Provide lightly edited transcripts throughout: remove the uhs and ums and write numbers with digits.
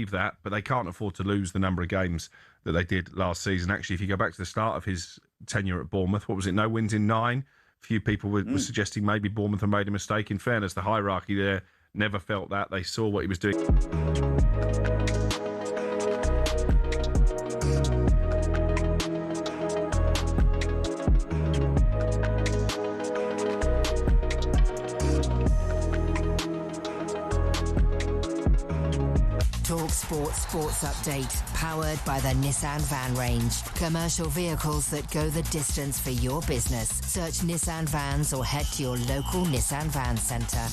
believe that, but they can't afford to lose the number of games that they did last season. Actually, if you go back to the start of his tenure at Bournemouth, what was it? No wins in 9. A few people were suggesting maybe Bournemouth had made a mistake. In fairness, the hierarchy there never felt that. They saw what he was doing. talkSPORT Sports Update, powered by the Nissan Van Range. Commercial vehicles that go the distance for your business. Search Nissan Vans or head to your local Nissan Van Centre.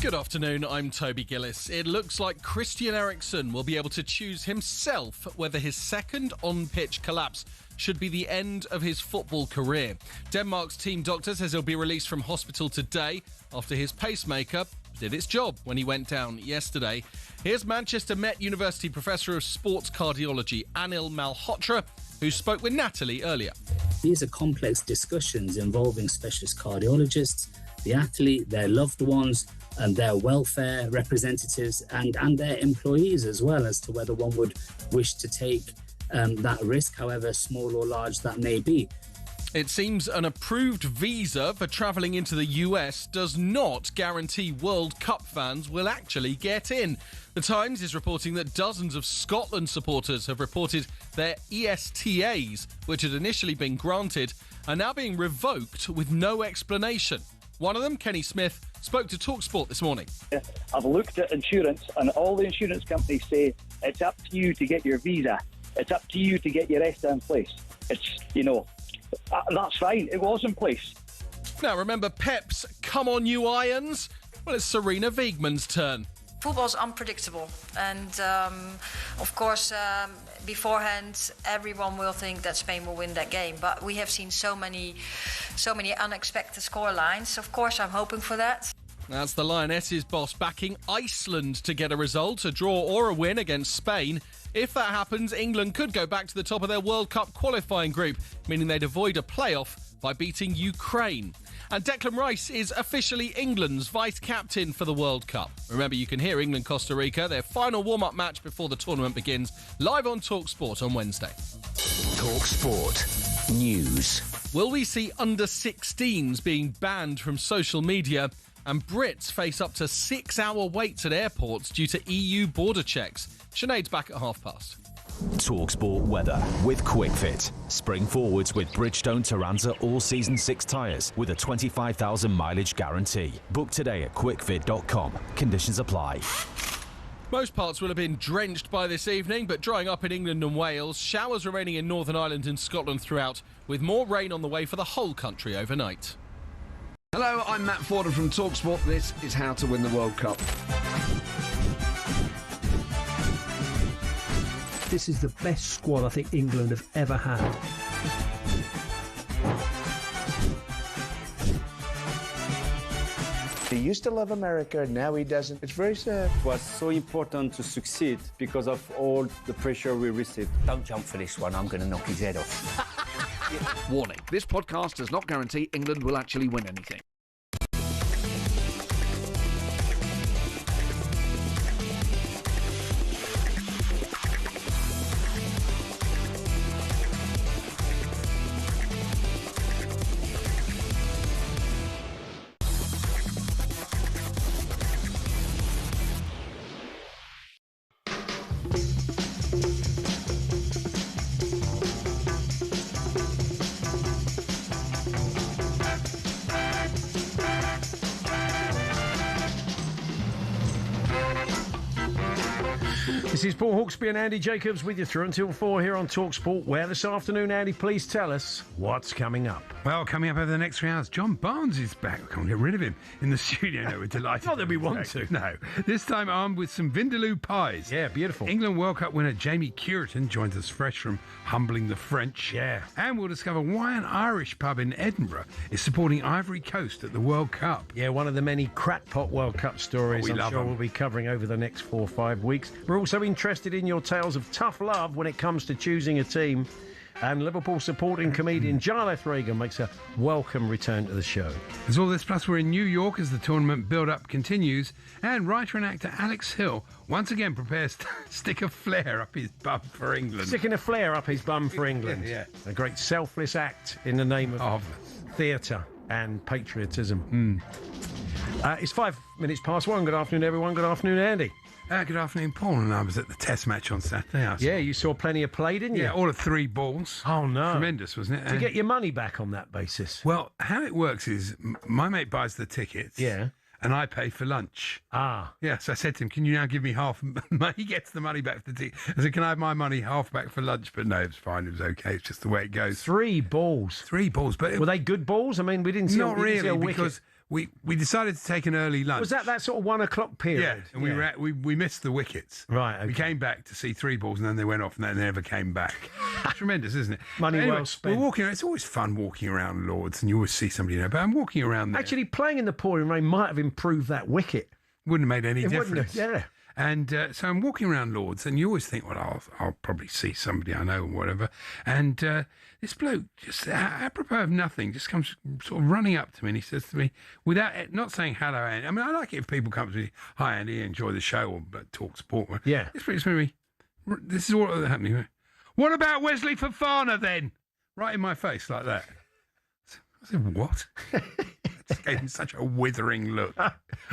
Good afternoon, I'm Toby Gillis. It looks like Christian Eriksen will be able to choose himself whether his second on-pitch collapse should be the end of his football career. Denmark's team doctor says he'll be released from hospital today after his pacemaker did its job when he went down yesterday. Here's Manchester Met University Professor of Sports Cardiology, Anil Malhotra, who spoke with Natalie earlier. These are complex discussions involving specialist cardiologists, the athlete, their loved ones, and their welfare representatives and their employees as well, as to whether one would wish to take that risk, however small or large that may be. It seems an approved visa for travelling into the US does not guarantee World Cup fans will actually get in. The Times is reporting that dozens of Scotland supporters have reported their ESTAs, which had initially been granted, are now being revoked with no explanation. One of them, Kenny Smith, spoke to talkSPORT this morning. I've looked at insurance, and all the insurance companies say it's up to you to get your visa. It's up to you to get your rest in place. It's, that's fine. It was in place. Now, remember Pep's Come On You Irons? Well, it's Serena Wiegmann's turn. Football's unpredictable, and of course, beforehand, everyone will think that Spain will win that game. But we have seen so many unexpected scorelines. Of course, I'm hoping for that. That's the Lionesses' boss backing Iceland to get a result, a draw or a win against Spain. If that happens, England could go back to the top of their World Cup qualifying group, meaning they'd avoid a playoff by beating Ukraine. And Declan Rice is officially England's vice-captain for the World Cup. Remember, you can hear England-Costa Rica, their final warm-up match before the tournament begins, live on talkSPORT on Wednesday. talkSPORT News. Will we see under-16s being banned from social media? And Brits face up to 6-hour waits at airports due to EU border checks. Sinead's back at past. talkSPORT weather with QuickFit. Spring forwards with Bridgestone Turanza all-season 6 tyres with a 25,000 mileage guarantee. Book today at quickfit.com. Conditions apply. Most parts will have been drenched by this evening, but drying up in England and Wales. Showers remaining in Northern Ireland and Scotland throughout, with more rain on the way for the whole country overnight. Hello, I'm Matt Forden from talkSPORT. This is How to Win the World Cup. This is the best squad I think England have ever had. He used to love America, now he doesn't. It's very sad. It was so important to succeed because of all the pressure we received. Don't jump for this one, I'm going to knock his head off. Warning, this podcast does not guarantee England will actually win anything. This is Paul Hawksbee and Andy Jacobs with you through until 4 here on talkSPORT. Where this afternoon, Andy, please tell us what's coming up. Well, coming up over the next 3 hours, John Barnes is back. We can't get rid of him in the studio. No, we're delighted. Not that we want to. No. This time armed with some Vindaloo pies. Yeah, beautiful. England World Cup winner Jamie Cureton joins us fresh from humbling the French. Yeah. And we'll discover why an Irish pub in Edinburgh is supporting Ivory Coast at the World Cup. Yeah, one of the many crackpot World Cup stories I'm sure we'll be covering over the next 4 or 5 weeks. We're also interested in your tales of tough love when it comes to choosing a team. And Liverpool supporting comedian Giles Reagan makes a welcome return to the show. There's all this, plus we're in New York as the tournament build-up continues, and writer and actor Alex Hill once again prepares to stick a flare up his bum for England. Sticking a flare up his bum for England. Yeah. A great selfless act in the name of theatre and patriotism. It's 5 minutes past 1. Good afternoon, everyone. Good afternoon, Andy. Good afternoon, Paul. And I was at the Test match on Saturday. Yeah, you saw plenty of play, didn't you? Yeah, all of 3 balls. Oh, no. Tremendous, wasn't it? Did you get your money back on that basis? Well, how it works is my mate buys the tickets. Yeah. And I pay for lunch. Yeah, so I said to him, can you now give me half? He gets the money back for the ticket. I said, can I have my money half back for lunch? But no, it was fine. It was okay. It's just the way it goes. 3 balls. 3 balls. But were they good balls? I mean, we didn't see not really, because we decided to take an early lunch. Was that sort of 1 o'clock period? Yeah, and we missed the wickets. Right. Okay. We came back to see 3 balls, and then they went off, and they never came back. Tremendous, isn't it? Money well spent. We're walking around. It's always fun walking around Lords, and you always see somebody, but I'm walking around there. Actually, playing in the pouring rain might have improved that wicket. Wouldn't have made any difference. Yeah. And so I'm walking around Lords, and you always think, well, I'll probably see somebody I know or whatever. And this bloke, just apropos of nothing, just comes sort of running up to me, and he says to me, without not saying hello, Andy. I mean, I like it if people come to me, hi, Andy, enjoy the show, or talk sport. Yeah. This is what happening. What about Wesley Fofana then? Right in my face like that. I said, what? Just gave him such a withering look.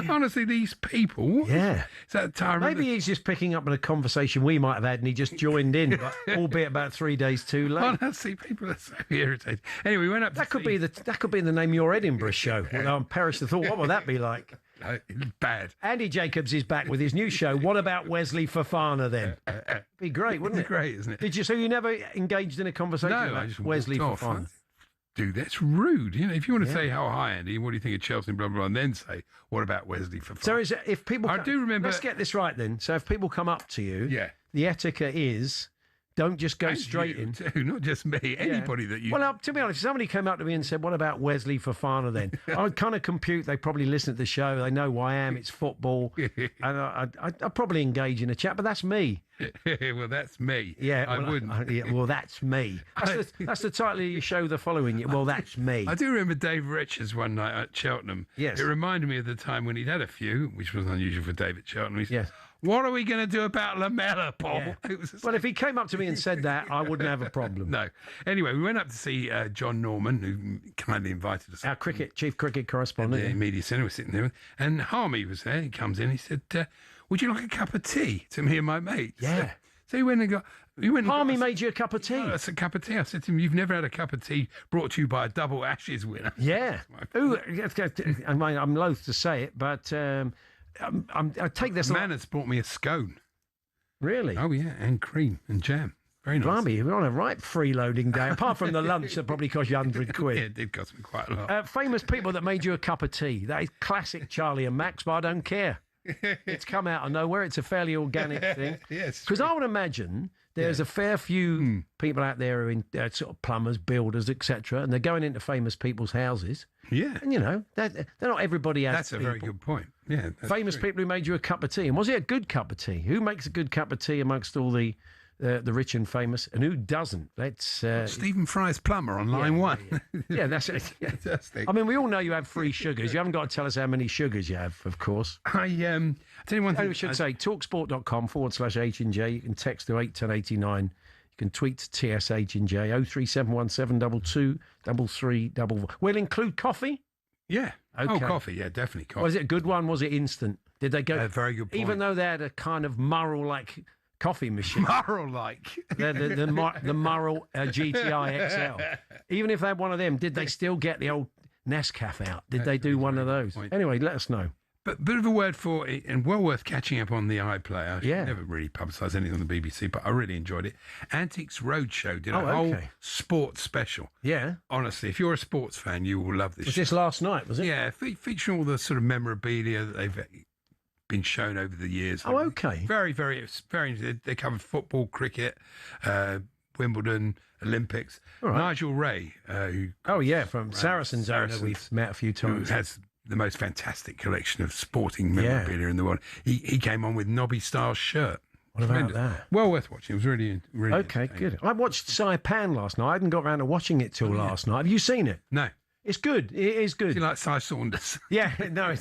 Honestly, these people. Yeah. That time. Maybe he's just picking up on a conversation we might have had, and he just joined in, but albeit about 3 days too late. Honestly, people are so irritated. Anyway, we went up. That could be the name of your Edinburgh show. Well, perish the thought. What would that be like? Bad. Andy Jacobs is back with his new show. What about Wesley Fofana then? Be great, wouldn't it? Great, isn't it? Did you? So you never engaged in a conversation about I just Wesley Fofana? Dude, that's rude. You know, if you want to say, "Oh, hi, Andy, what do you think of Chelsea?" Blah blah blah, and then say, "What about Wesley Fofana?" So, if people, I do remember. Let's get this right then. So, if people come up to you, the etiquette is, don't just go straight in. Too, not just me. Anybody that you. Well, to be honest, if somebody came up to me and said, "What about Wesley Fofana?" Then I would kind of compute they probably listen to the show. They know who I am. It's football, and I'd probably engage in a chat. But that's me. Well, that's me. Yeah, I wouldn't. Well, that's me. That's the title of your show the following year. Well, that's me. I do remember Dave Richards one night at Cheltenham. Yes. It reminded me of the time when he'd had a few, which was unusual for Dave at Cheltenham. He said, Yes. What are we going to do about Lamella, Paul? Yeah. Well, if he came up to me and said that, I wouldn't have a problem. No. Anyway, we went up to see John Norman, who kindly invited us. Our chief cricket correspondent. The media centre was sitting there. And Harmy was there. He comes in. He said, would you like a cup of tea? To me and my mate. Yeah. So he went and got... Harmy made you a cup of tea? Oh, that's a cup of tea. I said to him, you've never had a cup of tea brought to you by a double Ashes winner. Yeah. I'm loath to say it, but I take this... Man has brought me a scone. Really? Oh, yeah, and cream and jam. Very nice. Blimey, we're on a right freeloading day. Apart from the lunch that probably cost you £100. Yeah, it did cost me quite a lot. Famous people that made you a cup of tea. That is classic Charlie and Max, but I don't care. It's come out of nowhere. It's a fairly organic thing. Yes. Because I would imagine there's a fair few people out there who are in sort of plumbers, builders, etc., and they're going into famous people's houses. Yeah. And, they're not everybody has. That's a very good point. Yeah. Famous people who made you a cup of tea. And was it a good cup of tea? Who makes a good cup of tea amongst all the rich and famous, and who doesn't? Let's Stephen Fry's plumber on line 1. Yeah, that's it. Fantastic. I mean, we all know you have free sugars. You haven't got to tell us how many sugars you have, of course. I tell you one thing. We should say talksport.com/H&J. You can text to 81089. You can tweet to TSH&J 0371722 333. We'll include coffee. Yeah. Okay. Oh, coffee. Yeah, definitely coffee. Was it a good one? Was it instant? Did they go? Very good point. Even though they had a kind of Murrell-like coffee machine. Murrell-like. the Murrell GTI XL. Even if they had one of them, did they still get the old Nescafe out? Did they do one of those? Anyway, let us know. But bit of a word for it, and well worth catching up on the iPlayer. Yeah. Never really publicised anything on the BBC, but I really enjoyed it. Antiques Roadshow did a whole sports special. Yeah. Honestly, if you're a sports fan, you will love this. Was this last night, was it? Yeah, featuring all the sort of memorabilia that they've been shown over the years. Oh, okay. Very, very. They covered football, cricket, Wimbledon, Olympics. Right. Nigel Ray, who... Oh, yeah, from Saracens owner we've met a few times. Who has the most fantastic collection of sporting memorabilia in the world. He came on with Nobby Star's shirt. What about that? Well worth watching. It was really Okay, good. I watched Saipan last night. I hadn't got around to watching it till last night. Have you seen it? No. It's good. It is good. You like Cy Saunders? Yeah, no,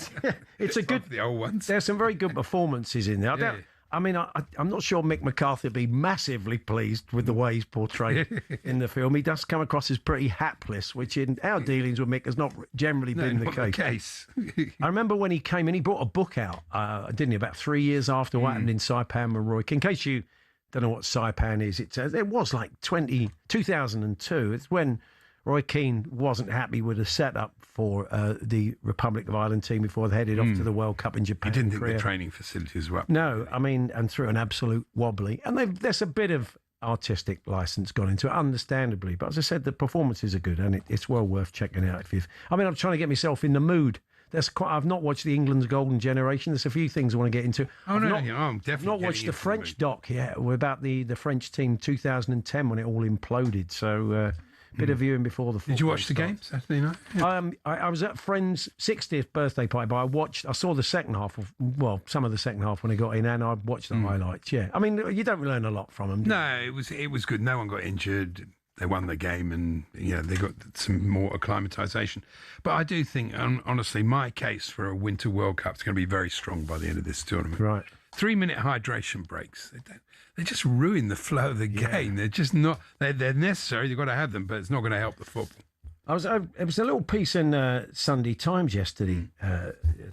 it's a good. The old ones. There's some very good performances in there. I'm not sure Mick McCarthy would be massively pleased with the way he's portrayed in the film. He does come across as pretty hapless, which in our dealings with Mick has not generally been the case. I remember when he came in, he brought a book out, didn't he, about 3 years after what happened in Saipan with Roy Keane. In case you don't know what Saipan is, it was like 2002. It's when Roy Keane wasn't happy with the setup for the Republic of Ireland team before they headed off to the World Cup in Japan. He didn't think the training facilities were up. No, I mean, and through an absolute wobbly. And there's a bit of artistic license gone into it, understandably. But as I said, the performances are good, and it's well worth checking out. I'm trying to get myself in the mood. I've not watched the England's Golden Generation. There's a few things I want to get into. I'm definitely I've not watched the French doc yet about the French team 2010 when it all imploded. So... bit of viewing before the football. Did you watch the game Saturday night? Yeah. I was at a friend's 60th birthday party, but I saw the second half some of the second half when I got in, and I watched the highlights. Yeah, I mean, you don't learn a lot from them. No, it was good. No one got injured. They won the game, and they got some more acclimatisation. But I do think, honestly, my case for a Winter World Cup is going to be very strong by the end of this tournament. Right. 3-minute hydration breaks. They just ruin the flow of the game. They're just not. They're necessary. You've got to have them, but it's not going to help the football. It was a little piece in Sunday Times yesterday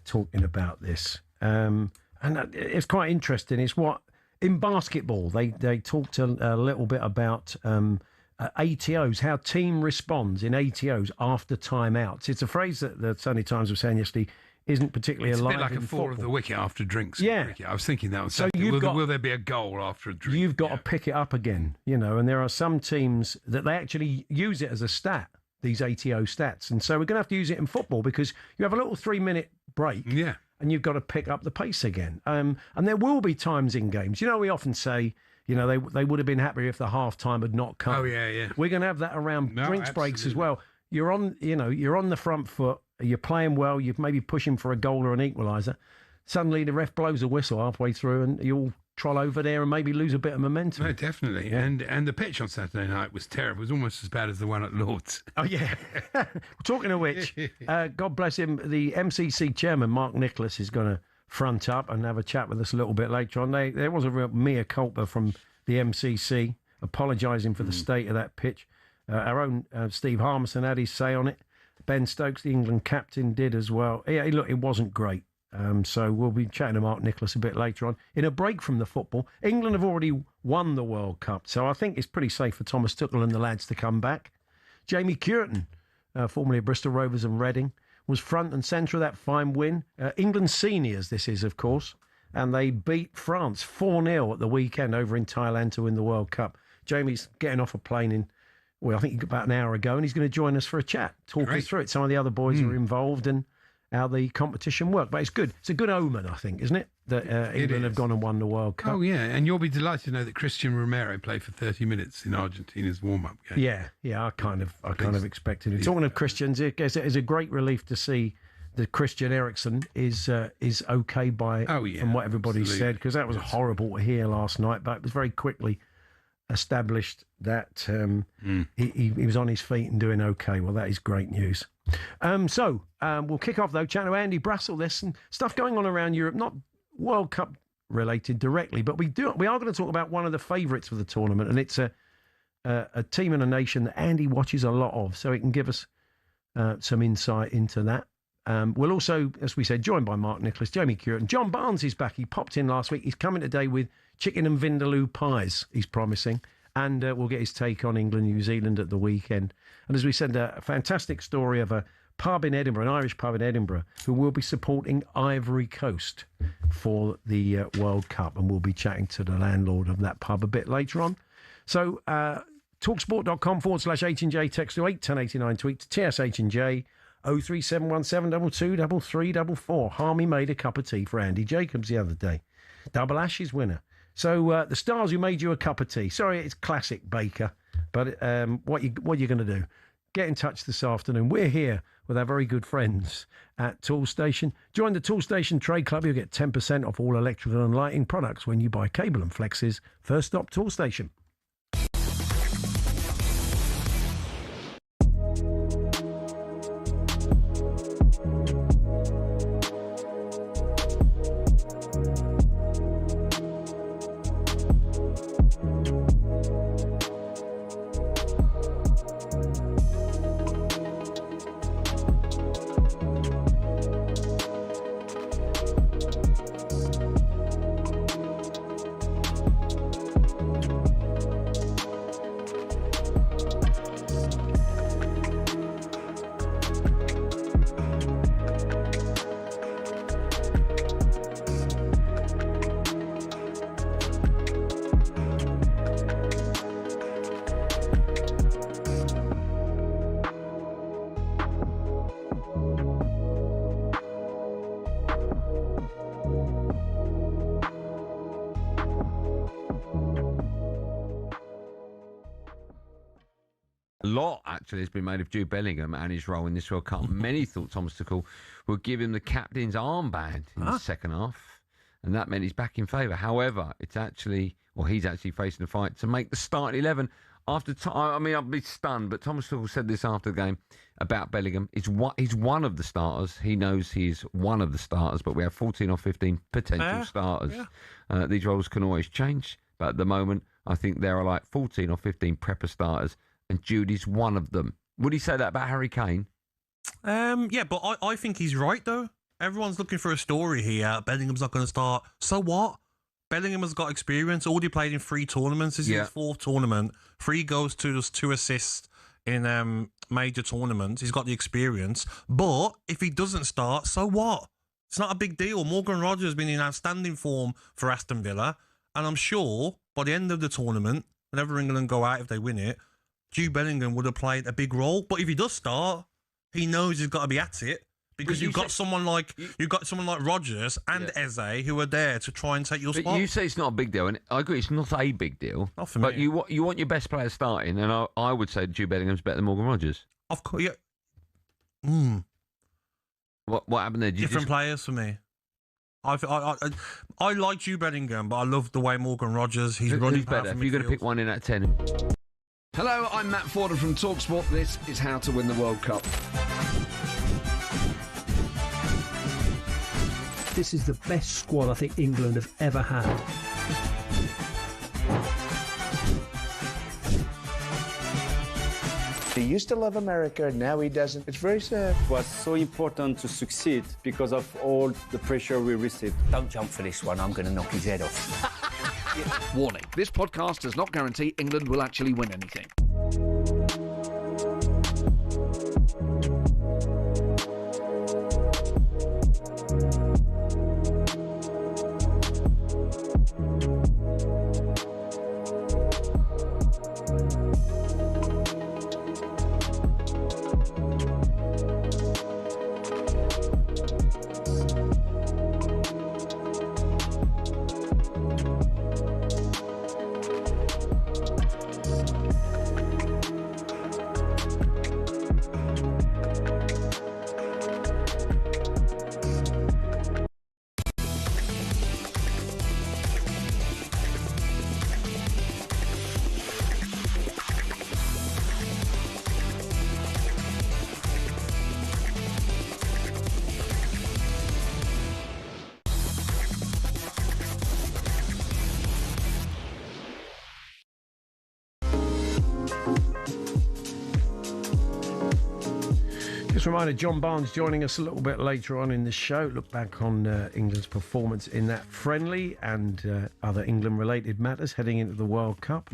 talking about this, and it's quite interesting. It's what in basketball they talked a little bit about ATOs, how team responds in ATOs after timeouts. It's a phrase that the Sunday Times was saying yesterday. Isn't particularly alive. It's a bit like a fall of the wicket after drinks. Yeah, I was thinking that. So will there be a goal after a drink? You've got to pick it up again, and there are some teams that they actually use it as a stat. These ATO stats, and so we're going to have to use it in football because you have a little 3-minute break. Yeah, and you've got to pick up the pace again. And there will be times in games. We often say. They would have been happier if the half time had not come. Oh yeah. We're going to have that around drinks breaks as well. You're on the front foot. You're playing well. You're maybe pushing for a goal or an equaliser. Suddenly, the ref blows a whistle halfway through, and you all troll over there and maybe lose a bit of momentum. No, definitely. Yeah. And the pitch on Saturday night was terrible. It was almost as bad as the one at Lord's. Oh yeah. Talking of which, God bless him. The MCC chairman Mark Nicholas is going to front up and have a chat with us a little bit later on. There was a real mea culpa from the MCC apologising for the state of that pitch. Our own Steve Harmison had his say on it. Ben Stokes, the England captain, did as well. Yeah, look, it wasn't great. So we'll be chatting to Mark Nicholas a bit later on. In a break from the football, England have already won the World Cup, so I think it's pretty safe for Thomas Tuchel and the lads to come back. Jamie Cureton, formerly of Bristol Rovers and Reading, was front and centre of that fine win. England seniors, this is, of course, and they beat France 4-0 at the weekend over in Thailand to win the World Cup. Jamie's getting off a plane I think about an hour ago, and he's going to join us for a chat, talk us through it. Some of the other boys are involved and how the competition worked. But it's good. It's a good omen, I think, isn't it? That England have gone and won the World Cup. Oh, yeah. And you'll be delighted to know that Christian Romero played for 30 minutes in Argentina's warm-up game. Yeah. I kind of expected it. Talking of Christians, it's a great relief to see that Christian Eriksen is okay from what everybody said, because that was horrible to hear last night. But it was very quickly established that he was on his feet and doing okay. Well, that is great news. So we'll kick off, though, chatting to Andy Brassel. There's some stuff going on around Europe, not World Cup related directly, but we are going to talk about one of the favourites for the tournament, and it's a team and a nation that Andy watches a lot of, so he can give us some insight into that. We'll also, as we said, joined by Mark Nicholas, Jamie Cureton. John Barnes is back. He popped in last week. He's coming today with chicken and vindaloo pies, he's promising. And we'll get his take on England, New Zealand at the weekend. And as we said, a fantastic story of a pub in Edinburgh, an Irish pub in Edinburgh, who will be supporting Ivory Coast for the World Cup. And we'll be chatting to the landlord of that pub a bit later on. So talksport.com/H&J, text to 81089, tweet to TSH&J, 03717 22 3344. Harmy made a cup of tea for Andy Jacobs the other day. Double Ashes winner. So the stars who made you a cup of tea. Sorry, it's classic Baker, but what you going to do? get in touch this afternoon. We're here with our very good friends at Toolstation. Join the Toolstation Trade Club. You'll get 10% off all electrical and lighting products when you buy cable and flexes. First stop, Toolstation. Lot actually has been made of Jude Bellingham and his role in this World Cup. Many thought Thomas Tuchel would give him the captain's armband in the second half, and that meant he's back in favour. However, he's actually facing a fight to make the starting 11 after I mean, I'd be stunned, but Thomas Tuchel said this after the game about Bellingham. He's one of the starters. He knows he's one of the starters, but we have 14 or 15 potential starters. Yeah. These roles can always change, but at the moment, I think there are like 14 or 15 prepper starters, and Jude is one of them. Would he say that about Harry Kane? Yeah, but I think he's right, though. Everyone's looking for a story here. Bellingham's not going to start. So what? Bellingham has got experience. Already played in 3 tournaments. This is his 4th tournament. 3 goals, 2 assists in major tournaments. He's got the experience. But if he doesn't start, so what? It's not a big deal. Morgan Rogers has been in outstanding form for Aston Villa. And I'm sure by the end of the tournament, whenever England go out, if they win it, Jude Bellingham would have played a big role. But if he does start, he knows he's got to be at it. Because you've got someone like Rodgers and Eze who are there to try and take your spot. You say it's not a big deal, and I agree, it's not a big deal. Not for me. But you want your best player starting, and I would say Jude Bellingham's better than Morgan Rogers. Of course, yeah. What happened there? Different players for me. I like Jude Bellingham, but I love the way Morgan Rogers. He's running better. If you're going to pick one in out of 10. Hello, I'm Matt Forden from talkSPORT. This is How to Win the World Cup. This is the best squad I think England have ever had. He used to love America, now he doesn't. It's very sad. It was so important to succeed because of all the pressure we received. Don't jump for this one, I'm going to knock his head off. Warning, this podcast does not guarantee England will actually win anything. Just a reminder, John Barnes joining us a little bit later on in the show. Look back on England's performance in that friendly and other England-related matters heading into the World Cup.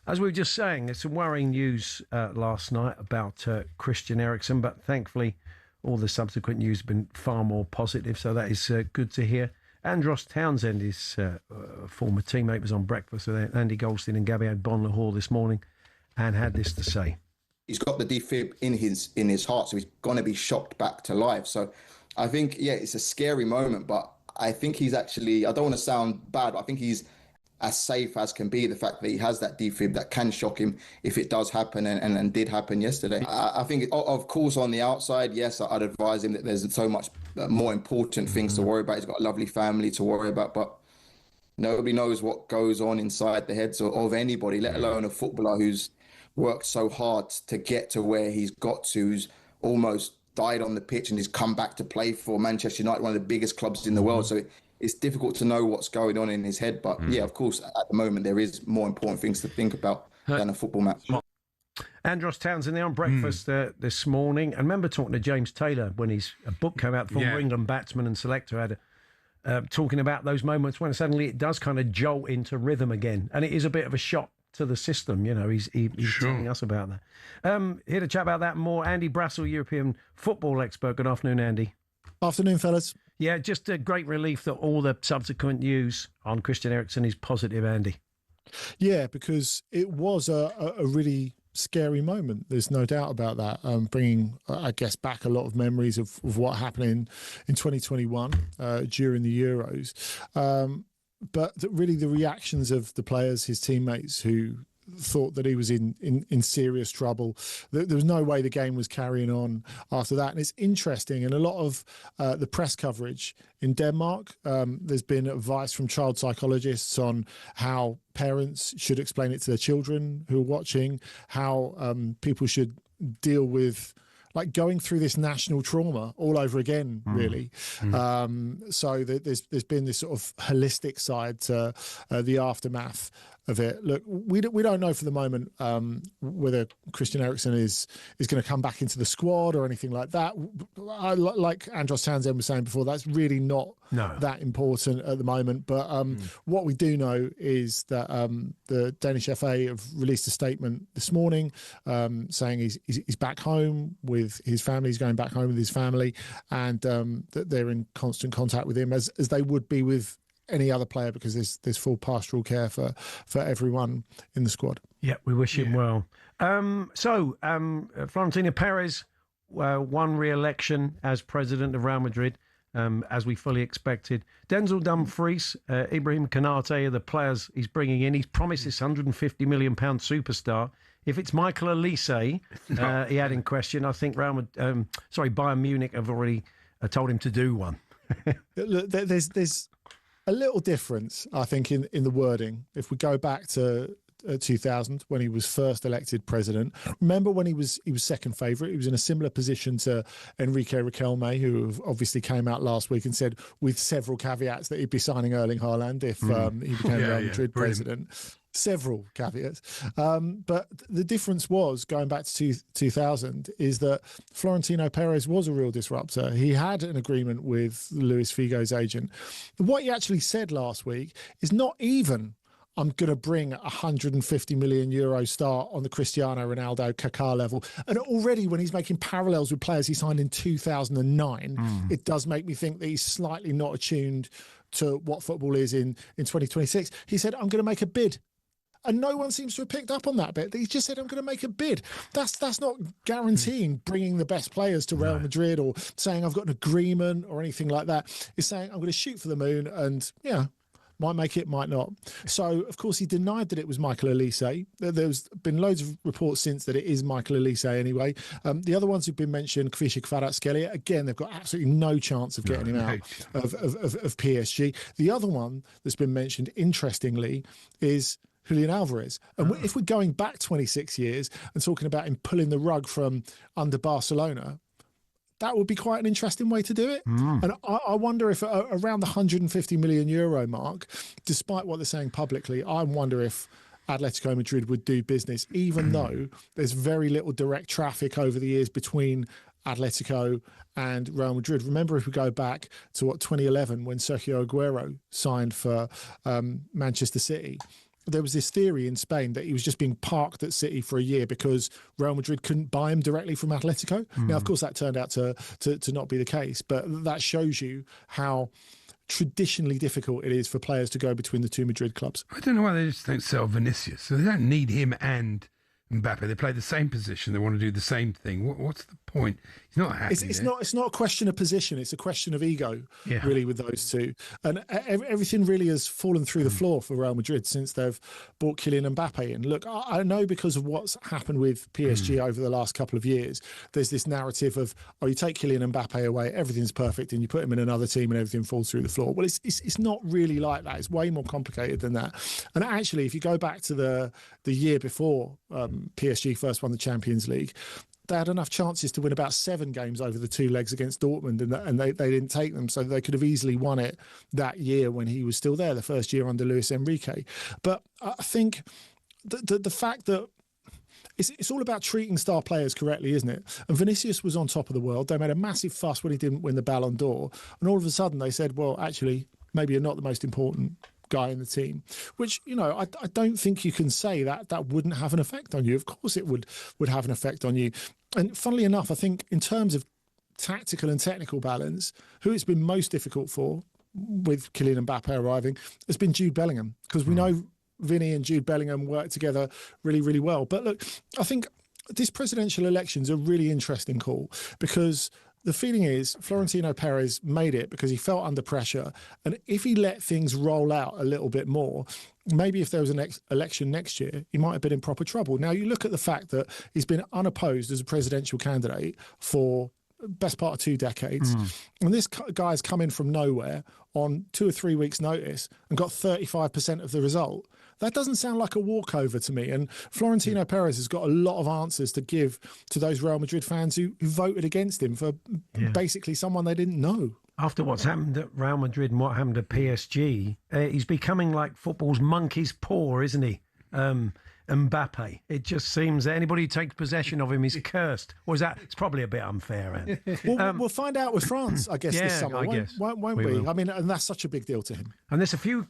As we were just saying, there's some worrying news last night about Christian Eriksen, but thankfully all the subsequent news has been far more positive, so that is good to hear. Andros Townsend, his former teammate, was on breakfast with Andy Goldstein and Gabby Bon-Lahore this morning and had this to say. He's got the defib in his heart, so he's going to be shocked back to life. So I think, it's a scary moment, but I think he's actually, I don't want to sound bad, but I think he's as safe as can be. The fact that he has that defib that can shock him if it does happen, and did happen yesterday. I think, of course, on the outside, yes, I'd advise him that there's so much more important things to worry about. He's got a lovely family to worry about, but nobody knows what goes on inside the heads of anybody, let alone a footballer who's worked so hard to get to where he's got to, who's almost died on the pitch and he's come back to play for Manchester United, one of the biggest clubs in the world. So it's difficult to know what's going on in his head. But yeah, of course, at the moment, there is more important things to think about than a football match. Andros Townsend there on breakfast this morning. And remember talking to James Taylor when his book came out, the former England batsman and selector, had talking about those moments when suddenly it does kind of jolt into rhythm again. And it is a bit of a shock to the system. You know, he's telling us about that. Here to chat about that more, Andy Brassel, European football expert. Good afternoon, Andy. Afternoon, fellas. Yeah, just a great relief that all the subsequent news on Christian Eriksen is positive, Andy. Yeah, because it was a really scary moment. There's no doubt about that. Bringing, I guess, back a lot of memories of what happened in 2021 during the Euros. But really the reactions of the players, his teammates, who thought that he was in serious trouble. There was no way the game was carrying on after that. And it's interesting, and a lot of the press coverage in Denmark, there's been advice from child psychologists on how parents should explain it to their children who are watching, how people should deal with like going through this national trauma all over again, really. So there's been this sort of holistic side to the aftermath of it. Look, we don't know for the moment whether Christian Eriksen is going to come back into the squad or anything like that. Like Andros Townsend was saying before, that's really not that important at the moment. But what we do know is that the Danish FA have released a statement this morning saying he's back home with his family. He's going back home with his family, and that they're in constant contact with him as they would be with any other player, because there's full pastoral care for everyone in the squad. Yeah, we wish him well. Florentino Perez won re-election as president of Real Madrid, as we fully expected. Denzel Dumfries, Ibrahim Konate are the players he's bringing in. He's promised this £150 million superstar. If it's Michael Elise, he had in question, I think Bayern Munich have already told him to do one. Look, there's a little difference, I think, in the wording. If we go back to 2000, when he was first elected president, remember when he was second favourite? He was in a similar position to Enrique Riquelme, who obviously came out last week and said, with several caveats, that he'd be signing Erling Haaland if he became Real Madrid president. Several caveats. But the difference was, going back to 2000, is that Florentino Perez was a real disruptor. He had an agreement with Luis Figo's agent. What he actually said last week is not even, I'm going to bring a €150 million star on the Cristiano Ronaldo Kaká level. And already when he's making parallels with players he signed in 2009, it does make me think that he's slightly not attuned to what football is in 2026. He said, I'm going to make a bid. And no one seems to have picked up on that bit. He just said, I'm going to make a bid. That's not guaranteeing bringing the best players to Real Madrid, or saying I've got an agreement or anything like that. It's saying I'm going to shoot for the moon, and might make it, might not. So, of course, he denied that it was Michael Elise. There's been loads of reports since that it is Michael Elise anyway. The other ones who've been mentioned, Kvisha Kvaratskhelia, again, they've got absolutely no chance of getting him out of PSG. The other one that's been mentioned, interestingly, is Julian Alvarez. And if we're going back 26 years and talking about him pulling the rug from under Barcelona, that would be quite an interesting way to do it. And I wonder if around the €150 million mark, despite what they're saying publicly, I wonder if Atletico Madrid would do business, even though there's very little direct traffic over the years between Atletico and Real Madrid. Remember, if we go back to 2011, when Sergio Aguero signed for Manchester City, there was this theory in Spain that he was just being parked at City for a year because Real Madrid couldn't buy him directly from Atletico. Now, of course, that turned out to not be the case, but that shows you how traditionally difficult it is for players to go between the two Madrid clubs. I don't know why they just don't sell Vinicius. So they don't need him and Mbappe. They play the same position. They want to do the same thing. What's the point? He's not happy. It's not a question of position. It's a question of ego, really, with those two. And everything really has fallen through the floor for Real Madrid since they've bought Kylian Mbappe in. Look, I know because of what's happened with PSG over the last couple of years, there's this narrative of, you take Kylian Mbappe away, everything's perfect, and you put him in another team and everything falls through the floor. Well, it's not really like that. It's way more complicated than that. And actually, if you go back to the year before PSG first won the Champions League, they had enough chances to win about 7 games over the 2 legs against Dortmund, and they didn't take them. So they could have easily won it that year when he was still there, the first year under Luis Enrique. But I think the fact that it's all about treating star players correctly, isn't it? And Vinicius was on top of the world. They made a massive fuss when he didn't win the Ballon d'Or. And all of a sudden they said, well, actually, maybe you're not the most important guy in the team, which, I don't think you can say that wouldn't have an effect on you. Of course it would have an effect on you. And funnily enough, I think in terms of tactical and technical balance, who it's been most difficult for with Kylian Mbappe arriving has been Jude Bellingham, because we know Vinny and Jude Bellingham work together really, really well. But look, I think this presidential election's a really interesting call, because the feeling is Florentino Perez made it because he felt under pressure. And if he let things roll out a little bit more, maybe if there was an election next year, he might have been in proper trouble. Now, you look at the fact that he's been unopposed as a presidential candidate for best part of 2 decades. And this guy's come in from nowhere on 2 or 3 weeks' notice and got 35% of the result. That doesn't sound like a walkover to me. And Florentino Perez has got a lot of answers to give to those Real Madrid fans who voted against him for basically someone they didn't know. After what's happened at Real Madrid and what happened at PSG, he's becoming like football's monkey's paw, isn't he? Mbappe. It just seems that anybody who takes possession of him is cursed. Or is that? It's probably a bit unfair. We'll find out with France, I guess, this summer. Won't we? Will. I mean, and that's such a big deal to him. And there's a few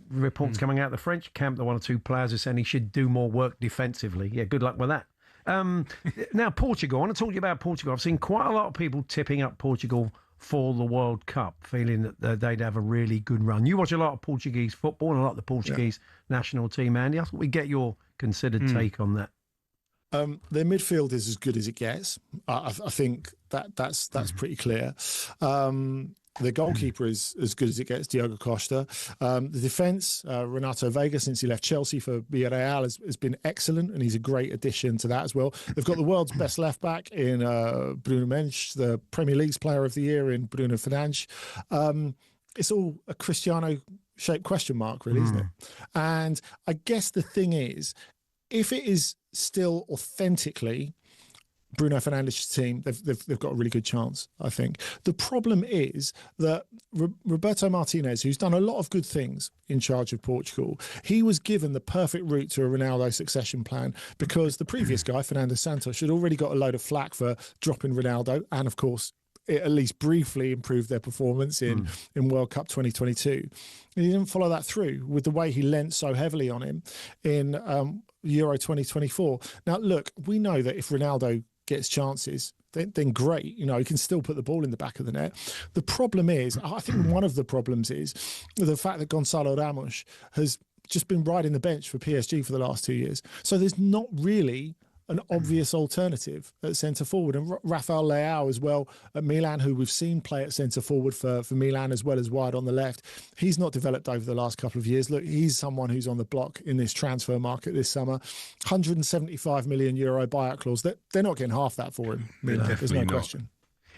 reports coming out of the French camp that 1 or 2 players are saying he should do more work defensively. Yeah, good luck with that. Now, Portugal. I want to talk to you about Portugal. I've seen quite a lot of people tipping up Portugal for the World Cup, feeling that they'd have a really good run. You watch a lot of Portuguese football and a lot of the Portuguese national team, Andy. I thought we'd get your considered take on that. Their midfield is as good as it gets. I think that's pretty clear. The goalkeeper is as good as it gets, Diogo Costa. The defence, Renato Vega, since he left Chelsea for Villarreal, has been excellent, and he's a great addition to that as well. They've got the world's best left-back in Bruno Mendes, the Premier League's Player of the Year in Bruno Fernandes. It's all a Cristiano-shaped question mark, really, isn't it? And I guess the thing is, if it is still authentically Bruno Fernandes' team, they've got a really good chance, I think. The problem is that Roberto Martinez, who's done a lot of good things in charge of Portugal, he was given the perfect route to a Ronaldo succession plan, because the previous guy, Fernando Santos, had already got a load of flack for dropping Ronaldo, and of course it at least briefly improved their performance in World Cup 2022. And he didn't follow that through with the way he lent so heavily on him in Euro 2024. Now, look, we know that if Ronaldo gets chances, then great. He can still put the ball in the back of the net. The problem is, I think one of the problems is the fact that Gonçalo Ramos has just been riding the bench for PSG for the last 2 years. So there's not really an obvious alternative at centre forward. And Rafael Leao as well at Milan, who we've seen play at centre forward for Milan as well as wide on the left. He's not developed over the last couple of years. Look, he's someone who's on the block in this transfer market this summer. €175 million buyout clause. They're not getting half that for him, Milan. There's no question.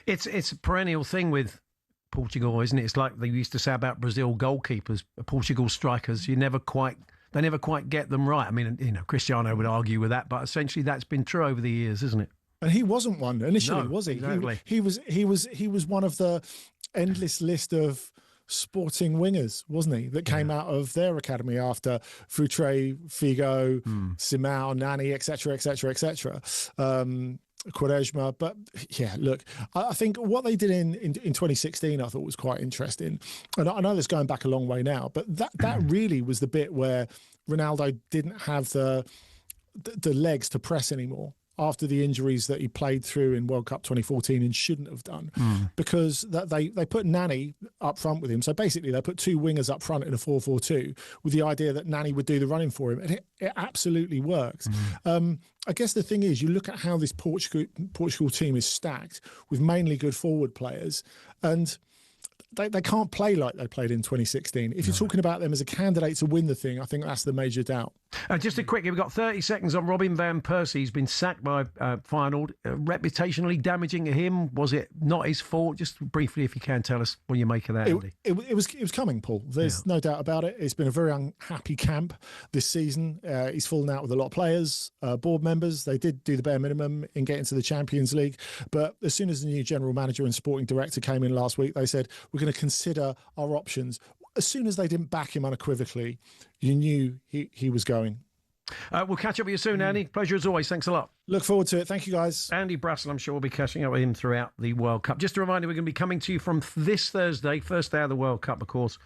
It's a perennial thing with Portugal, isn't it? It's like they used to say about Brazil goalkeepers, Portugal strikers. They never quite get them right. I mean, Cristiano would argue with that, but essentially that's been true over the years, isn't it? And he wasn't one initially, was he? Exactly. He was one of the endless list of sporting wingers, wasn't he? That came out of their academy after Futre, Figo, Simão, Nani, etc., Quaresma. But yeah, look, I think what they did in 2016 I thought was quite interesting. And I know that's going back a long way now, but that really was the bit where Ronaldo didn't have the legs to press anymore. after the injuries that he played through in World Cup 2014 and shouldn't have done, because they put Nani up front with him. So basically they put two wingers up front in a 4-4-2 with the idea that Nani would do the running for him, and it absolutely worked. I guess the thing is, you look at how this Portugal team is stacked with mainly good forward players, and they can't play like they played in 2016. If you're talking about them as a candidate to win the thing, I think that's the major doubt. Just a quick, we've got 30 seconds on Robin van Persie. He's been sacked by Feyenoord. Reputationally damaging to him. Was it not his fault? Just briefly, if you can tell us what you make of that, Andy. It was coming, Paul. There's no doubt about it. It's been a very unhappy camp this season. He's fallen out with a lot of players, board members. They did do the bare minimum in getting to the Champions League. But as soon as the new general manager and sporting director came in last week, they said, we're going to consider our options. As soon as they didn't back him unequivocally, you knew he was going. We'll catch up with you soon, Andy. Pleasure as always. Thanks a lot. Look forward to it. Thank you, guys. Andy Brassel, I'm sure we'll be catching up with him throughout the World Cup. Just a reminder, we're going to be coming to you from this Thursday, first day of the World Cup, of course,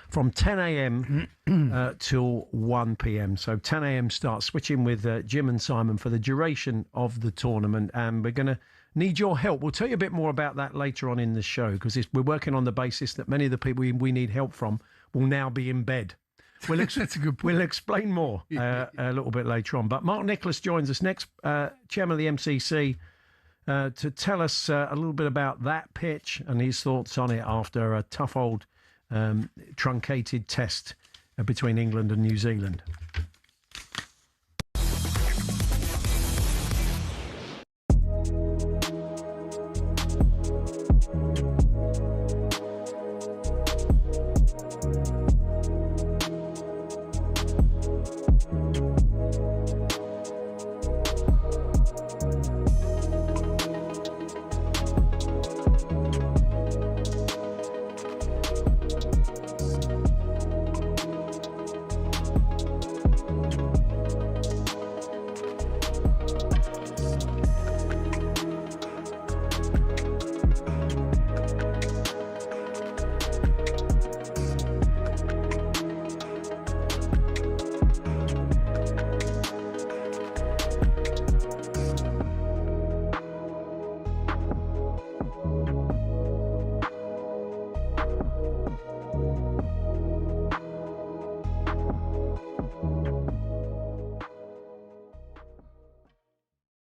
from 10 a.m. till 1 p.m. So 10 a.m. start, switching with Jim and Simon for the duration of the tournament. And we're going to need your help. We'll tell you a bit more about that later on in the show, because we're working on the basis that many of the people we need help from will now be in bed. That's a good point. We'll explain more a little bit later on. But Mark Nicholas joins us next, chairman of the MCC, to tell us a little bit about that pitch and his thoughts on it after a tough old truncated test between England and New Zealand.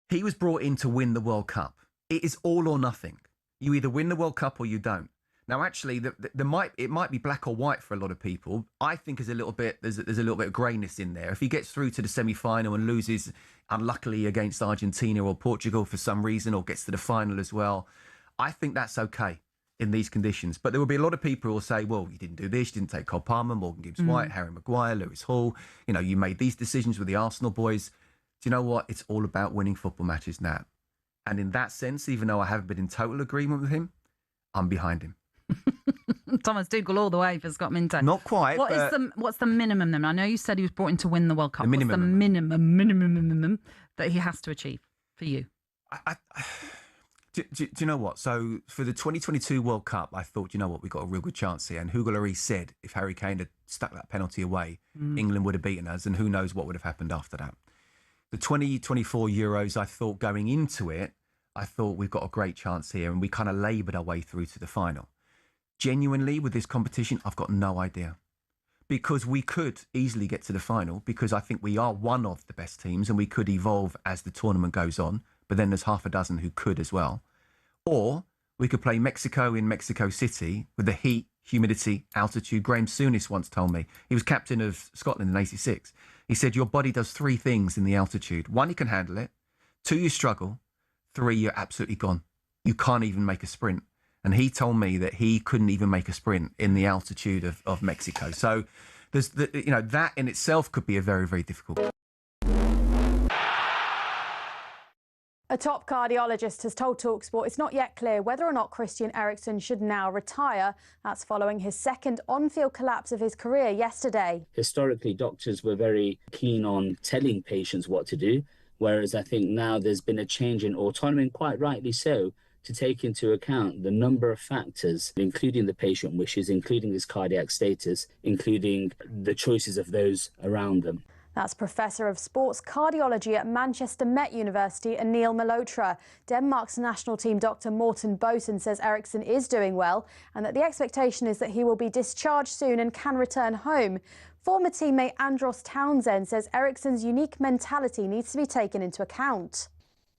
He was brought in to win the World Cup. It is all or nothing. You either win the World Cup or you don't. Now, actually, it might be black or white for a lot of people. I think there's a little bit of greyness in there. If he gets through to the semi-final and loses unluckily against Argentina or Portugal for some reason, or gets to the final as well, I think that's okay in these conditions. But there will be a lot of people who will say, well, you didn't do this, you didn't take Cole Palmer, Morgan Gibbs-White, Harry Maguire, Lewis Hall. You know, you made these decisions with the Arsenal boys. Do you know what? It's all about winning football matches now. And in that sense, even though I haven't been in total agreement with him, I'm behind him. Thomas Tuchel all the way for Scott Minto. Not quite. What's the minimum then? I know you said he was brought in to win the World Cup. The minimum. What's the minimum that he has to achieve for you? Do you know what? So for the 2022 World Cup, I thought, you know what, we got a real good chance here. And Hugo Lloris said if Harry Kane had stuck that penalty away, England would have beaten us, and who knows what would have happened after that. The 2024 Euros, I thought going into it, I thought we've got a great chance here, and we kind of laboured our way through to the final. Genuinely, with this competition, I've got no idea. Because we could easily get to the final, because I think we are one of the best teams, and we could evolve as the tournament goes on, but then there's half a dozen who could as well. Or we could play Mexico in Mexico City with the heat, humidity, altitude. Graham Souness once told me, he was captain of Scotland in '86. He said, your body does three things in the altitude. One, you can handle it. Two, you struggle. Three, you're absolutely gone. You can't even make a sprint. And he told me that he couldn't even make a sprint in the altitude of Mexico. So there's that in itself could be a very, very difficult. A top cardiologist has told talkSPORT it's not yet clear whether or not Christian Eriksen should now retire. That's following his second on-field collapse of his career yesterday. Historically, doctors were very keen on telling patients what to do, whereas I think now there's been a change in autonomy, and quite rightly so, to take into account the number of factors, including the patient wishes, including his cardiac status, including the choices of those around them. That's Professor of Sports Cardiology at Manchester Met University, Anil Malhotra. Denmark's national team Dr. Morten Boesen says Eriksson is doing well and that the expectation is that he will be discharged soon and can return home. Former teammate Andros Townsend says Eriksson's unique mentality needs to be taken into account.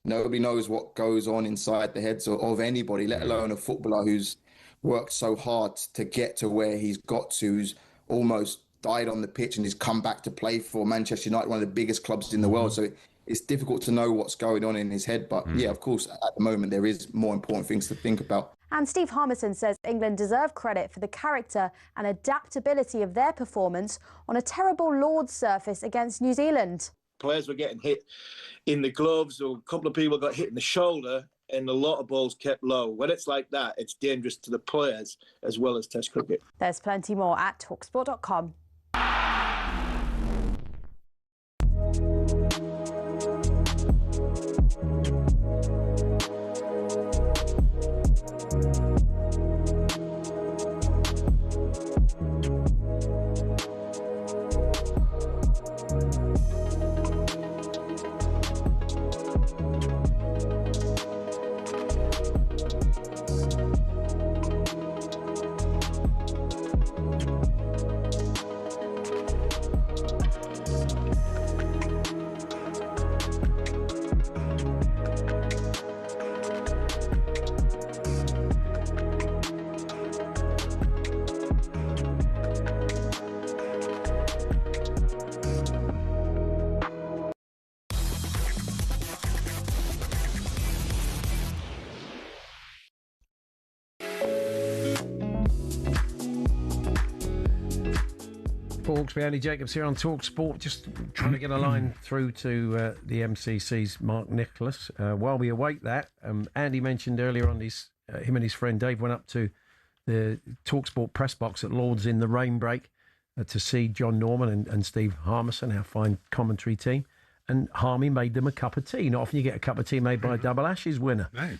Nobody knows what goes on inside the heads of anybody, let alone a footballer who's worked so hard to get to where he's got to, who's almost died on the pitch and he's come back to play for Manchester United, one of the biggest clubs in the world. So it's difficult to know what's going on in his head. But yeah, of course, at the moment, there is more important things to think about. And Steve Harmison says England deserve credit for the character and adaptability of their performance on a terrible Lord's surface against New Zealand. Players were getting hit in the gloves, or a couple of people got hit in the shoulder, and a lot of balls kept low. When it's like that, it's dangerous to the players as well as Test cricket. There's plenty more at talksport.com. Hawksbee Jacobs here on talkSPORT, just trying to get a line through to the MCC's Mark Nicholas. While we await that, Andy mentioned earlier on him and his friend Dave went up to the talkSPORT press box at Lord's in the rain break to see John Norman and Steve Harmison, our fine commentary team. And Harmy made them a cup of tea. Not often you get a cup of tea made by a Double Ashes winner. Right.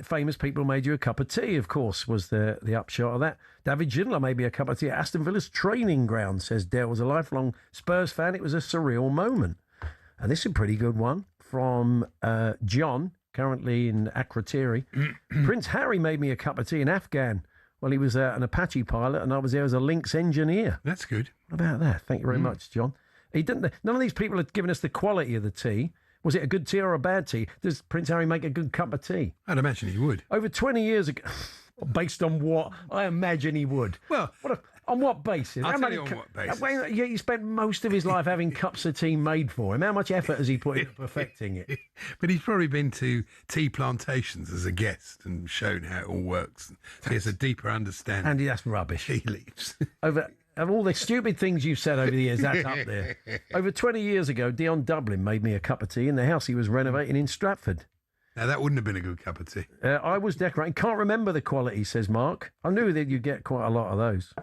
Famous people made you a cup of tea, of course, was the upshot of that. David Ginola made me a cup of tea at Aston Villa's training ground, says Dale. Was a lifelong Spurs fan. It was a surreal moment. And this is a pretty good one from John, currently in Akrotiri. Prince Harry made me a cup of tea in Afghan. Well, he was an Apache pilot and I was there as a Lynx engineer. That's good. What about that? Thank you very much, John. None of these people have given us the quality of the tea. Was it a good tea or a bad tea? Does Prince Harry make a good cup of tea? I'd imagine he would. Over 20 years ago, based on what? I imagine he would. Well, on what basis? I'll tell you on what basis. He spent most of his life having cups of tea made for him. How much effort has he put into perfecting it? But he's probably been to tea plantations as a guest and shown how it all works. So he has a deeper understanding. Andy, that's rubbish. He leaves. Of all the stupid things you've said over the years, that's up there. Over 20 years ago, Dion Dublin made me a cup of tea in the house he was renovating in Stratford. Now, that wouldn't have been a good cup of tea. I was decorating. Can't remember the quality, says Mark. I knew that you'd get quite a lot of those.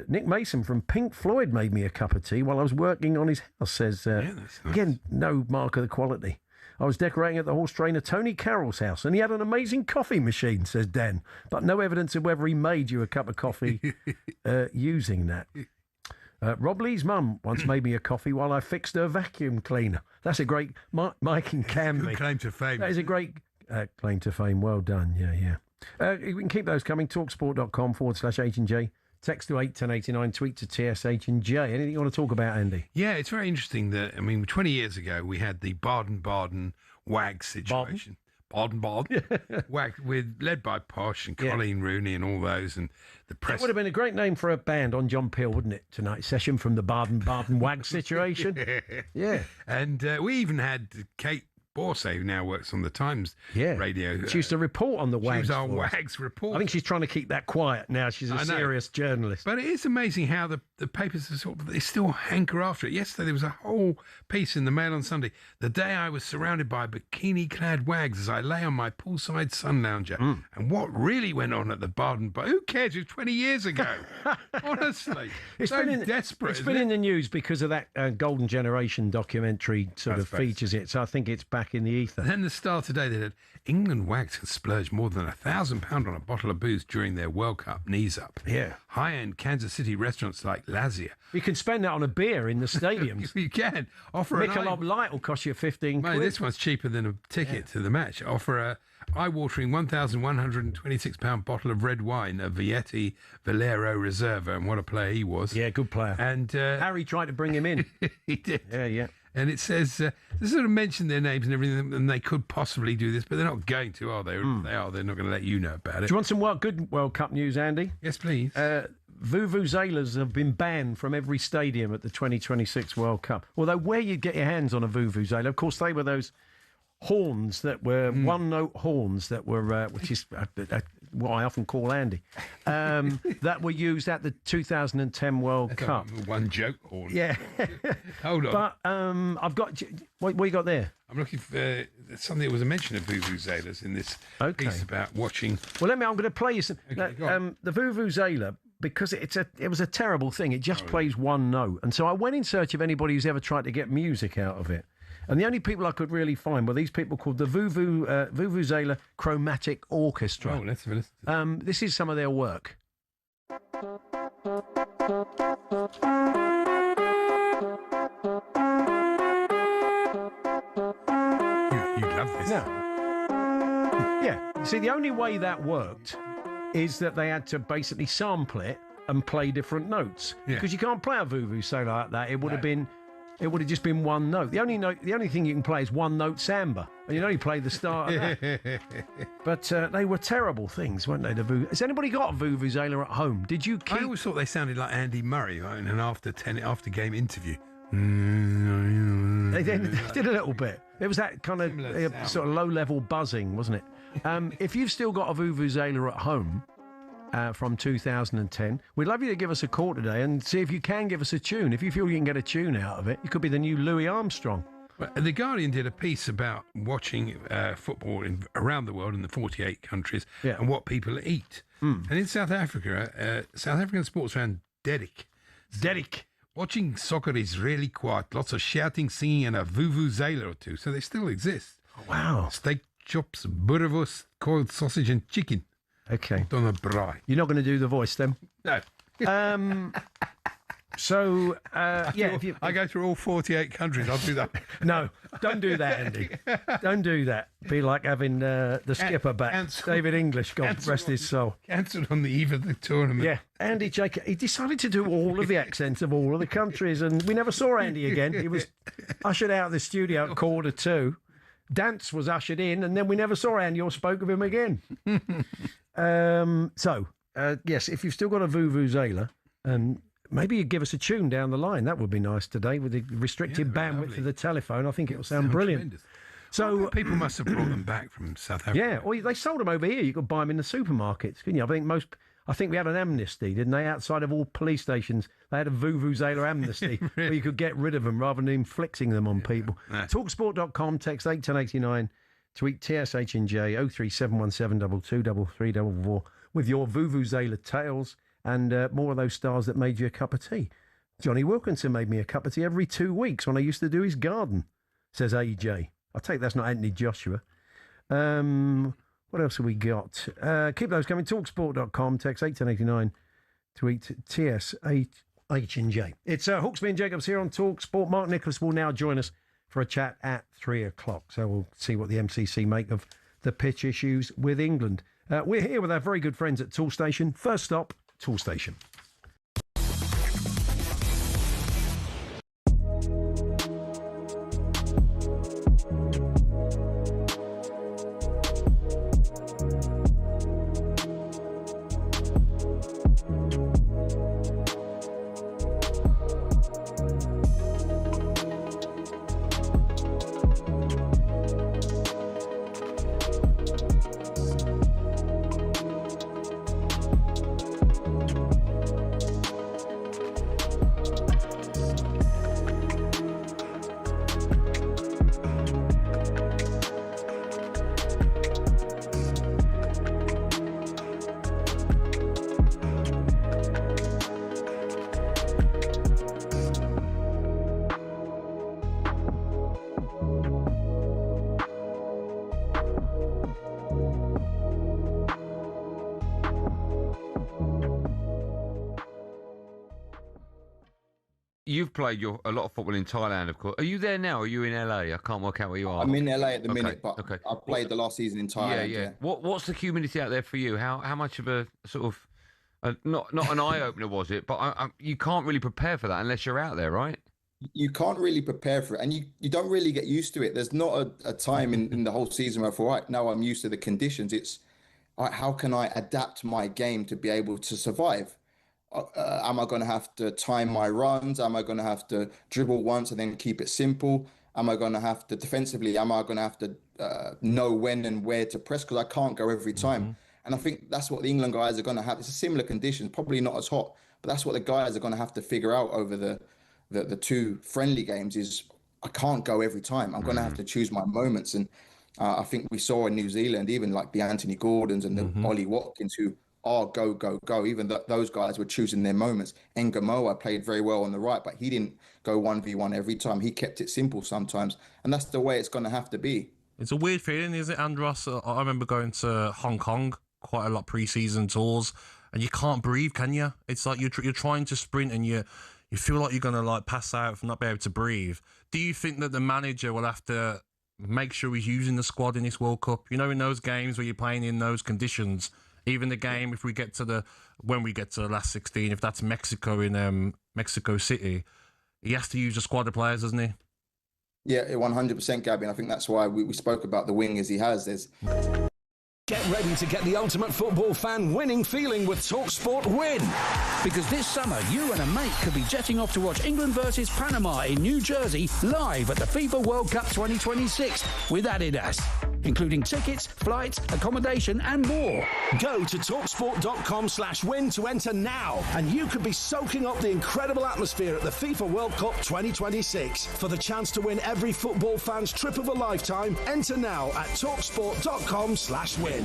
Nick Mason from Pink Floyd made me a cup of tea while I was working on his house, says... that's nice. Again, no mark of the quality. I was decorating at the horse trainer Tony Carroll's house, and he had an amazing coffee machine, says Dan, but no evidence of whether he made you a cup of coffee using that. Rob Lee's mum once made me a coffee while I fixed her vacuum cleaner. That's a great... Mike and Canby. Good claim to fame. That is a great claim to fame. Well done. Yeah. We can keep those coming. talksport.com/H&J. Text to 81089, tweet to TSH&J. Anything you want to talk about, Andy? Yeah, it's very interesting that, 20 years ago, we had the Baden-Baden WAG situation. Baden-Baden? WAG, led by Posh and Colleen Rooney and all those, and the press. That would have been a great name for a band on John Peel, wouldn't it? Tonight's session from the Baden-Baden WAG situation. Yeah. And we even had Kate Borsay, who now works on the Times radio. She used to report on the WAGs. She was our WAGs report. I think she's trying to keep that quiet now. She's a serious journalist. But it is amazing how the papers are they still hanker after it. Yesterday there was a whole piece in the Mail on Sunday. The day I was surrounded by bikini-clad WAGs as I lay on my poolside sun lounger. And what really went on at the Baden? Who cares? It was 20 years ago. Honestly. It's desperate. It's been in the news because of that Golden Generation documentary features it. So I think it's back back in the ether. And then the Star today, they said, England wags can splurge more than £1,000 on a bottle of booze during their World Cup knees up. Yeah. High-end Kansas City restaurants like Lazia. You can spend that on a beer in the stadiums. You can. Offer Michelob Light will cost you 15 quid. quid. This one's cheaper than a ticket to the match. Offer a eye-watering £1,126 bottle of red wine, a Vietti Valero Reserva, and what a player he was. Yeah, good player. And Harry tried to bring him in. He did. Yeah. And it says, they sort of mention their names and everything, and they could possibly do this, but they're not going to, are they? They are. They're not going to let you know about it. Do you want some good World Cup news, Andy? Yes, please. Vuvuzelas have been banned from every stadium at the 2026 World Cup. Although where you get your hands on a Vuvuzela, of course, they were those horns that were one-note horns that were, which is what I often call Andy, that were used at the 2010 World Cup. One joke horn. Yeah. Hold on. But I've got... What you got there? I'm looking for something that was a mention of Vuvuzelas in this piece about watching... Well, I'm going to play you some... Okay, go on. The Vuvuzela, because it was a terrible thing, it just plays one note. And so I went in search of anybody who's ever tried to get music out of it. And the only people I could really find were these people called the Vuvuzela Chromatic Orchestra. Oh, let's have a listen. This is some of their work. You'd love this. Yeah. See, the only way that worked is that they had to basically sample it and play different notes. Because you can't play a Vuvuzela like that. It would have been... It would have just been one note. The only thing you can play is one note samba, and you only play the start of that. But they were terrible things, weren't they? Has anybody got a Vuvuzela at home? Did you keep... I always thought they sounded like Andy Murray, right, in an after game interview. They did a little bit. It was that kind of sort of low level buzzing, wasn't it? If you've still got a Vuvuzela at home. From 2010. We'd love you to give us a call today and see if you can give us a tune. If you feel you can get a tune out of it, you could be the new Louis Armstrong. Well, the Guardian did a piece about watching football around the world in the 48 countries and what people eat. And in South Africa, South African sportsman Derek. Watching soccer is really quiet. Lots of shouting, singing, and a vuvuzela or two. So they still exist. Oh, wow. Steak, chops, boerewors, coiled sausage, and chicken. Okay. On a braai. You're not going to do the voice then? No. So, if you... I go through all 48 countries, I'll do that. No, don't do that, Andy. Don't do that. Be like having the skipper back, David English, God rest his soul. Cancelled on the eve of the tournament. Yeah, Andy Jacob, he decided to do all of the accents of all of the countries, and we never saw Andy again. He was ushered out of the studio at 1:45. Dance was ushered in, and then we never saw Andy or spoke of him again. Yes, if you've still got a Vuvuzela, maybe you give us a tune down the line. That would be nice today with the restricted bandwidth of the telephone. I think it will sound brilliant. Tremendous. So people must have brought them back from South Africa. Yeah, well, they sold them over here. You could buy them in the supermarkets, couldn't you? I think we had an amnesty, didn't they? Outside of all police stations, they had a Vuvuzela amnesty where you could get rid of them rather than inflicting them on people. Talksport.com, text 81089, tweet TSH and J 03717 223344 with your Vuvuzela tales and more of those stars that made you a cup of tea. Johnny Wilkinson made me a cup of tea every 2 weeks when I used to do his garden, says AJ. I take that's not Anthony Joshua. What else have we got? Keep those coming. Talksport.com, text 81089, tweet TSH and J. It's Hawksbee and Jacobs here on TalkSport. Mark Nicholas will now join us for a chat at 3:00. So we'll see what the MCC make of the pitch issues with England. We're here with our very good friends at Tool Station. First stop, Tool Station. you've played a lot of football in Thailand, of course. Are you there now? Or are you in LA? I can't work out where you are. I'm in LA at the minute, but I played the last season in Thailand. Yeah. What's the humidity out there for you? How much of a sort of not an eye opener was it? But you can't really prepare for that unless you're out there, right? You can't really prepare for it, and you don't really get used to it. There's not a time in the whole season where I thought, right, now I'm used to the conditions. It's how can I adapt my game to be able to survive? Am I going to have to time my runs? Am I going to have to dribble once and then keep it simple? Am I going to have to defensively? Am I going to have to know when and where to press? Because I can't go every time. And I think that's what the England guys are going to have. It's a similar condition, probably not as hot, but that's what the guys are going to have to figure out over the two friendly games. Is I can't go every time. I'm going to have to choose my moments. And I think we saw in New Zealand, even like the Anthony Gordons and the Ollie Watkins, who are go. Even those guys were choosing their moments. Ngamoa played very well on the right, but he didn't go 1v1 every time. He kept it simple sometimes. And that's the way it's going to have to be. It's a weird feeling, isn't it, Andros? I remember going to Hong Kong quite a lot pre-season tours, and you can't breathe, can you? It's like you're trying to sprint and you feel like you're going to like pass out from not being able to breathe. Do you think that the manager will have to make sure he's using the squad in this World Cup? You know, in those games where you're playing in those conditions, even the game, when we get to the last 16, if that's Mexico in Mexico City, he has to use a squad of players, doesn't he? Yeah, 100%, Gabby. And I think that's why we spoke about the wingers he has. Get ready to get the ultimate football fan winning feeling with talkSPORT Win. Because this summer, you and a mate could be jetting off to watch England versus Panama in New Jersey live at the FIFA World Cup 2026 with Adidas, including tickets, flights, accommodation and more. Go to talksport.com/win to enter now, and you could be soaking up the incredible atmosphere at the FIFA World Cup 2026. For the chance to win every football fan's trip of a lifetime, enter now at talksport.com/win.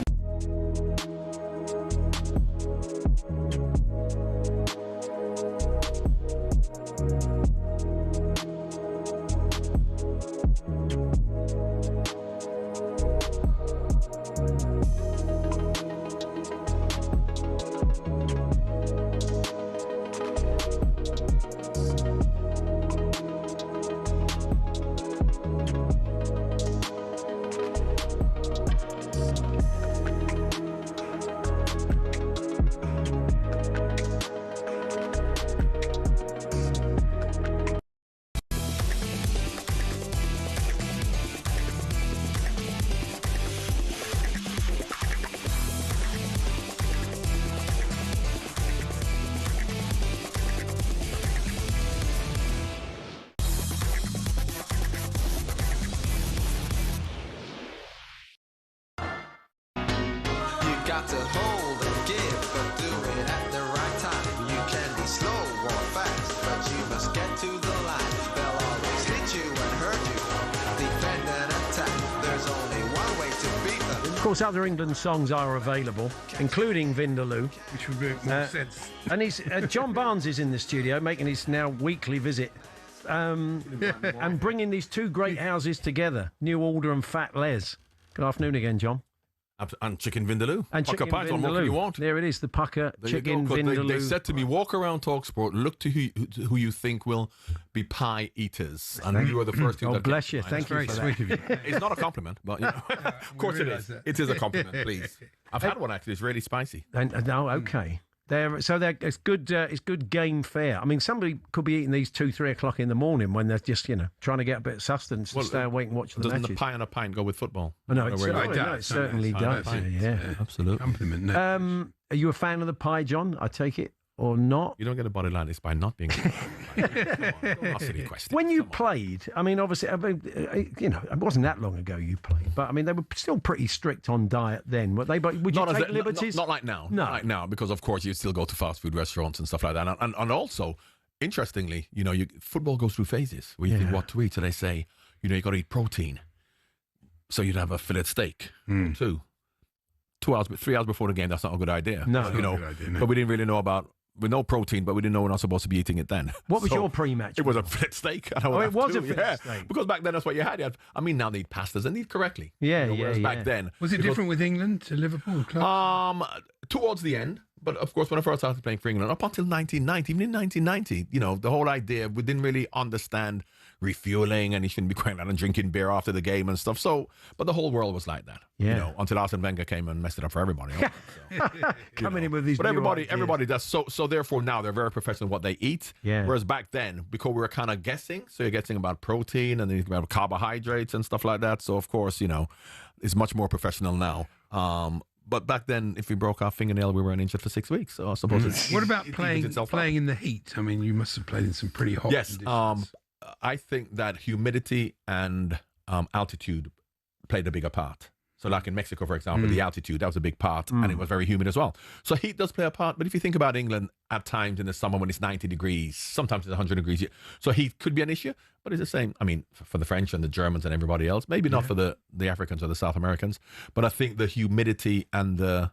Got to hold and give, but do it at the right time. You can be slow or fast, but you must get to the line. They'll always hit you and hurt you. Defend and attack. There's only one way to beat them. Of course, other England songs are available, including Vindaloo. Which would make more sense. And he's John Barnes is in the studio, making his now weekly visit. And bringing these two great houses together, New Order and Fat Les. Good afternoon again, John. And chicken vindaloo. And Pucker chicken pies, what more can you want? There it is, the pucker, There chicken you go, 'cause vindaloo. They said to me, walk around talkSPORT, look to who you think will be pie eaters. And you are the first two Oh, that bless came you. to mind. Thank you for that. Sweet of you. It's not a compliment, but you know, of course it is. It is a compliment, please. I've had one, actually. It's really spicy. No, okay. It's good game fare. I mean, somebody could be eating these 2-3 o'clock in the morning when they're just trying to get a bit of sustenance to stay awake and watch the matches. Doesn't the pie and a pint go with football? Oh, no, it certainly does. Yeah, absolutely. Compliment. Are you a fan of the pie, John? I take it, or not? You don't get a body like this by not being. Silly question. When you played, I mean, obviously, it wasn't that long ago you played, but I mean, they were still pretty strict on diet then. Were they? But would you take liberties? Not like now. No. Not like now, because of course you still go to fast food restaurants and stuff like that. And also, interestingly, football goes through phases where you think what to eat. So they say, you got to eat protein. So you'd have a fillet steak or two. 3 hours before the game. That's not a good idea. No, not a good idea, no. But we didn't really know about. We know protein, but we didn't know we're not supposed to be eating it then. What was your pre-match? It was a fillet steak. It was a fillet steak. Because back then that's what you had. I mean, now they eat pastas and eat correctly. Yeah, Whereas back then, was it different with England to Liverpool? Towards the end, But of course, when I first started playing for England, up until 1990, even in 1990, you know, the whole idea, we didn't really understand refueling and you shouldn't be going out and drinking beer after the game and stuff. So, but the whole world was like that, you know, until Arsene Wenger came and messed it up for everybody. Coming in with these, but everybody does. So therefore now they're very professional what they eat. Yeah. Whereas back then, because we were kind of guessing, so you're guessing about protein and then about carbohydrates and stuff like that. So of course, you know, it's much more professional now. But back then, if we broke our fingernail, we weren't injured for 6 weeks. So I suppose What about playing in the heat? I mean, you must have played in some pretty hot conditions. I think that humidity and altitude played a bigger part. So like in Mexico, for example, the altitude, that was a big part, and it was very humid as well. So heat does play a part, but if you think about England at times in the summer when it's 90 degrees, sometimes it's 100 degrees, so heat could be an issue, but it's the same, I mean, for the French and the Germans and everybody else, maybe not for the Africans or the South Americans, but I think the humidity and the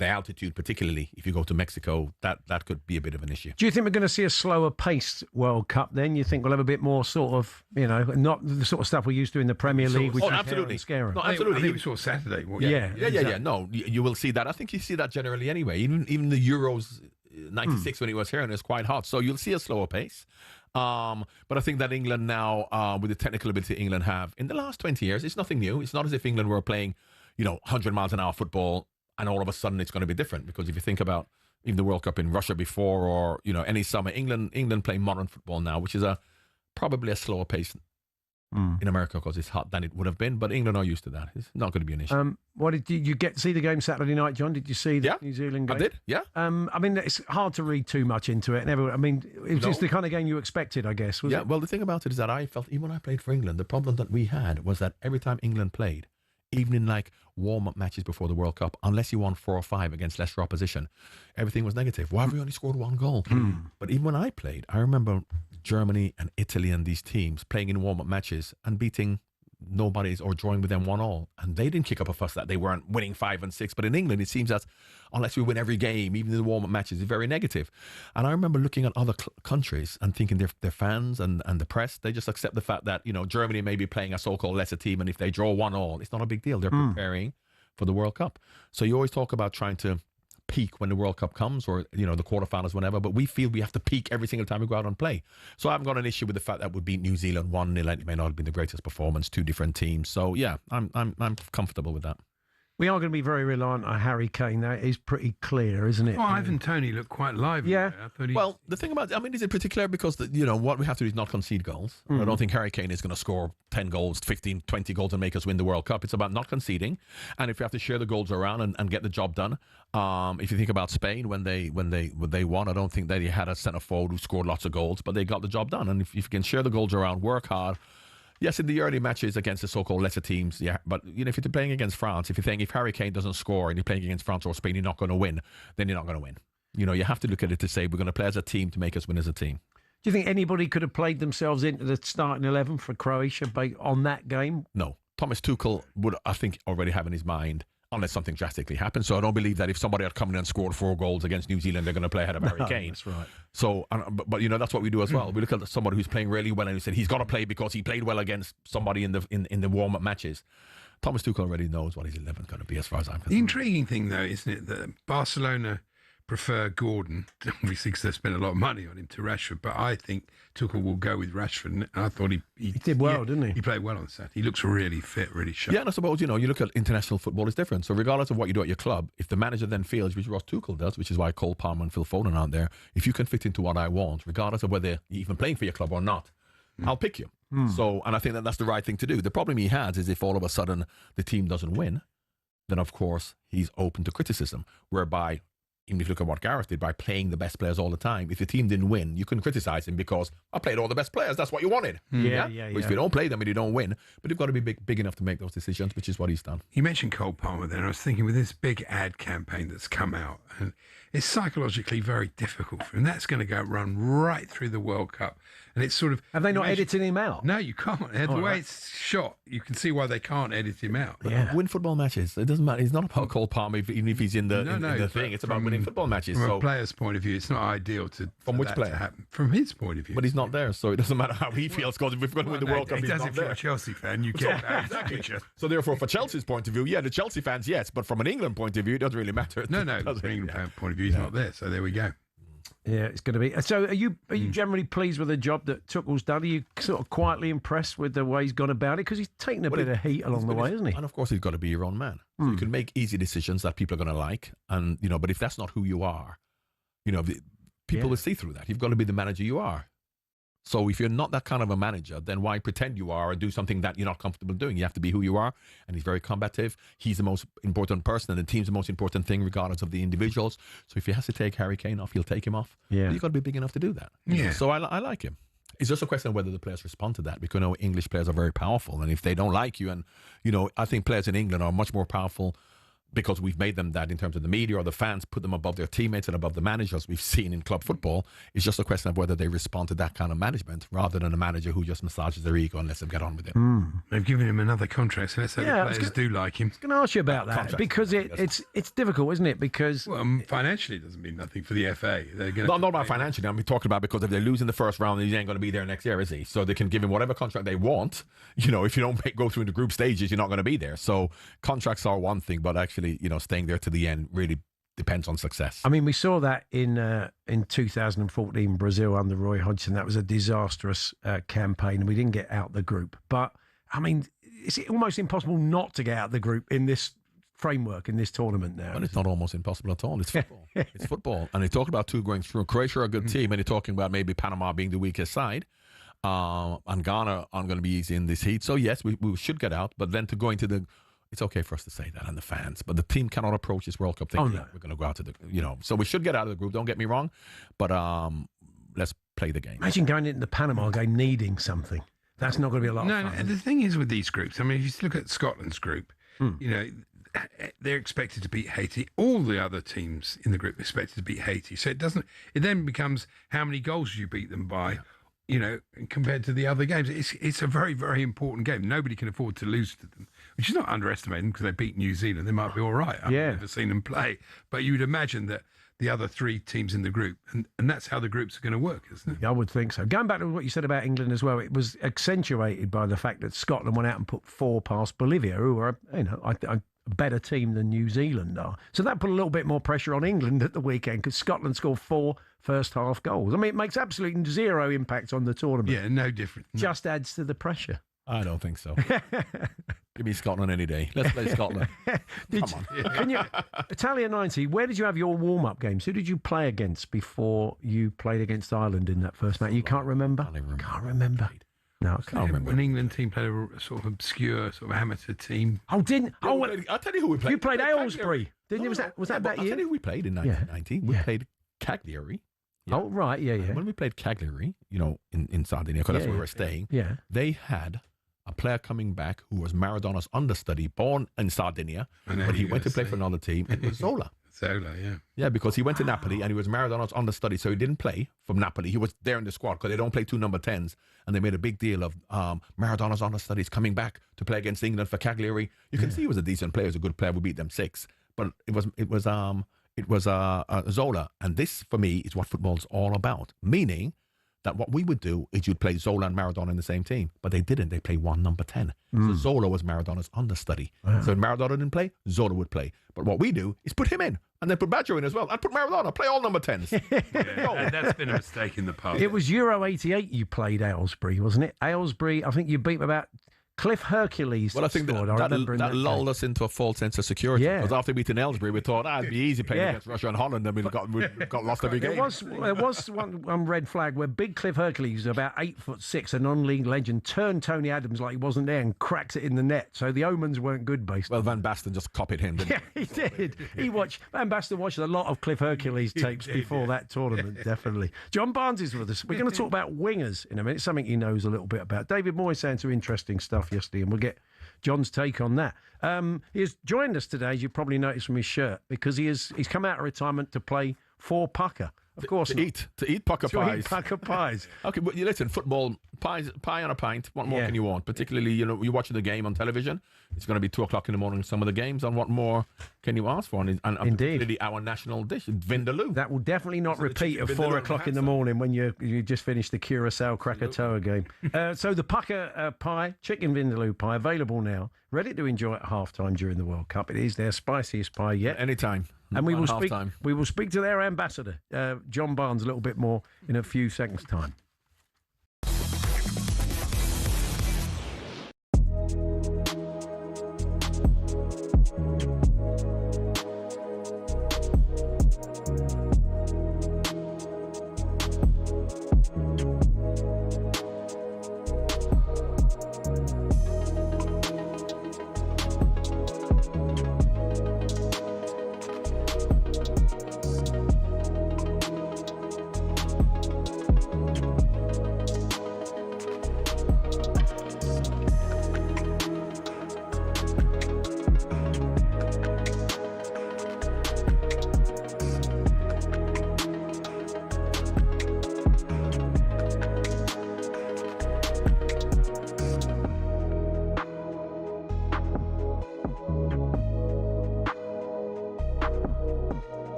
altitude, particularly if you go to Mexico, that could be a bit of an issue. Do you think we're going to see a slower paced World Cup then? You think we'll have a bit more sort of, you know, not the sort of stuff we're used to in the Premier League, which is absolutely scary. No, absolutely. I think we saw Saturday. Yeah. No, you will see that. I think you see that generally anyway. Even the Euros 96 when it was here and it's quite hot, so you'll see a slower pace. But I think that England now, with the technical ability England have in the last 20 years, it's nothing new. It's not as if England were playing, you know, 100 miles an hour football and all of a sudden it's going to be different. Because if you think about even the World Cup in Russia before, or, you know, any summer, England play modern football now, which is probably a slower pace in America because it's hot than it would have been. But England are used to that. It's not going to be an issue. What did you get to see the game Saturday night, John? Did you see the New Zealand game? I did, yeah. I mean, it's hard to read too much into it. I mean, it was just the kind of game you expected, I guess, was it? Well, the thing about it is that I felt, even when I played for England, the problem that we had was that every time England played, even in like warm-up matches before the World Cup, unless you won 4 or 5 against lesser opposition, everything was negative. Why have we only scored 1 goal? But even when I played, I remember Germany and Italy and these teams playing in warm-up matches and beating nobodies or drawing with them 1-1, and they didn't kick up a fuss that they weren't winning 5 and 6. But in England, it seems that unless we win every game, even in the warm-up matches, it's very negative. And I remember looking at other countries and thinking their fans and the press, they just accept the fact that, you know, Germany may be playing a so-called lesser team, and if they draw 1-1, it's not a big deal. They're preparing for the World Cup. So you always talk about trying to peak when the World Cup comes, or, you know, the quarterfinals, whenever, but we feel we have to peak every single time we go out and play. So I haven't got an issue with the fact that we beat New Zealand 1-0, and it may not have been the greatest performance, 2 different teams. So yeah, I'm comfortable with that. We are going to be very reliant on Harry Kane. That is pretty clear, isn't it? Oh, Ivan Toney looked quite lively. Yeah. Well, the thing about, I mean, is it particular because, you know, what we have to do is not concede goals. I don't think Harry Kane is going to score 10 goals, 15, 20 goals and make us win the World Cup. It's about not conceding. And if you have to share the goals around and get the job done. If you think about Spain, when they won, I don't think they had a centre forward who scored lots of goals, but they got the job done. And if you can share the goals around, work hard. Yes, in the early matches against the so-called lesser teams, yeah. But, you know, if you're playing against France, if you're thinking if Harry Kane doesn't score and you're playing against France or Spain, you're not going to win, then you're not going to win. You know, you have to look at it to say we're going to play as a team to make us win as a team. Do you think anybody could have played themselves into the starting 11 for Croatia on that game? No. Thomas Tuchel would, I think, already have in his mind, unless something drastically happens. So I don't believe that if somebody had come in and scored 4 goals against New Zealand, they're going to play ahead of Harry Kane. That's right. So, but you know, that's what we do as well. We look at somebody who's playing really well and we said he's got to play because he played well against somebody in the warm-up matches. Thomas Tuchel already knows what his 11 is going to be, as far as I'm concerned. The intriguing thing, though, isn't it, that Barcelona prefer Gordon, obviously because they spent a lot of money on him, to Rashford, but I think Tuchel will go with Rashford, and I thought he did well, didn't he? He played well on Saturday. He looks really fit, really sharp. Yeah, and I suppose, you know, you look at international football, it's different. So regardless of what you do at your club, if the manager then feels, which Ross Tuchel does, which is why Cole Palmer and Phil Foden aren't there, if you can fit into what I want, regardless of whether you're even playing for your club or not, I'll pick you. So, and I think that that's the right thing to do. The problem he has is if all of a sudden the team doesn't win, then of course he's open to criticism, whereby, even if you look at what Gareth did by playing the best players all the time, if the team didn't win, you couldn't criticize him because I played all the best players. That's what you wanted. Yeah. If you don't play them and you don't win, but you've got to be big enough to make those decisions, which is what he's done. You mentioned Cole Palmer there, and I was thinking with this big ad campaign that's come out, and it's psychologically very difficult for him. That's going to run right through the World Cup. And it's sort of... Have they not edited him out? No, you can't. The way it's shot, you can see why they can't edit him out. Win football matches. It doesn't matter. He's not about Cole Palmer, even if he's in the thing. It's about winning football matches. From a player's point of view, it's not ideal from which player? To happen. From his point of view. But he's not there, so it doesn't matter how he feels, because if we're going to win the World Cup, he's not there. It does if you're a Chelsea fan. You care about exactly. So therefore, for Chelsea's point of view, the Chelsea fans, yes, but from an England point of view, it doesn't really matter. No, from England point of view, he's not there. So there we go. Yeah, it's going to be. So are you generally pleased with the job that Tuchel's done? Are you sort of quietly impressed with the way he's gone about it? Because he's taken a bit of heat along the way, hasn't he? And of course, he's got to be your own man. So you can make easy decisions that people are going to like. And, but if that's not who you are, people will see through that. You've got to be the manager you are. So if you're not that kind of a manager, then why pretend you are and do something that you're not comfortable doing? You have to be who you are, and he's very combative. He's the most important person, and the team's the most important thing, regardless of the individuals. So if he has to take Harry Kane off, he'll take him off. Yeah. But you've got to be big enough to do that. Yeah. So I like him. It's just a question of whether the players respond to that, because English players are very powerful, and if they don't like you, and I think players in England are much more powerful because we've made them that in terms of the media or the fans, put them above their teammates and above the managers we've seen in club football. It's just a question of whether they respond to that kind of management rather than a manager who just massages their ego and lets them get on with it. They've given him another contract, so let's hope the players do like him. I was going to ask you about that, because it's difficult, isn't it? Because financially it doesn't mean nothing for the FA. Not about financially. I'm talking about because if they lose in the first round, he ain't going to be there next year, is he? So they can give him whatever contract they want. If you don't go through the group stages, you're not going to be there. So contracts are one thing, but actually, staying there to the end really depends on success. I mean, we saw that in 2014 Brazil under Roy Hodgson. That was a disastrous campaign, and we didn't get out the group. But I mean, it's almost impossible not to get out the group in this framework, in this tournament now. But it's not almost impossible at all. It's football. It's football. And they talk about two going through. Croatia are a good team, and they're talking about maybe Panama being the weakest side. And Ghana aren't going to be easy in this heat. So yes, we should get out. But then to go into the... It's okay for us to say that, and the fans, but the team cannot approach this World Cup thinking we're going to go out to the, so we should get out of the group. Don't get me wrong, but let's play the game. Imagine going into the Panama game needing something. That's not going to be a lot of fun. No, the thing is with these groups, I mean, if you look at Scotland's group, they're expected to beat Haiti. All the other teams in the group are expected to beat Haiti. So it then becomes how many goals you beat them by. Compared to the other games, it's a very, very important game. Nobody can afford to lose to them, which is not underestimating because they beat New Zealand. They might be all right. I've never seen them play. But you'd imagine that the other three teams in the group, and that's how the groups are going to work, isn't it? I would think so. Going back to what you said about England as well, it was accentuated by the fact that Scotland went out and put 4 past Bolivia, who are, a better team than New Zealand are. So that put a little bit more pressure on England at the weekend because Scotland scored 4 first half goals. I mean, it makes absolutely zero impact on the tournament. Yeah, no different. No. Just adds to the pressure. I don't think so. Give me Scotland any day. Let's play Scotland. Come on. Italia 90, where did you have your warm-up games? Who did you play against before you played against Ireland in that first match? You can't remember? Can't remember. No, I can't remember. An England team played a sort of obscure, sort of amateur team. I'll tell you who we played. You played Aylesbury, didn't you? Was that year? I'll tell you who we played in 1990. We played Cagliari. Yeah. Oh, right, yeah. When we played Cagliari, in Sardinia, because that's where we were staying, they had a player coming back who was Maradona's understudy, born in Sardinia, but he went to play for another team. It was Zola. Zola, yeah. Yeah, because he went to Napoli and he was Maradona's understudy, so he didn't play from Napoli. He was there in the squad because they don't play 2 number 10s, and they made a big deal of Maradona's understudies coming back to play against England for Cagliari. You can see he was a decent player, he was a good player. We beat them 6, but it was Zola, and this for me is what football's all about. Meaning that what we would do is you'd play Zola and Maradona in the same team, but they didn't. They played 1 number 10. So Zola was Maradona's understudy. So when Maradona didn't play, Zola would play. But what we do is put him in, and then put Baggio in as well, and put Maradona, play all number 10s. That's been a mistake in the past. It was Euro 88 you played Aylesbury, wasn't it? Aylesbury, I think you beat them about... Cliff Hercules. Well, I think that lulled us into a false sense of security. Because after beating Aylesbury, we thought it'd be easy playing against Russia and Holland, and we got lost every game. There was one red flag where big Cliff Hercules, about 8'6", a non-league legend, turned Tony Adams like he wasn't there and cracked it in the net. So the omens weren't good, basically. Well, Van Basten just copied him, didn't he? He did. Van Basten watched a lot of Cliff Hercules tapes before that tournament, definitely. John Barnes is with us. We're going to talk about wingers in a minute, something he knows a little bit about. David Moyes saying some interesting stuff yesterday, and we'll get John's take on that. He has joined us today, as you probably noticed from his shirt, because he's come out of retirement to play for Pucker. Of course to not. eat pucker pies. Eat pucker pies. Okay, but you listen, football, pie on a pint. What more can you want? Particularly, you're watching the game on television. It's going to be 2:00 in the morning, some of the games, and what more can you ask for? And particularly our national dish, Vindaloo. That will definitely not repeat at 4:00 in the morning when you just finished the Curacao Krakatoa game. So the pucker pie, chicken Vindaloo pie, available now, ready to enjoy at halftime during the World Cup. It is their spiciest pie yet. Anytime. And we will speak to their ambassador, John Barnes, a little bit more in a few seconds' time.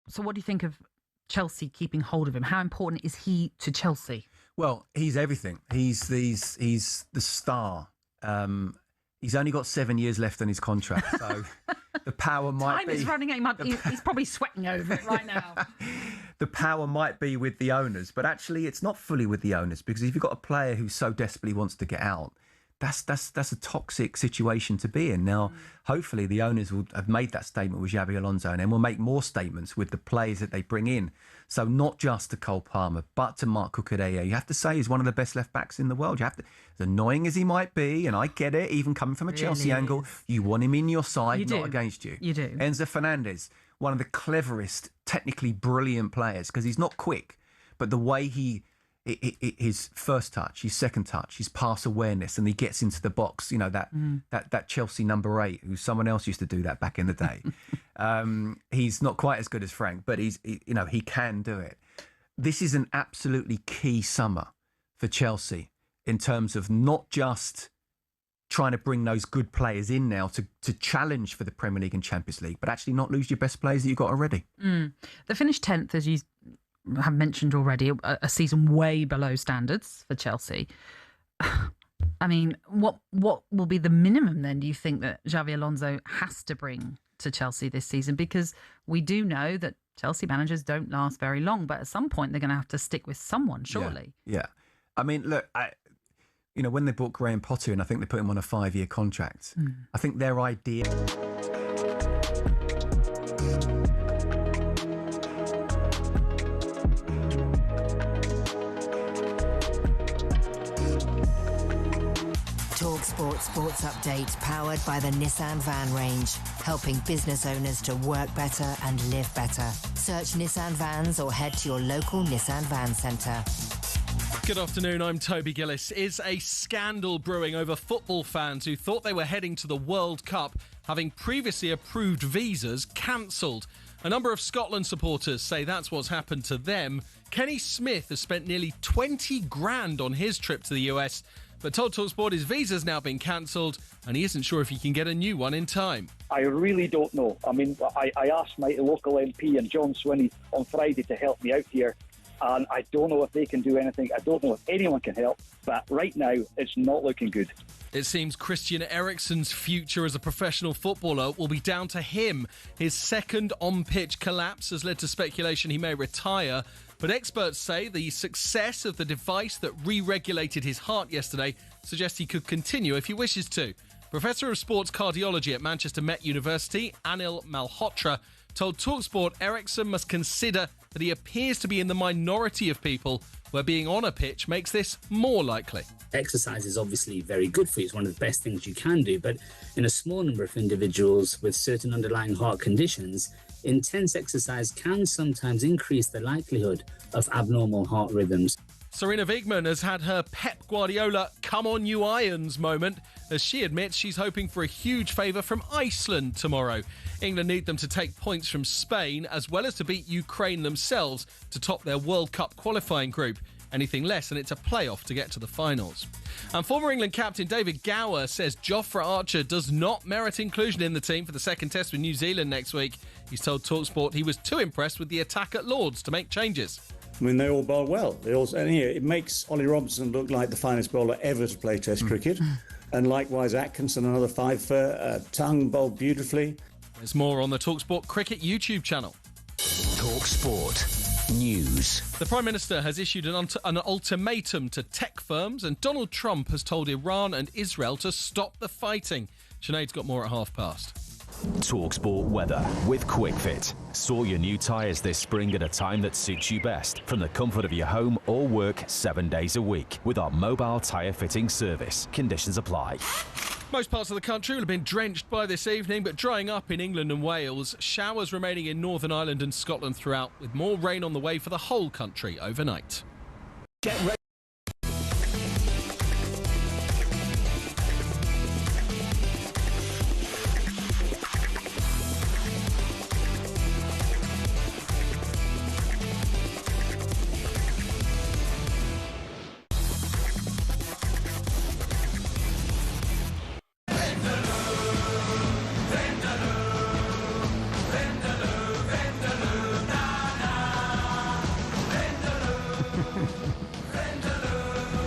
So what do you think of Chelsea keeping hold of him? How important is he to Chelsea? Well, he's everything. He's the star. He's only got 7 years left on his contract, so the power might Time be... is running out. He's probably sweating over it right now. The power might be with the owners, but actually it's not fully with the owners, because if you've got a player who so desperately wants to get out, that's a toxic situation to be in. Now, hopefully the owners will have made that statement with Xabi Alonso, and then will make more statements with the players that they bring in. So not just to Cole Palmer, but to Marc Cucurella. You have to say he's one of the best left backs in the world. You have to, as annoying as he might be, and I get it, even coming from a Chelsea angle, you want him in your side, not against you. You do. Enzo Fernandez, one of the cleverest, technically brilliant players, because he's not quick, but the way his first touch, his second touch, his pass awareness, and he gets into the box. You know that Chelsea number 8, who someone else used to do that back in the day. He's not quite as good as Frank, but he can do it. This is an absolutely key summer for Chelsea in terms of not just trying to bring those good players in now to challenge for the Premier League and Champions League, but actually not lose your best players that you've got already. They finished 10th, as you have mentioned already, a season way below standards for Chelsea. I mean, what will be the minimum then, do you think, that Xabi Alonso has to bring to Chelsea this season? Because we do know that Chelsea managers don't last very long, but at some point they're going to have to stick with someone, surely. Yeah. I mean, look, when they brought Graham Potter in, I think they put him on a 5-year contract. I think their idea... talkSPORT Sports Update, powered by the Nissan Van range, helping business owners to work better and live better. Search Nissan Vans or head to your local Nissan Van Centre. Good afternoon, I'm Toby Gillis. Is a scandal brewing over football fans who thought they were heading to the World Cup, having previously approved visas cancelled? A number of Scotland supporters say that's what's happened to them. Kenny Smith has spent nearly 20 grand on his trip to the US, but told talkSPORT his visa's now been cancelled and he isn't sure if he can get a new one in time. I really don't know. I mean, I asked my local MP and John Swinney on Friday to help me out here, and I don't know if they can do anything. I don't know if anyone can help, but right now it's not looking good. It seems Christian Eriksen's future as a professional footballer will be down to him. His second on-pitch collapse has led to speculation he may retire, but experts say the success of the device that re-regulated his heart yesterday suggests he could continue if he wishes to. Professor of Sports Cardiology at Manchester Met University, Anil Malhotra, told talkSPORT Eriksen must consider that he appears to be in the minority of people where being on a pitch makes this more likely. Exercise is obviously very good for you. It's one of the best things you can do. But in a small number of individuals with certain underlying heart conditions, intense exercise can sometimes increase the likelihood of abnormal heart rhythms. Sarina Wiegman has had her Pep Guardiola come on you Irons moment as she admits she's hoping for a huge favour from Iceland tomorrow. England need them to take points from Spain as well as to beat Ukraine themselves to top their World Cup qualifying group. Anything less and it's a playoff to get to the finals. And former England captain David Gower says Jofra Archer does not merit inclusion in the team for the second test with New Zealand next week. He's told talkSPORT he was too impressed with the attack at Lords to make changes. I mean, they all bowl well. They also, and it makes Ollie Robinson look like the finest bowler ever to play Test cricket. And likewise, Atkinson, another five-for. Tongue bowled beautifully. There's more on the talkSPORT Cricket YouTube channel. talkSPORT News. The Prime Minister has issued an ultimatum to tech firms, and Donald Trump has told Iran and Israel to stop the fighting. Sinead's got more at past. talkSPORT weather with QuickFit. Store your new tyres this spring at a time that suits you best from the comfort of your home or work 7 days a week with our mobile tyre fitting service. Conditions apply. Most parts of the country will have been drenched by this evening, but drying up in England and Wales. Showers remaining in Northern Ireland and Scotland throughout, with more rain on the way for the whole country overnight. Get ready.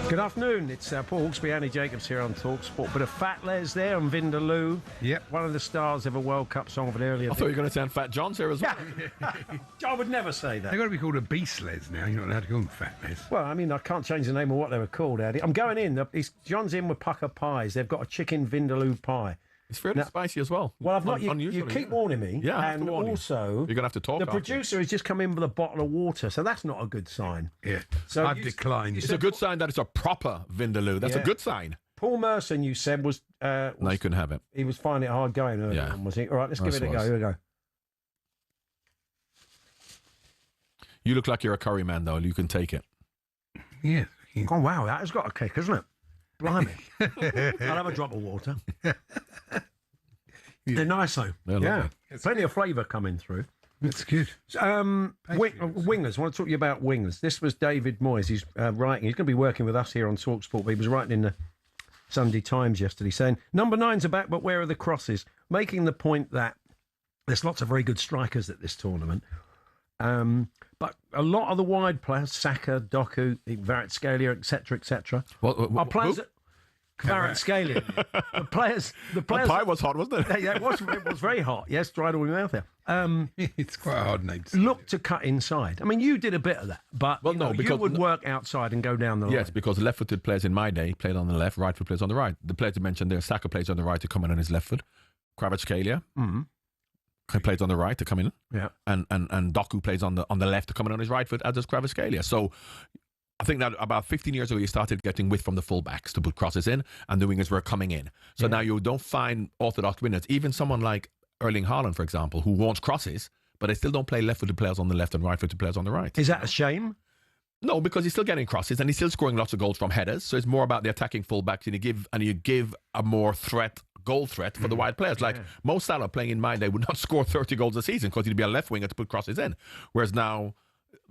Good afternoon, it's Paul Hawksbee, Annie Jacobs here on talkSPORT. Bit of Fat Les there on Vindaloo. Yep. One of the stars of a World Cup song of an earlier. I thought you were going to say Fat John's here as well. I would never say that. They've got to be called a Beast Les now. You're not allowed to call them Fat Les. Well, I mean, I can't change the name of what they were called, Eddie. I'm going in. John's in with Pucker Pies. They've got a chicken Vindaloo pie. It's fairly spicy as well. Well, I've not. You keep warning me. Yeah, I have and to warn you. also, you're going to have to talk. The producer has just come in with a bottle of water, so that's not a good sign. Yeah, so I've declined. It's a good sign that it's a proper Vindaloo. That's a good sign. Paul Merson, you said, was no, you couldn't have it. He was finding it hard going earlier on, was he? All right, let's give it a go. Here we go. You look like you're a curry man, though. You can take it. Yeah. Oh, wow, that has got a kick, hasn't it? Blimey. I'll have a drop of water. They're nice, though. Yeah. Plenty of flavour coming through. That's good. Wingers. I want to talk to you about wingers. This was David Moyes. He's writing. He's going to be working with us here on talkSPORT. But he was writing in the Sunday Times yesterday saying, number 9's are back, but where are the crosses? Making the point that there's lots of very good strikers at this tournament. But a lot of the wide players, Saka, Doku, Kvaratskhelia, etc., are players that... Kvaratskhelia. The players. The pie was hot, wasn't it? Yeah, it was very hot. Yes, dried all my mouth there. It's quite a hard name to look to cut inside. I mean, you did a bit of that, but because you would work outside and go down the line. Yes, because left-footed players in my day played on the left, right-footed players on the right. The players you mentioned there, Saka plays on the right to come in on his left foot. Kvaratskhelia plays on the right to come in. Yeah. And Doku plays on the left to come in on his right foot, as does Kvaratskhelia. So I think that about 15 years ago, you started getting width from the fullbacks to put crosses in, and the wingers were coming in. So now you don't find orthodox winners. Even someone like Erling Haaland, for example, who wants crosses, but they still don't play left-footed players on the left and right-footed players on the right. Is that a shame? No, because he's still getting crosses and he's still scoring lots of goals from headers. So it's more about the attacking fullbacks, and you give a more goal threat for the wide players. Like Mo Salah playing in my day would not score 30 goals a season because he'd be a left winger to put crosses in. Whereas now,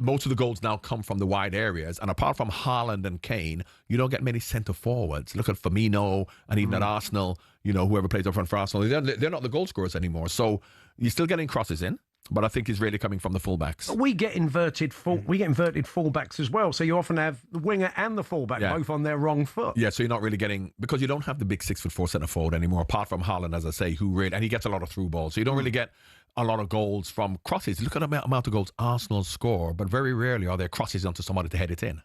most of the goals now come from the wide areas. And apart from Haaland and Kane, you don't get many centre forwards. Look at Firmino and even at Arsenal, whoever plays up front for Arsenal, they're not the goal scorers anymore. So you're still getting crosses in. But I think it's really coming from the fullbacks. We get inverted fullbacks as well. So you often have the winger and the fullback both on their wrong foot. Yeah, so you're not really getting, because you don't have the big 6'4" centre forward anymore, apart from Haaland, as I say, and he gets a lot of through balls. So you don't really get a lot of goals from crosses. Look at the amount of goals Arsenal score, but very rarely are there crosses onto somebody to head it in.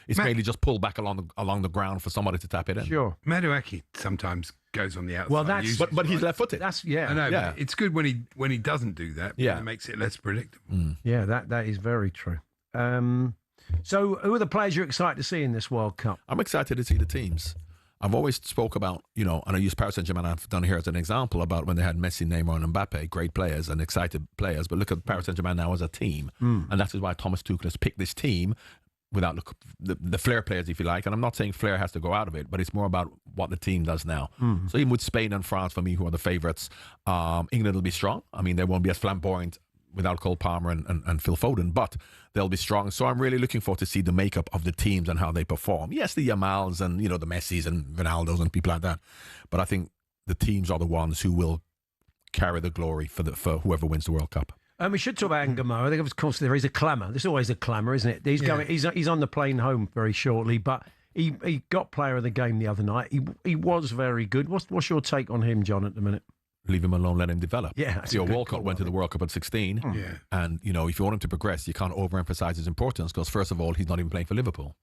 It's mainly just pulled back along the ground for somebody to tap it in. Sure. Madueke sometimes goes on the outside. Well, but he's left-footed. That's I know. Yeah. It's good when he doesn't do that. It makes it less predictable. Yeah, that is very true. So, who are the players you're excited to see in this World Cup? I'm excited to see the teams. I've always spoke about, and I use Paris Saint-Germain, I've done here as an example about when they had Messi, Neymar and Mbappe, great players and excited players. But look at Paris Saint-Germain now as a team. And that is why Thomas Tuchel has picked this team, without the flair players, if you like. And I'm not saying flair has to go out of it, but it's more about what the team does now. So even with Spain and France, for me, who are the favourites, England will be strong. I mean, they won't be as flamboyant without Cole Palmer and Phil Foden, but they'll be strong. So I'm really looking forward to see the makeup of the teams and how they perform. Yes, the Yamals and, the Messis and Ronaldos and people like that. But I think the teams are the ones who will carry the glory for whoever wins the World Cup. We should talk about Angamo. I think, of course, there is a clamour. There's always a clamour, isn't it? He's going. He's on the plane home very shortly, but he got player of the game the other night. He was very good. What's your take on him, John, at the minute? Leave him alone, let him develop. Yeah, Walcott went to the World Cup at 16. Yeah. And, if you want him to progress, you can't overemphasize his importance because, first of all, he's not even playing for Liverpool.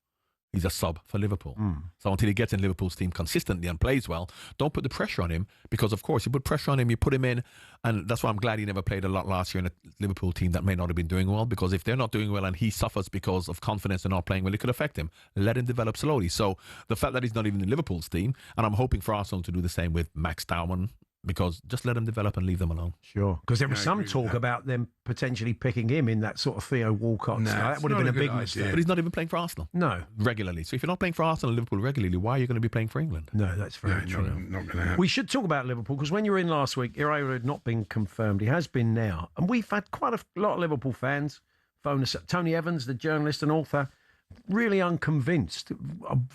He's a sub for Liverpool. So until he gets in Liverpool's team consistently and plays well, don't put the pressure on him because, of course, you put pressure on him, you put him in, and that's why I'm glad he never played a lot last year in a Liverpool team that may not have been doing well, because if they're not doing well and he suffers because of confidence and not playing well, it could affect him. Let him develop slowly. So the fact that he's not even in Liverpool's team, and I'm hoping for Arsenal to do the same with Max Dowman, because just let them develop and leave them alone. Sure. Because there was some talk about them potentially picking him in that sort of Theo Walcott style. That would have been a big mistake. But he's not even playing for Arsenal. No. Regularly. So if you're not playing for Arsenal and Liverpool regularly, why are you going to be playing for England? No, that's very true. Not going to happen. We should talk about Liverpool, because when you were in last week, Iraola had not been confirmed. He has been now. And we've had quite a lot of Liverpool fans phone us up. Tony Evans, the journalist and author, really unconvinced,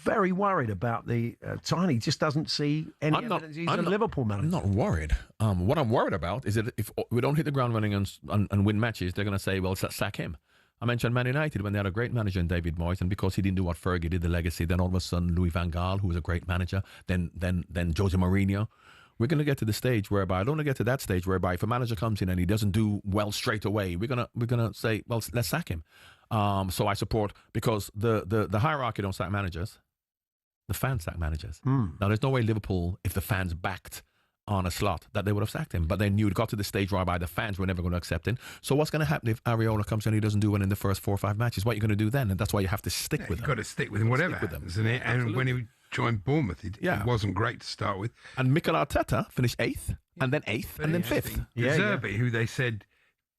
very worried about the Tiny. Just doesn't see any evidence he's a Liverpool manager. I'm not worried. What I'm worried about is that if we don't hit the ground running and win matches, they're going to say, well, sack him. I mentioned Man United when they had a great manager in David Moyes, and because he didn't do what Fergie did, the legacy, then all of a sudden Louis van Gaal, who was a great manager, then Jose Mourinho. We're going to get to the stage whereby, I don't want to get to that stage whereby if a manager comes in and he doesn't do well straight away, we're gonna say, well, let's sack him. So I support, because the hierarchy don't sack managers, the fans sack managers. Now there's no way Liverpool, if the fans backed on a slot, that they would have sacked him. But they knew it got to the stage whereby the fans were never going to accept him. So what's going to happen if Areola comes in and he doesn't do well in the first 4 or 5 matches? What are you going to do then? And that's why you have to stick with him. You've got to stick with him, whatever happens, isn't it? And when he joined Bournemouth, it wasn't great to start with. And Mikel Arteta finished 8th, and then 8th, and then 5th. Zerbi, who they said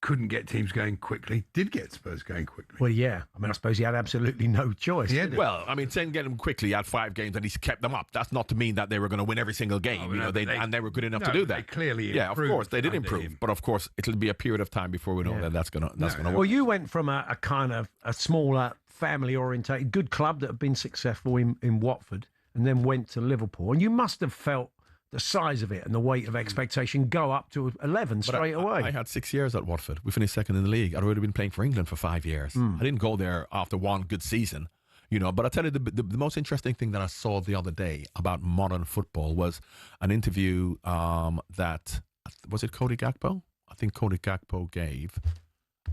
couldn't get teams going quickly, did get Spurs going quickly. Well, yeah. I mean, I suppose he had absolutely no choice. Well, I mean, saying get them quickly, he had 5 games and he's kept them up. That's not to mean that they were going to win every single game. And they were good enough to do that. They clearly of course, they did improve. But of course, it'll be a period of time before we know that that's going to work. Well, you went from a kind of a smaller, family-orientated, good club that had been successful in Watford, and then went to Liverpool. And you must have felt the size of it and the weight of expectation go up to 11 straight away. I had 6 years at Watford. We finished second in the league. I'd already been playing for England for 5 years. I didn't go there after one good season, But I tell you, the most interesting thing that I saw the other day about modern football was an interview that, was it Cody Gakpo? I think Cody Gakpo gave,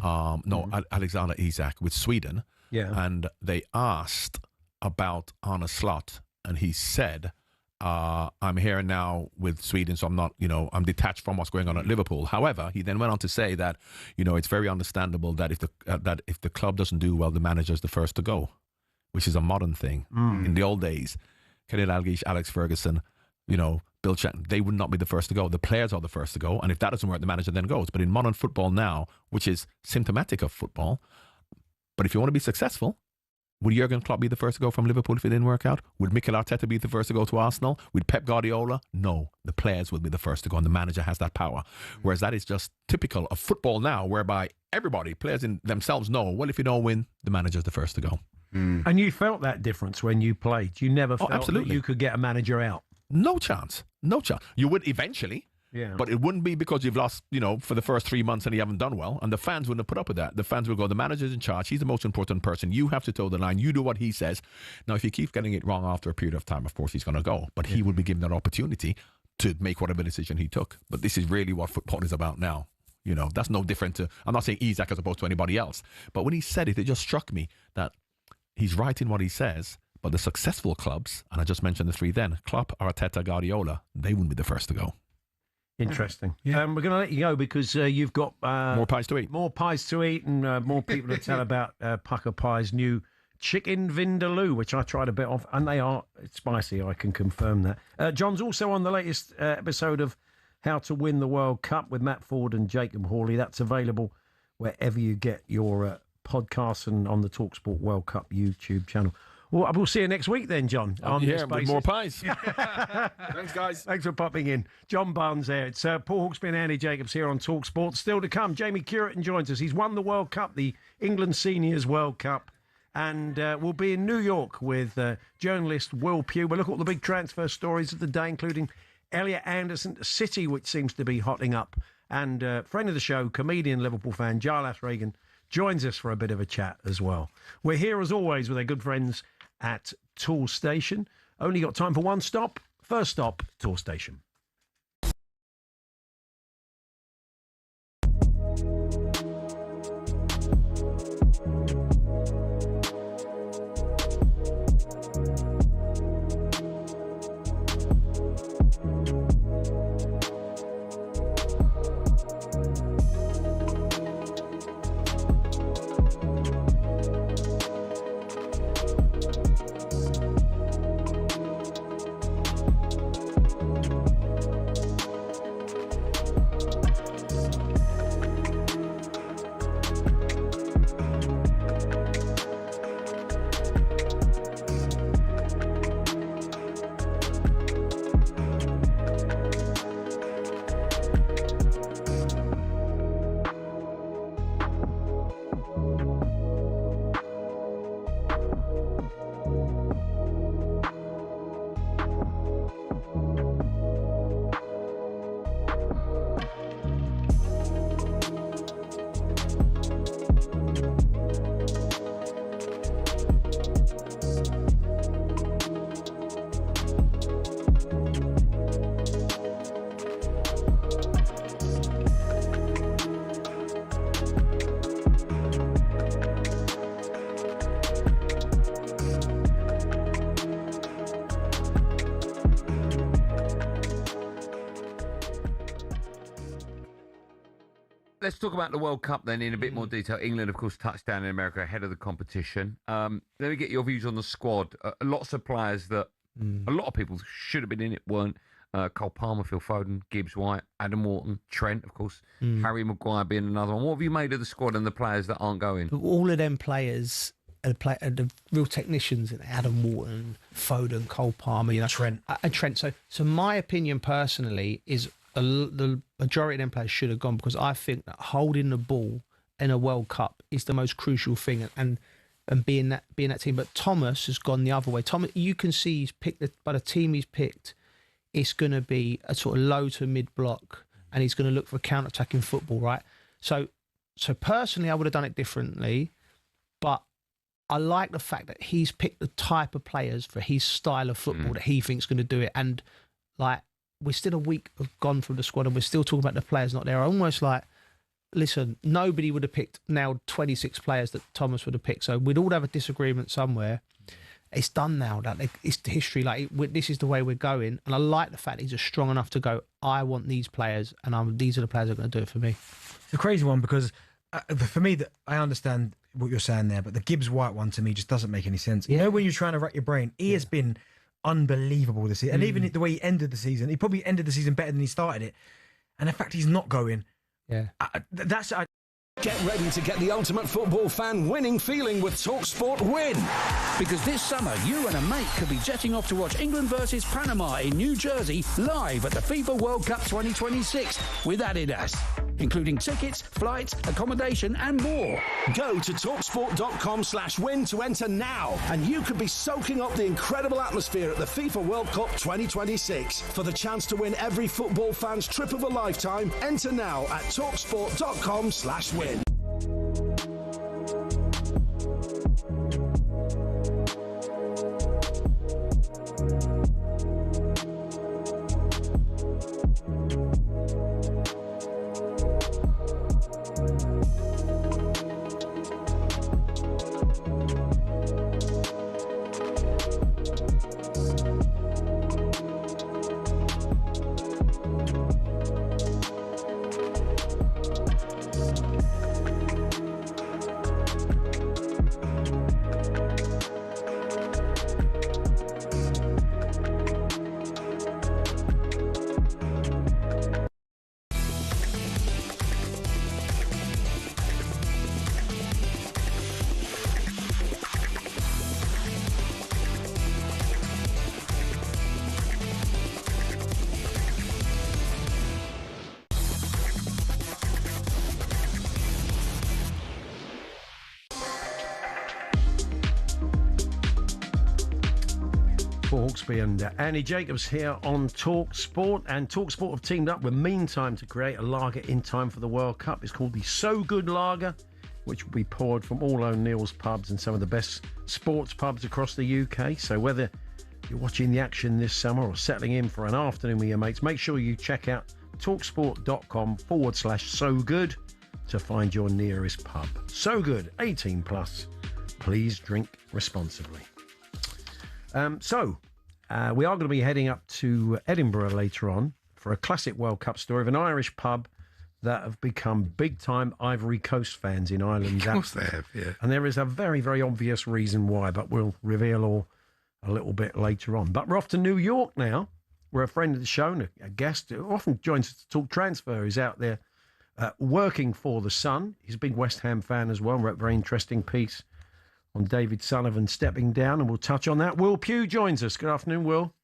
Alexander Isak with Sweden. Yeah. And they asked about Arne Slot, and he said, I'm here now with Sweden, so I'm not, I'm detached from what's going on at Liverpool. However, he then went on to say that, it's very understandable that if the club doesn't do well, the manager's the first to go, which is a modern thing. In the old days, Kenny Dalglish, Alex Ferguson, Bill Shatton, they would not be the first to go. The players are the first to go, and if that doesn't work, the manager then goes. But in modern football now, which is symptomatic of football, but if you want to be successful, would Jurgen Klopp be the first to go from Liverpool if it didn't work out? Would Mikel Arteta be the first to go to Arsenal? Would Pep Guardiola? No. The players will be the first to go, and the manager has that power. Whereas that is just typical of football now, whereby everybody, players in themselves know, well, if you don't win, the manager's the first to go. And you felt that difference when you played? You never felt that you could get a manager out? No chance. No chance. You would eventually. Yeah. But it wouldn't be because you've lost, for the first 3 months and you haven't done well. And the fans wouldn't have put up with that. The fans will go, the manager's in charge. He's the most important person. You have to toe the line. You do what he says. Now, if he keeps getting it wrong after a period of time, of course, he's going to go. But he will be given that opportunity to make whatever decision he took. But this is really what football is about now. That's no different to, I'm not saying Isak as opposed to anybody else. But when he said it, it just struck me that he's right in what he says. But the successful clubs, and I just mentioned the 3 then, Klopp, Arteta, Guardiola, they wouldn't be the first to go. Interesting. Yeah. We're going to let you go because you've got more pies to eat. More pies to eat and more people to tell about Pucker Pie's new chicken vindaloo, which I tried a bit of, and they are spicy, I can confirm that. John's also on the latest episode of How to Win the World Cup with Matt Ford and Jacob Hawley. That's available wherever you get your podcasts and on the talkSPORT World Cup YouTube channel. Well, we'll see you next week then, John. On yeah, this with basis. more pies. Thanks, guys. Thanks for popping in. John Barnes there. It's Paul Hawksbee and Andy Jacobs here on talkSPORT. Still to come, Jamie Curran joins us. He's won the World Cup, the England Seniors World Cup, and we'll be in New York with journalist Will Pugh. We'll look at all the big transfer stories of the day, including Elliot Anderson to City, which seems to be hotting up. And friend of the show, comedian, Liverpool fan, Jarlath Reagan, joins us for a bit of a chat as well. We're here, as always, with our good friends at Tool Station. Only got time for one stop. First stop, Tool Station. Let's talk about the World Cup then in a bit more detail. England, of course, touched down in America ahead of the competition. Let me get your views on the squad. Lots of players that a lot of people should have been in it weren't. Cole Palmer, Phil Foden, Gibbs White, Adam Wharton, Trent, of course, Harry Maguire being another one. What have you made of the squad and the players that aren't going? All of them players are the real technicians, Adam Wharton, Foden, Cole Palmer, Trent. And Trent. So my opinion personally is the majority of them players should have gone, because I think that holding the ball in a World Cup is the most crucial thing, and being that team. But Thomas has gone the other way. Thomas, you can see he's picked by the team he's picked. It's going to be a sort of low to mid block, and he's going to look for counter-attacking football, right? So personally, I would have done it differently, but I like the fact that he's picked the type of players for his style of football that he thinks going to do it. And like, we're still a week gone from the squad, and we're still talking about the players not there. Almost like, listen, nobody would have picked now 26 players that Thomas would have picked. So we'd all have a disagreement somewhere. It's done now. That it's history. This is the way we're going. And I like the fact he's strong enough to go, I want these players, and these are the players that are going to do it for me. It's a crazy one, because for me, I understand what you're saying there, but the Gibbs White one to me just doesn't make any sense. You know, when you're trying to rack your brain, he has been unbelievable this season. And even the way he ended the season, he probably ended the season better than he started it. And the fact he's not going, Get ready to get the ultimate football fan winning feeling with talkSPORT Win. Because this summer, you and a mate could be jetting off to watch England versus Panama in New Jersey live at the FIFA World Cup 2026 with Adidas, including tickets, flights, accommodation and more. Go to talksport.com/win to enter now, and you could be soaking up the incredible atmosphere at the FIFA World Cup 2026. For the chance to win every football fan's trip of a lifetime, enter now at talksport.com/win. Paul Hawksbee and Annie Jacobs here on talkSPORT. And talkSPORT have teamed up with Meantime to create a lager in time for the World Cup. It's called the So Good Lager, which will be poured from all O'Neill's pubs and some of the best sports pubs across the UK. So whether you're watching the action this summer or settling in for an afternoon with your mates, make sure you check out talksport.com/so good to find your nearest pub. So Good, 18 plus. Please drink responsibly. We are going to be heading up to Edinburgh later on for a classic World Cup story of an Irish pub that have become big-time Ivory Coast fans in Ireland's Of course they have, yeah. And there is a very, very obvious reason why, but we'll reveal all a little bit later on. But we're off to New York now, where a friend of the show, a guest who often joins us to talk transfer, is out there working for the Sun. He's a big West Ham fan as well, wrote a very interesting piece on David Sullivan stepping down, and we'll touch on that. Will Pugh joins us. Good afternoon, Will.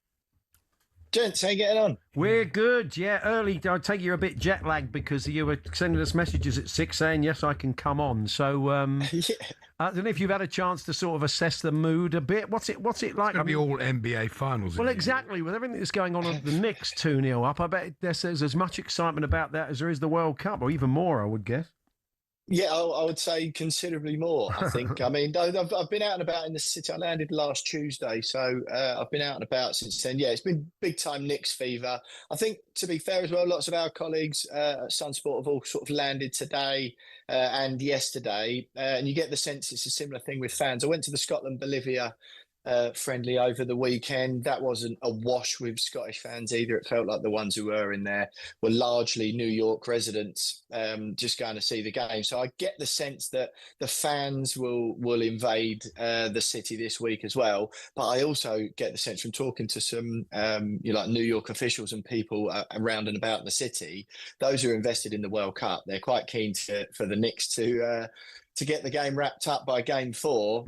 Gents, how you getting on? We're good, yeah. Early. I take you're a bit jet lagged because you were sending us messages at 6 saying, yes, I can come on. So I don't know if you've had a chance to sort of assess the mood a bit. What's it like? It's going to be all NBA finals. Well, exactly. With everything that's going on at the Knicks 2-0 up, I bet there's as much excitement about that as there is the World Cup, or even more, I would guess. Yeah, I would say considerably more, I think. I mean, I've been out and about in the city. I landed last Tuesday, so I've been out and about since then. Yeah, it's been big-time Knicks fever. I think, to be fair as well, lots of our colleagues at Sunsport have all sort of landed today and yesterday, and you get the sense it's a similar thing with fans. I went to the Scotland-Bolivia friendly over the weekend. That wasn't a wash with Scottish fans either. It felt like the ones who were in there were largely New York residents just going to see the game. So I get the sense that the fans will invade the city this week as well. But I also get the sense from talking to some like New York officials and people around and about the city, those who are invested in the World Cup, they're quite keen for the Knicks to get the game wrapped up by game 4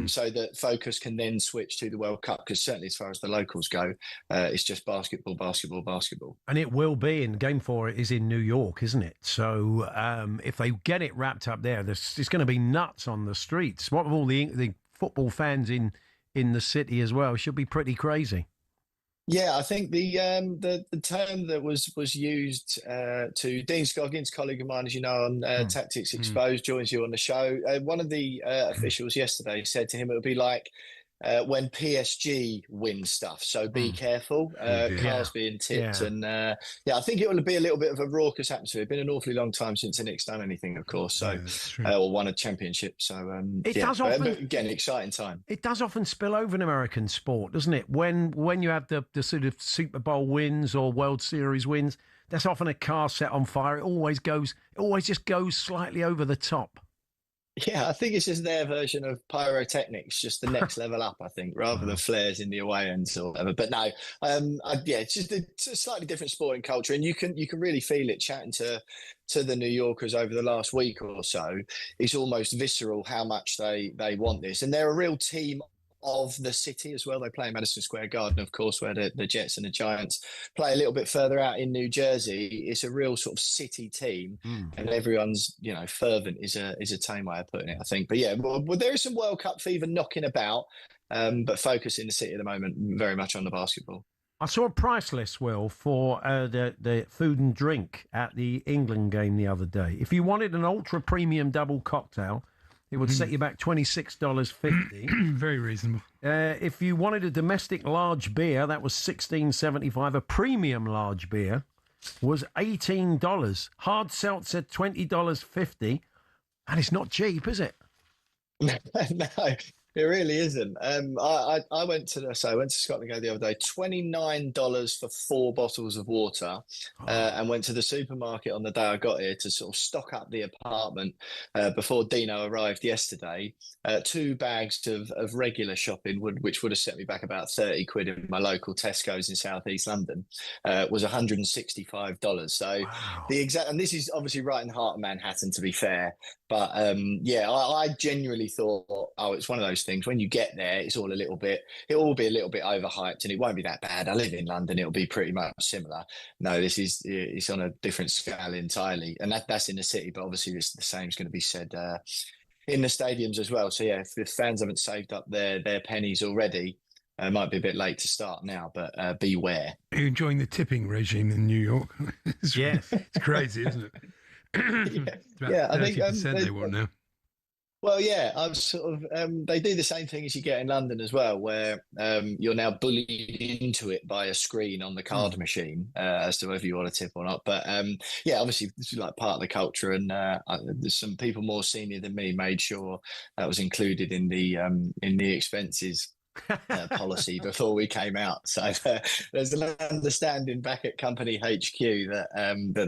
so that focus can then switch to the World Cup, because certainly as far as the locals go, it's just basketball. And it will be, and game 4 is in New York, isn't it? So if they get it wrapped up there, it's going to be nuts on the streets. What with all the football fans in the city as well, should be pretty crazy. Yeah, I think the term that was used to Dean Scoggins, colleague of mine, as you know, on Tactics Exposed, joins you on the show. One of the officials yesterday said to him it would be like when PSG win stuff. So be careful. Cars being tipped. Yeah. And I think it will be a little bit of a raucous atmosphere. It's been an awfully long time since the Knicks done anything, of course. So, or won a championship. So, it does often, again, exciting time. It does often spill over in American sport, doesn't it? When you have the sort of Super Bowl wins or World Series wins, there's often a car set on fire. It always just goes slightly over the top. Yeah, I think it's just their version of pyrotechnics, just the next level up, I think, rather than flares in the away ends or whatever. But no, it's just a slightly different sporting culture, and you can really feel it chatting to the New Yorkers over the last week or so. It's almost visceral how much they want this, and they're a real team of the city as well. They play in Madison Square Garden, of course, where the Jets and the Giants play a little bit further out in New Jersey. It's a real sort of city team, and everyone's fervent is a tame way of putting it, I think. But yeah, well, there is some World Cup fever knocking about, but focus in the city at the moment very much on the basketball. I saw a price list, Will, for the food and drink at the England game the other day. If you wanted an ultra premium double cocktail, it would set you back $26.50. Very reasonable. If you wanted a domestic large beer, that was $16.75. A premium large beer was $18. Hard seltzer, $20.50. And it's not cheap, is it? No, it really isn't. I went to Scotland the other day. $29 for 4 bottles of water, and went to the supermarket on the day I got here to sort of stock up the apartment before Dino arrived yesterday. 2 bags of regular shopping which would have set me back about 30 quid in my local Tesco's in southeast London. Was $165. So wow. And this is obviously right in the heart of Manhattan, to be fair. But I genuinely thought, it's one of those things. When you get there, it will be a little bit overhyped, and it won't be that bad. I live in London; it'll be pretty much similar. No, it's on a different scale entirely, and that's in the city. But obviously, the same is going to be said in the stadiums as well. So yeah, if fans haven't saved up their pennies already, Might be a bit late to start now, but beware. Are you enjoying the tipping regime in New York? Yes. It's crazy, isn't it? It's about I think 30% they want now. Well, yeah, I'm sort of. They do the same thing as you get in London as well, where you're now bullied into it by a screen on the card machine as to whether you want to tip or not. But yeah, obviously this is like part of the culture, and there's some people more senior than me made sure that was included in the expenses policy before we came out. So there's an understanding back at company HQ that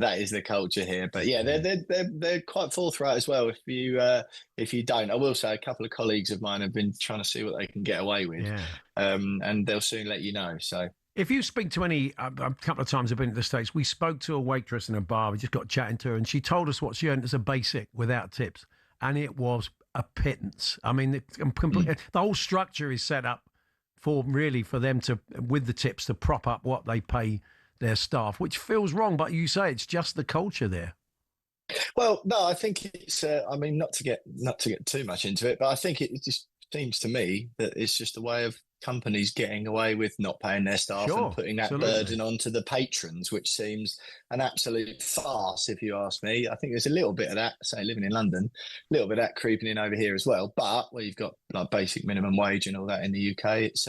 that is the culture here. But yeah, they're quite forthright as well. If you don't, I will say a couple of colleagues of mine have been trying to see what they can get away with, and they'll soon let you know. So. If you speak to any, a couple of times I've been to the States, we spoke to a waitress in a bar, we just got chatting to her, and she told us what she earned as a basic without tips, and it was a pittance. I mean, the whole structure is set up for them to, with the tips, to prop up what they pay their staff, which feels wrong, but you say it's just the culture there. Well, no, I think it's. I mean, not to get too much into it, but I think it just seems to me that it's just a way of companies getting away with not paying their staff and putting that burden onto the patrons, which seems an absolute farce, if you ask me. I think there's a little bit of that, say, living in London, a little bit of that creeping in over here as well. But where you've got like basic minimum wage and all that in the UK, it's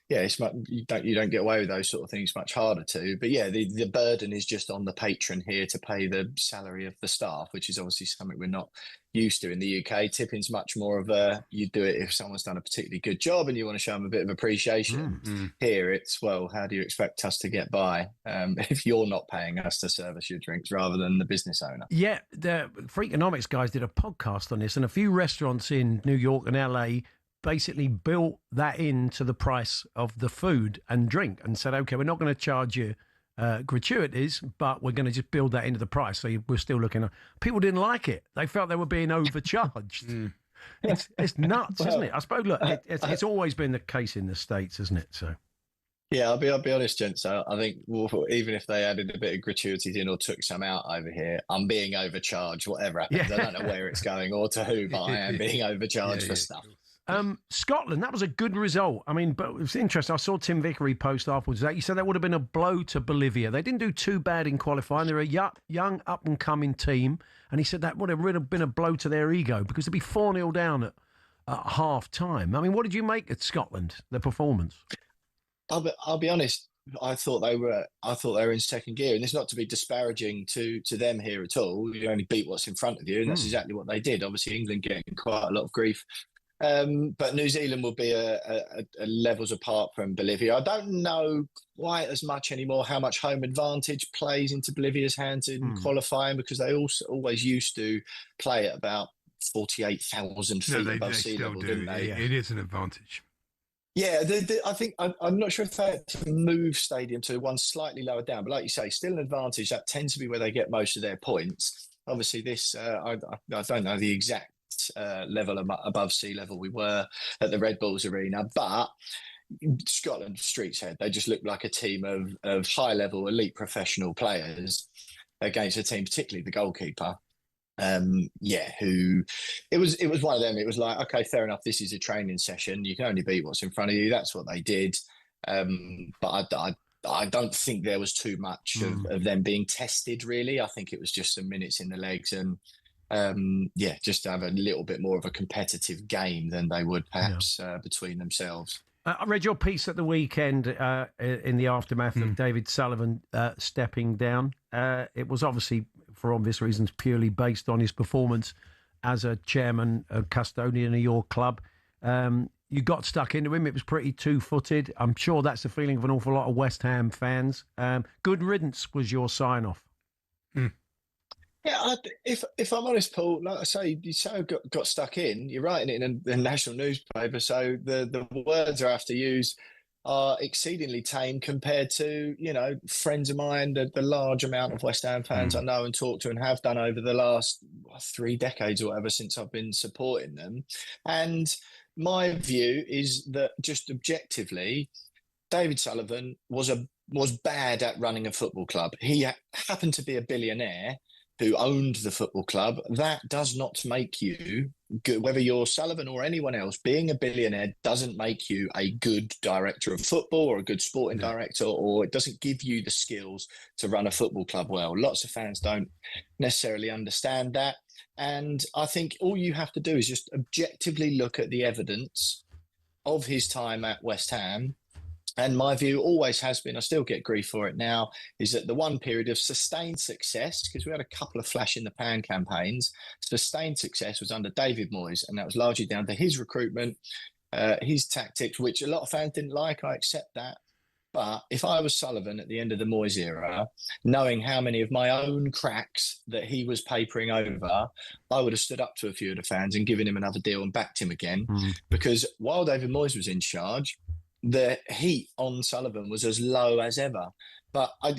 it's much, you don't get away with those sort of things, much harder to. But yeah, the burden is just on the patron here to pay the salary of the staff, which is obviously something we're not used to in the UK. Tipping's much more of a, you do it if someone's done a particularly good job and you want to show them a bit of appreciation. Here it's, well, how do you expect us to get by if you're not paying us to service your drinks rather than the business owner? Yeah, the Freakonomics guys did a podcast on this, and a few restaurants in New York and LA basically built that into the price of the food and drink and said, okay, we're not going to charge you gratuities, but we're going to just build that into the price. So we're still looking at, people didn't like it. They felt they were being overcharged. It's nuts, isn't it? I suppose, look, it's always been the case in the States, isn't it? So. Yeah, I'll be honest, gents. I think even if they added a bit of gratuities in or took some out over here, I'm being overcharged, whatever happens. I don't know where it's going or to who, but I am being overcharged for stuff. Scotland, that was a good result. I mean, but it was interesting. I saw Tim Vickery post afterwards that he said that would have been a blow to Bolivia. They didn't do too bad in qualifying. They're a young, up-and-coming team. And he said that would have been a blow to their ego because to be 4-0 down at half-time. I mean, what did you make at Scotland, their performance? I'll be honest. I thought they were in second gear, and it's not to be disparaging to them here at all. You only beat what's in front of you, and that's exactly what they did. Obviously, England getting quite a lot of grief. But New Zealand will be a levels apart from Bolivia. I don't know quite as much anymore how much home advantage plays into Bolivia's hands in qualifying, because they always used to play at about 48,000 feet above sea level, didn't they? It is an advantage. Yeah, I think I'm not sure if they had to move stadium to one slightly lower down, but like you say, still an advantage. That tends to be where they get most of their points. Obviously, this I don't know the exact level above sea level we were at the Red Bulls Arena, but Scotland streets ahead. They just look like a team of high level elite professional players against a team, particularly the goalkeeper. Who it was one of them. It was like, okay, fair enough, this is a training session, you can only beat what's in front of you. That's what they did. But I don't think there was too much of them being tested, really. I think it was just some minutes in the legs and just to have a little bit more of a competitive game than they would perhaps between themselves. I read your piece at the weekend in the aftermath of David Sullivan stepping down. It was obviously, for obvious reasons, purely based on his performance as a chairman, a custodian of your club. You got stuck into him. It was pretty two-footed. I'm sure that's the feeling of an awful lot of West Ham fans. Good riddance was your sign-off. Yeah, if I'm honest, Paul, like I say, you got stuck in. You're writing it in a national newspaper, so the words I have to use are exceedingly tame compared to, friends of mine, the large amount of West Ham fans I know and talk to and have done over the last 3 decades or whatever since I've been supporting them. And my view is that just objectively, David Sullivan was bad at running a football club. He happened to be a billionaire, who owned the football club, that does not make you good. Whether you're Sullivan or anyone else, being a billionaire doesn't make you a good director of football or a good sporting director, or it doesn't give you the skills to run a football club well. Lots of fans don't necessarily understand that. And I think all you have to do is just objectively look at the evidence of his time at West Ham. And my view always has been, I still get grief for it now, is that the one period of sustained success, because we had a couple of flash in the pan campaigns, sustained success was under David Moyes. And that was largely down to his recruitment, his tactics, which a lot of fans didn't like. I accept that. But if I was Sullivan at the end of the Moyes era, knowing how many of my own cracks that he was papering over, I would have stood up to a few of the fans and given him another deal and backed him again. Because while David Moyes was in charge, the heat on Sullivan was as low as ever. But I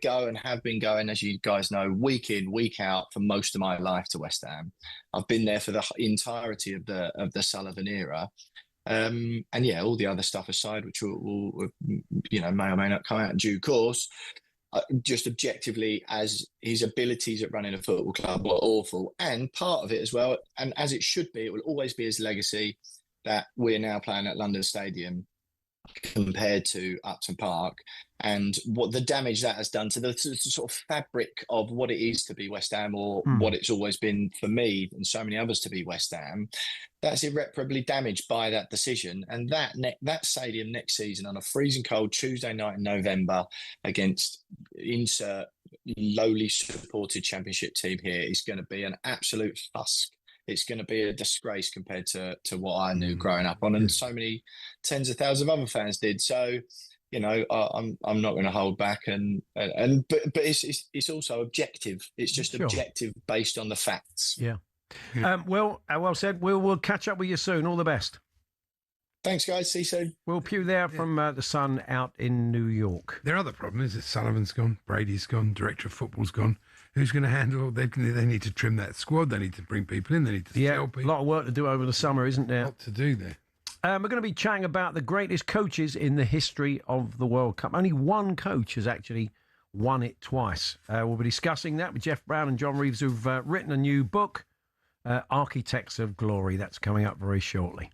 go and have been going, as you guys know, week in, week out for most of my life to West Ham. I've been there for the entirety of the Sullivan era. And yeah, all the other stuff aside, which will may or may not come out in due course, just objectively, as his abilities at running a football club were awful. And part of it as well, and as it should be, it will always be his legacy, that we're now playing at London Stadium compared to Upton Park, and what the damage that has done to the sort of fabric of what it is to be West Ham, or what it's always been for me and so many others to be West Ham. That's irreparably damaged by that decision. And that stadium next season on a freezing cold Tuesday night in November against insert lowly supported Championship team here is going to be an absolute fusk. It's going to be a disgrace compared to what I knew growing up on, and so many tens of thousands of other fans did. So, I'm not going to hold back, but it's also objective. It's just objective based on the facts. Yeah. Well said. We'll catch up with you soon. All the best. Thanks, guys. See you soon. Will Pugh there from the Sun out in New York. Their other problem is that Sullivan's gone, Brady's gone, Director of Football's gone. Who's going to handle? They need to trim that squad. They need to bring people in. They need to sell people. A lot of work to do over the summer, isn't there? A lot to do there. We're going to be chatting about the greatest coaches in the history of the World Cup. Only one coach has actually won it twice. We'll be discussing that with Jeff Brown and John Reeves, who've written a new book, Architects of Glory. That's coming up very shortly.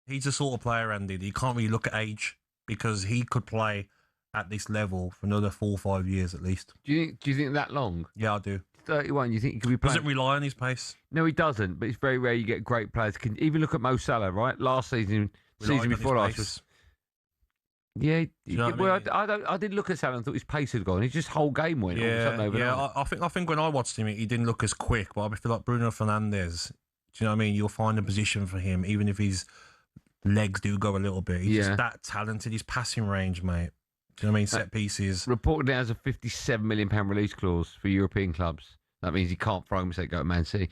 He's the sort of player, Andy, that you can't really look at age, because he could play at this level for another 4 or 5 years at least. Do you think that long? Yeah, I do. 31. You think he could be playing? Doesn't rely on his pace. No, he doesn't. But it's very rare you get great players. Can even look at Mo Salah, right? Last season before last was. Yeah, I did look at Salah and thought his pace had gone. His just whole game went. I think when I watched him, he didn't look as quick. But I feel like Bruno Fernandes. Do you know what I mean? You'll find a position for him, even if his legs do go a little bit. He's just that talented. His passing range, mate. Do you know what I mean? Set pieces. Reported now has a £57 million release clause for European clubs. That means he can't throw him and say go to Man City.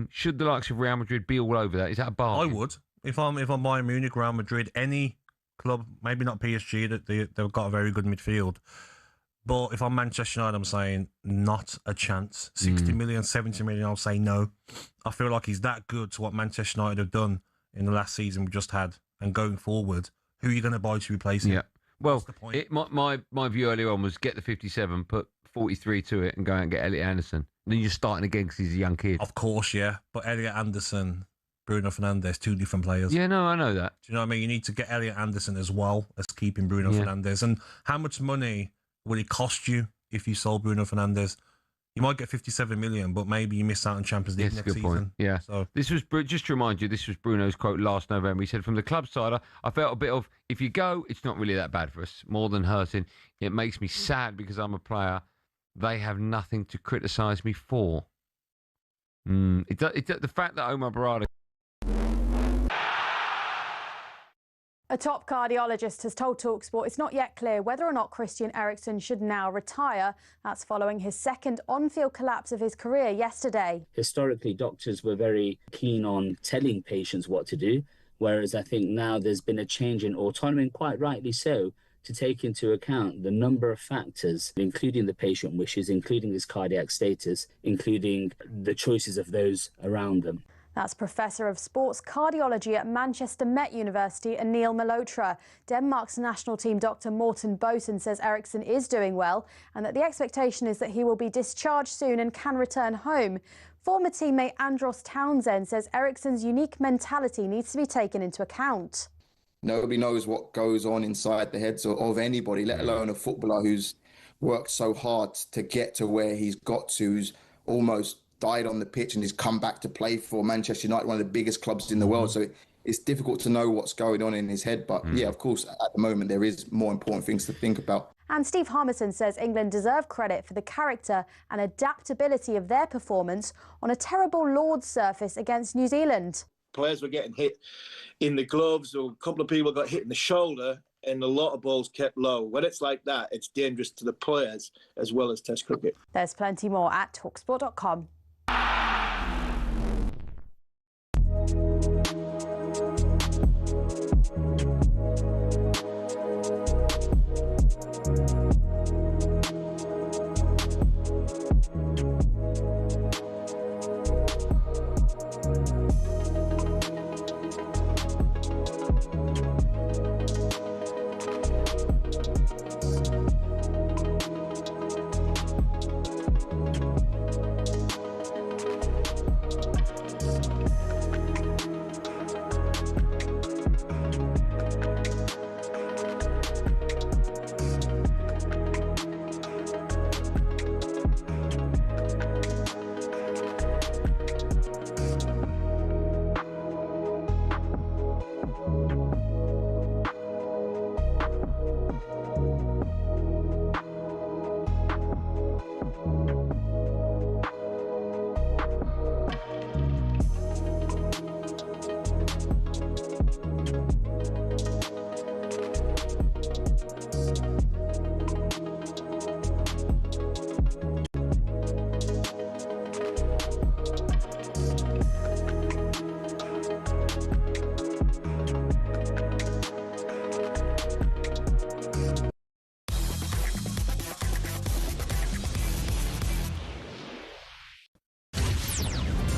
Should the likes of Real Madrid be all over that? Is that a bargain? I would. If I'm Bayern Munich, Real Madrid, any club, maybe not PSG, that they've got a very good midfield. But if I'm Manchester United, I'm saying not a chance. 60 million, 70 million, I'll say no. I feel like he's that good to what Manchester United have done in the last season we just had, and going forward, who are you going to buy to replace him? Yeah. Well, my view earlier on was get the 57, put 43 to it, and go out and get Elliot Anderson. And then you're starting again because he's a young kid. Of course, yeah. But Elliot Anderson, Bruno Fernandes, two different players. Yeah, no, I know that. Do you know what I mean? You need to get Elliot Anderson as well as keeping Bruno Fernandes. And how much money will it cost you if you sold Bruno Fernandes? You might get 57 million, but maybe you miss out on Champions League Yes, next good season. point. Yeah. So This was just to remind you. This was Bruno's quote last November. He said, "From the club side, I felt a bit of if you go, it's not really that bad for us. More than hurting, it makes me sad because I'm a player. They have nothing to criticise me for." The fact that Omar Barada. A top cardiologist has told talkSPORT it's not yet clear whether or not Christian Eriksen should now retire. That's following his second on-field collapse of his career yesterday. Historically, doctors were very keen on telling patients what to do, whereas I think now there's been a change in autonomy, and quite rightly so, to take into account the number of factors, including the patient wishes, including his cardiac status, including the choices of those around them. That's Professor of Sports Cardiology at Manchester Met University, Anil Malhotra. Denmark's national team Dr. Morten Boesen says Eriksen is doing well and that the expectation is that he will be discharged soon and can return home. Former teammate Andros Townsend says Eriksen's unique mentality needs to be taken into account. Nobody knows what goes on inside the heads of anybody, let alone a footballer who's worked so hard to get to where he's got to, who's almost died on the pitch and he's come back to play for Manchester United, one of the biggest clubs in the world. So it's difficult to know what's going on in his head. But yeah, of course, at the moment, there is more important things to think about. And Steve Harmison says England deserve credit for the character and adaptability of their performance on a terrible Lord's surface against New Zealand. Players were getting hit in the gloves, or a couple of people got hit in the shoulder, and a lot of balls kept low. When it's like that, it's dangerous to the players as well as Test cricket. There's plenty more at talksport.com.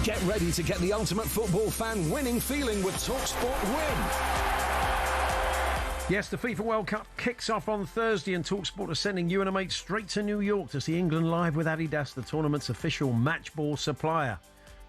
Get ready to get the ultimate football fan winning feeling with talkSPORT Win. Yes, the FIFA World Cup kicks off on Thursday, and talkSPORT are sending you and a mate straight to New York to see England live with Adidas, the tournament's official match ball supplier.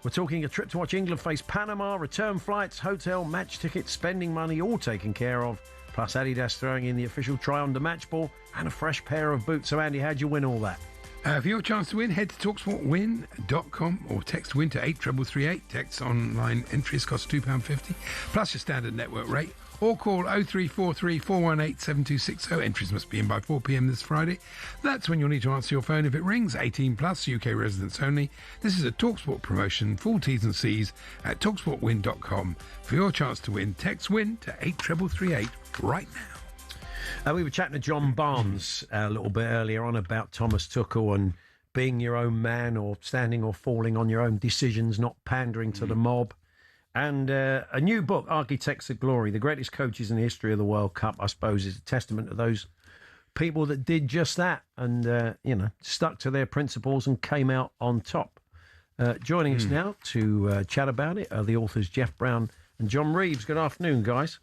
We're talking a trip to watch England face Panama, return flights, hotel, match tickets, spending money, all taken care of. Plus Adidas throwing in the official try-on the match ball and a fresh pair of boots. So Andy, how'd you win all that? For your chance to win, head to talksportwin.com or text WIN to 83338. Text online entries cost £2.50 plus your standard network rate, or call 0343 418 7260. Entries must be in by 4 p.m. this Friday. That's when you'll need to answer your phone if it rings. 18 plus, UK residents only. This is a TalkSPORT promotion. Full T's and C's at talksportwin.com. For your chance to win, text WIN to 83338 right now. We were chatting to John Barnes a little bit earlier on about Thomas Tuchel and being your own man, or standing or falling on your own decisions, not pandering to the mob. And a new book, Architects of Glory, the greatest coaches in the history of the World Cup, I suppose, is a testament to those people that did just that and, stuck to their principles and came out on top. Joining us now to chat about it are the authors Jeff Brown and John Reeves. Good afternoon, guys.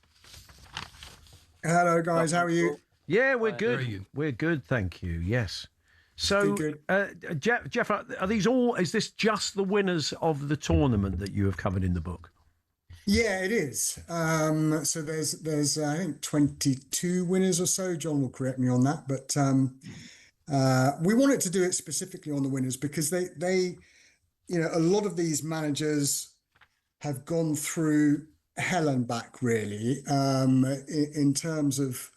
Hello, guys. How are you? Yeah, we're good. We're good, thank you. Yes. So, Jeff, are these all? Is this just the winners of the tournament that you have covered in the book? Yeah, it is. So there's I think 22 winners or so. John will correct me on that, but We wanted to do it specifically on the winners because they a lot of these managers have gone through hell and back, really, in terms of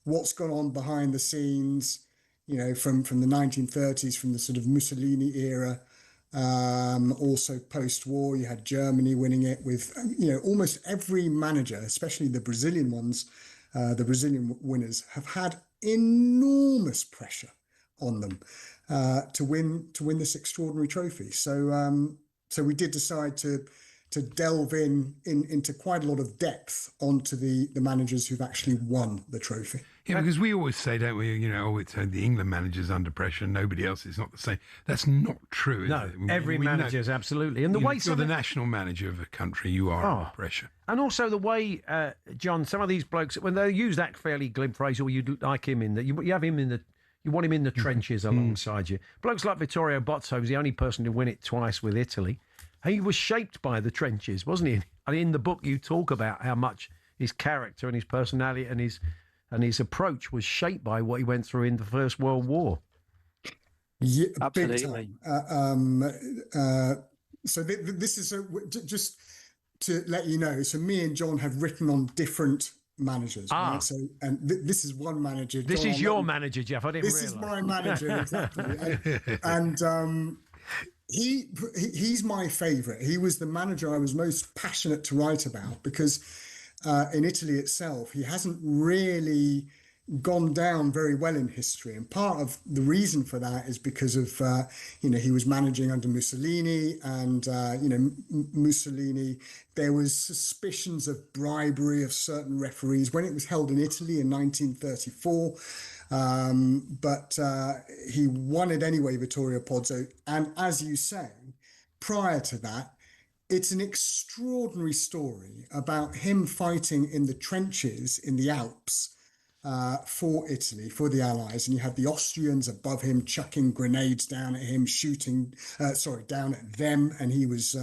what's gone on behind the scenes, from the 1930s, from the sort of Mussolini era. Also post-war, you had Germany winning it with, almost every manager, especially the Brazilian ones, the Brazilian winners have had enormous pressure on them to win this extraordinary trophy. So we did decide to delve into quite a lot of depth onto the managers who've actually won the trophy. Yeah, because we always say, don't we, it's the England manager's under pressure, nobody else is not the same. That's not true, is it? Every manager is absolutely. And the way you're the national manager of a country, you are under pressure. And also the way, John, some of these blokes, when they use that fairly glib phrase, or you like him in that, you have him in the, you want him in the trenches alongside you. Blokes like Vittorio Bozzo was the only person to win it twice with Italy. He was shaped by the trenches, wasn't he? And in the book, you talk about how much his character and his personality and his approach was shaped by what he went through in the First World War. Yeah, absolutely. Big time. So this is just to let you know. So me and John have written on different managers. Right? So this is one manager. This is your manager, Jeff. I didn't realize. This is my manager, exactly. and he's my favourite. He was the manager I was most passionate to write about because in Italy itself, he hasn't really gone down very well in history. And part of the reason for that is because of, he was managing under Mussolini and, Mussolini, there was suspicions of bribery of certain referees when it was held in Italy in 1934. But he won it anyway, Vittorio Pozzo. And as you say, prior to that, it's an extraordinary story about him fighting in the trenches in the Alps for Italy, for the Allies. And you had the Austrians above him chucking grenades down at him, down at them. And he was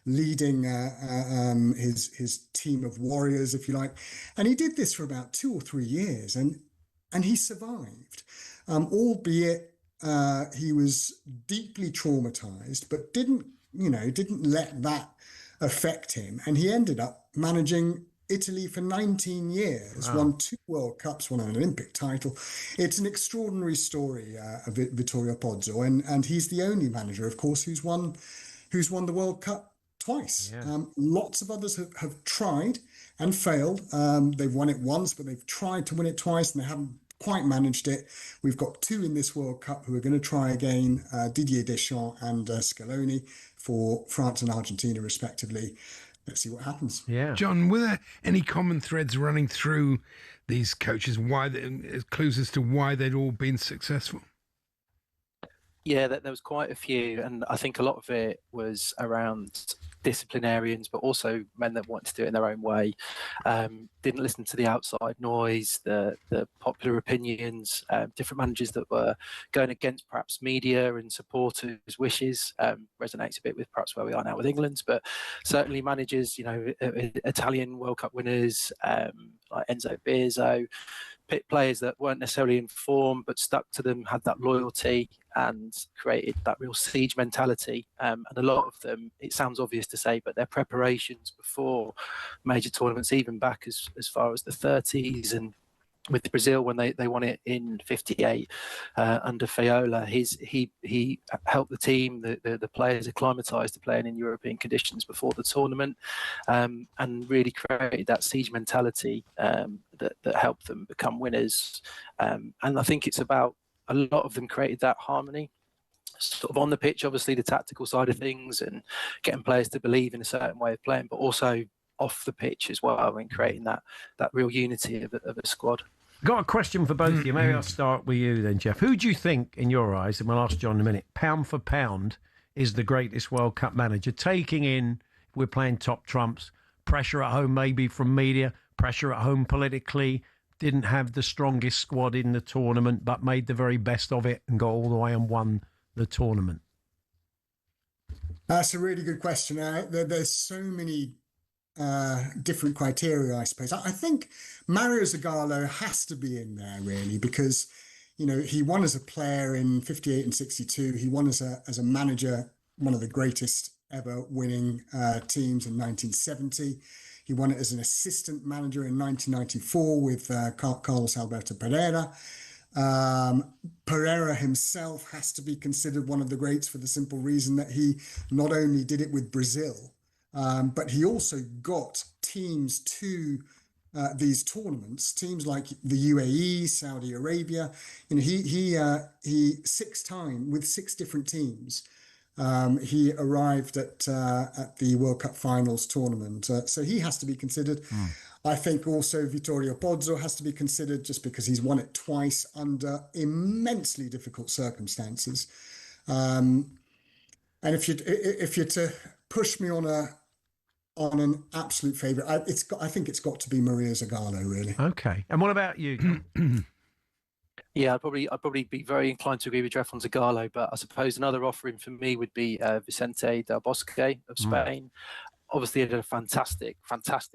leading his team of warriors, if you like. And he did this for about 2 or 3 years. And he survived, albeit he was deeply traumatized, but didn't let that affect him. And he ended up managing Italy for 19 years, won 2 World Cups, won an Olympic title. It's an extraordinary story of Vittorio Pozzo, and he's the only manager, of course, who's won the World Cup twice. Yeah. Lots of others have tried and failed. They've won it once, but they've tried to win it twice and they haven't quite managed it. We've got 2 in this World Cup who are going to try again, Didier Deschamps and Scaloni for France and Argentina, respectively. Let's see what happens. Yeah, John, were there any common threads running through these coaches? Clues as to why they'd all been successful? Yeah, there was quite a few, and I think a lot of it was around disciplinarians, but also men that wanted to do it in their own way, didn't listen to the outside noise, the popular opinions, different managers that were going against perhaps media and supporters' wishes. Resonates a bit with perhaps where we are now with England, but certainly managers, Italian World Cup winners like Enzo Bearzot, players that weren't necessarily in form but stuck to them, had that loyalty and created that real siege mentality. And a lot of them, it sounds obvious to say, but their preparations before major tournaments, even back as far as the 30s, and with Brazil when they won it in 58 under Faiola, he helped the team, the players acclimatized to playing in European conditions before the tournament, and really created that siege mentality that helped them become winners. And I think it's about a lot of them created that harmony sort of on the pitch, obviously the tactical side of things and getting players to believe in a certain way of playing, but also off the pitch as well, and creating that real unity of a squad. Got a question for both of you. Maybe I'll start with you then, Jeff. Who do you think, in your eyes, and we'll ask John in a minute, pound for pound, is the greatest World Cup manager? Taking in, if we're playing top trumps, pressure at home maybe from media, pressure at home politically, didn't have the strongest squad in the tournament, but made the very best of it and got all the way and won the tournament. That's a really good question. There's so many different criteria, I suppose. I think Mario Zagallo has to be in there, really, because, he won as a player in 58 and 62. He won as a manager, one of the greatest ever winning teams in 1970. He won it as an assistant manager in 1994 with Carlos Alberto Pereira. Pereira himself has to be considered one of the greats for the simple reason that he not only did it with Brazil, but he also got teams to these tournaments, teams like the UAE, Saudi Arabia. He 6 times with 6 different teams. He arrived at the World Cup Finals tournament, so he has to be considered. I think also Vittorio Pozzo has to be considered just because he's won it twice under immensely difficult circumstances. And if you're to push me on an absolute favourite, I think it's got to be Maria Zagallo, really. Okay. And what about you? Yeah, I'd probably be very inclined to agree with Jeff on Zagallo, but I suppose another offering for me would be Vicente Del Bosque of Spain. Obviously, he had a fantastic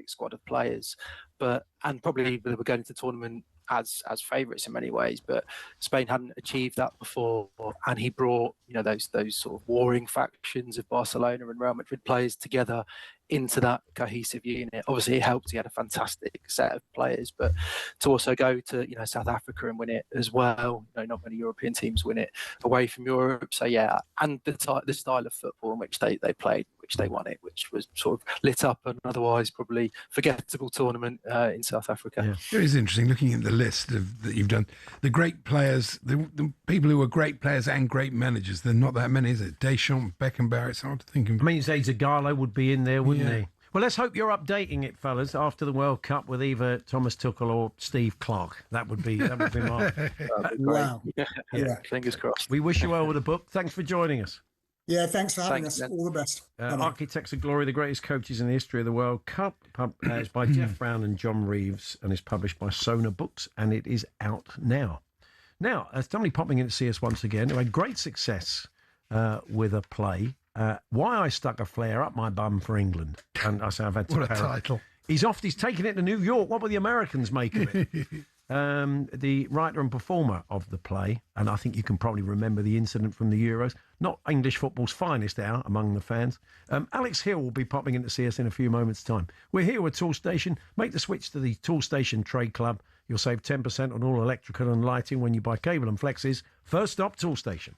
squad of players, and probably they were going to the tournament as favourites in many ways, but Spain hadn't achieved that before, and he brought those sort of warring factions of Barcelona and Real Madrid players together into that cohesive unit. Obviously, it helped. He had a fantastic set of players, but to also go to South Africa and win it as well. Not many European teams win it away from Europe. So yeah, and the style of football in which they played, which they won it, which was sort of lit up an otherwise probably forgettable tournament in South Africa. Yeah. It is interesting looking at the list that you've done. The great players, the people who are great players and great managers. They're not that many, is it? Deschamps, Beckenbauer. It's hard to think of. I mean, say Zagallo would be in there, wouldn't he? Well, let's hope you're updating it, fellas, after the World Cup with either Thomas Tuchel or Steve Clarke. That would be my. Wow. Yeah. Fingers crossed. We wish you well with the book. Thanks for joining us. Yeah, thanks for having us. All the best. Architects of Glory, the greatest coaches in the history of the World Cup. It's by Jeff Brown and John Reeves, and it's published by Sona Books, and it is out now. Now, somebody popping in to see us once again, who had great success with a play, Why I Stuck a Flare Up My Bum for England. And I say I've had to What a title. He's taking it to New York. What will the Americans make of it? The writer and performer of the play, and I think you can probably remember the incident from the Euros, not English football's finest hour among the fans. Alex Hill will be popping in to see us in a few moments' time. We're here with Toolstation. Make the switch to the Toolstation Trade Club. You'll save 10% on all electrical and lighting when you buy cable and flexes. First stop, Toolstation.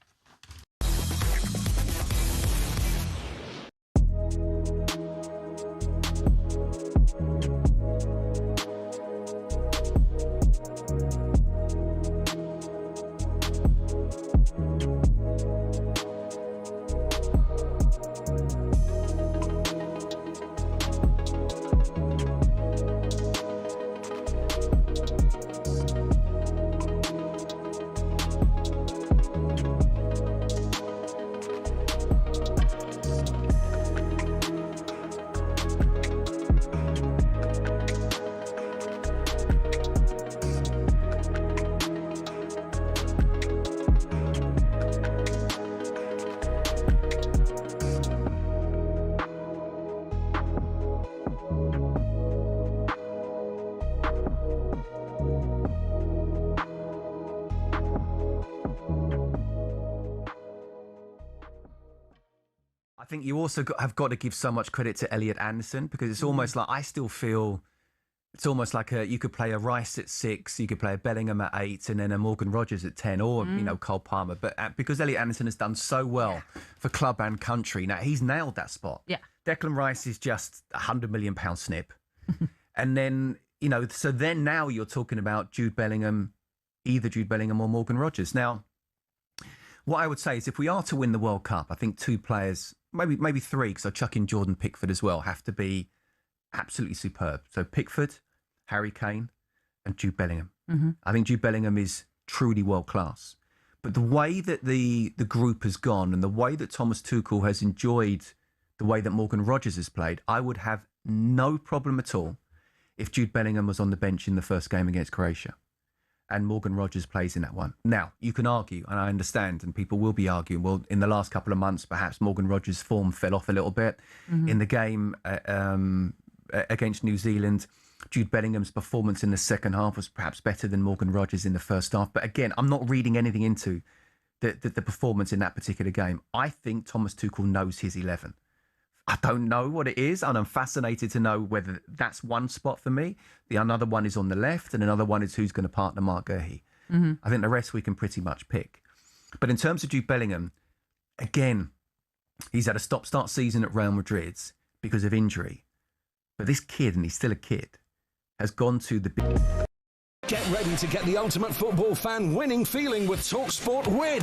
I think you also have got to give so much credit to Elliot Anderson, because it's almost like, I still feel it's almost like you could play a Rice at 6, you could play a Bellingham at 8, and then a Morgan Rogers at 10, or Cole Palmer. But because Elliot Anderson has done so well for club and country, now he's nailed that spot. Yeah, Declan Rice is just £100 million snip, and then so then now you're talking about Jude Bellingham, either Jude Bellingham or Morgan Rogers. Now, what I would say is, if we are to win the World Cup, I think 2 players, maybe 3, because I chuck in Jordan Pickford as well, have to be absolutely superb. So Pickford, Harry Kane, and Jude Bellingham. I think Jude Bellingham is truly world class. But the way that the group has gone, and the way that Thomas Tuchel has enjoyed the way that Morgan Rogers has played, I would have no problem at all if Jude Bellingham was on the bench in the first game against Croatia and Morgan Rogers plays in that one. Now, you can argue, and I understand, and people will be arguing, well, in the last couple of months, perhaps Morgan Rogers' form fell off a little bit. In the game against New Zealand, Jude Bellingham's performance in the second half was perhaps better than Morgan Rogers in the first half. But again, I'm not reading anything into the performance in that particular game. I think Thomas Tuchel knows his 11. I don't know what it is, and I'm fascinated to know whether that's one spot for me. The another one is on the left, and another one is who's going to partner Mark Guehi. I think the rest we can pretty much pick. But in terms of Jude Bellingham, again, he's had a stop-start season at Real Madrid because of injury. But this kid, and he's still a kid, has gone to the big... Get ready to get the ultimate football fan winning feeling with talkSPORT Win.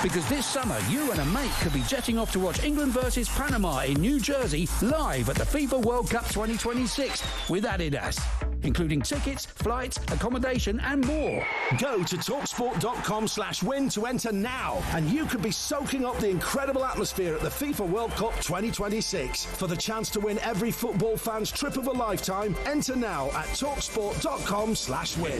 Because this summer, you and a mate could be jetting off to watch England versus Panama in New Jersey live at the FIFA World Cup 2026 with Adidas, including tickets, flights, accommodation and more. Go to talksport.com/win to enter now, and you could be soaking up the incredible atmosphere at the FIFA World Cup 2026. For the chance to win every football fan's trip of a lifetime, enter now at talksport.com/win.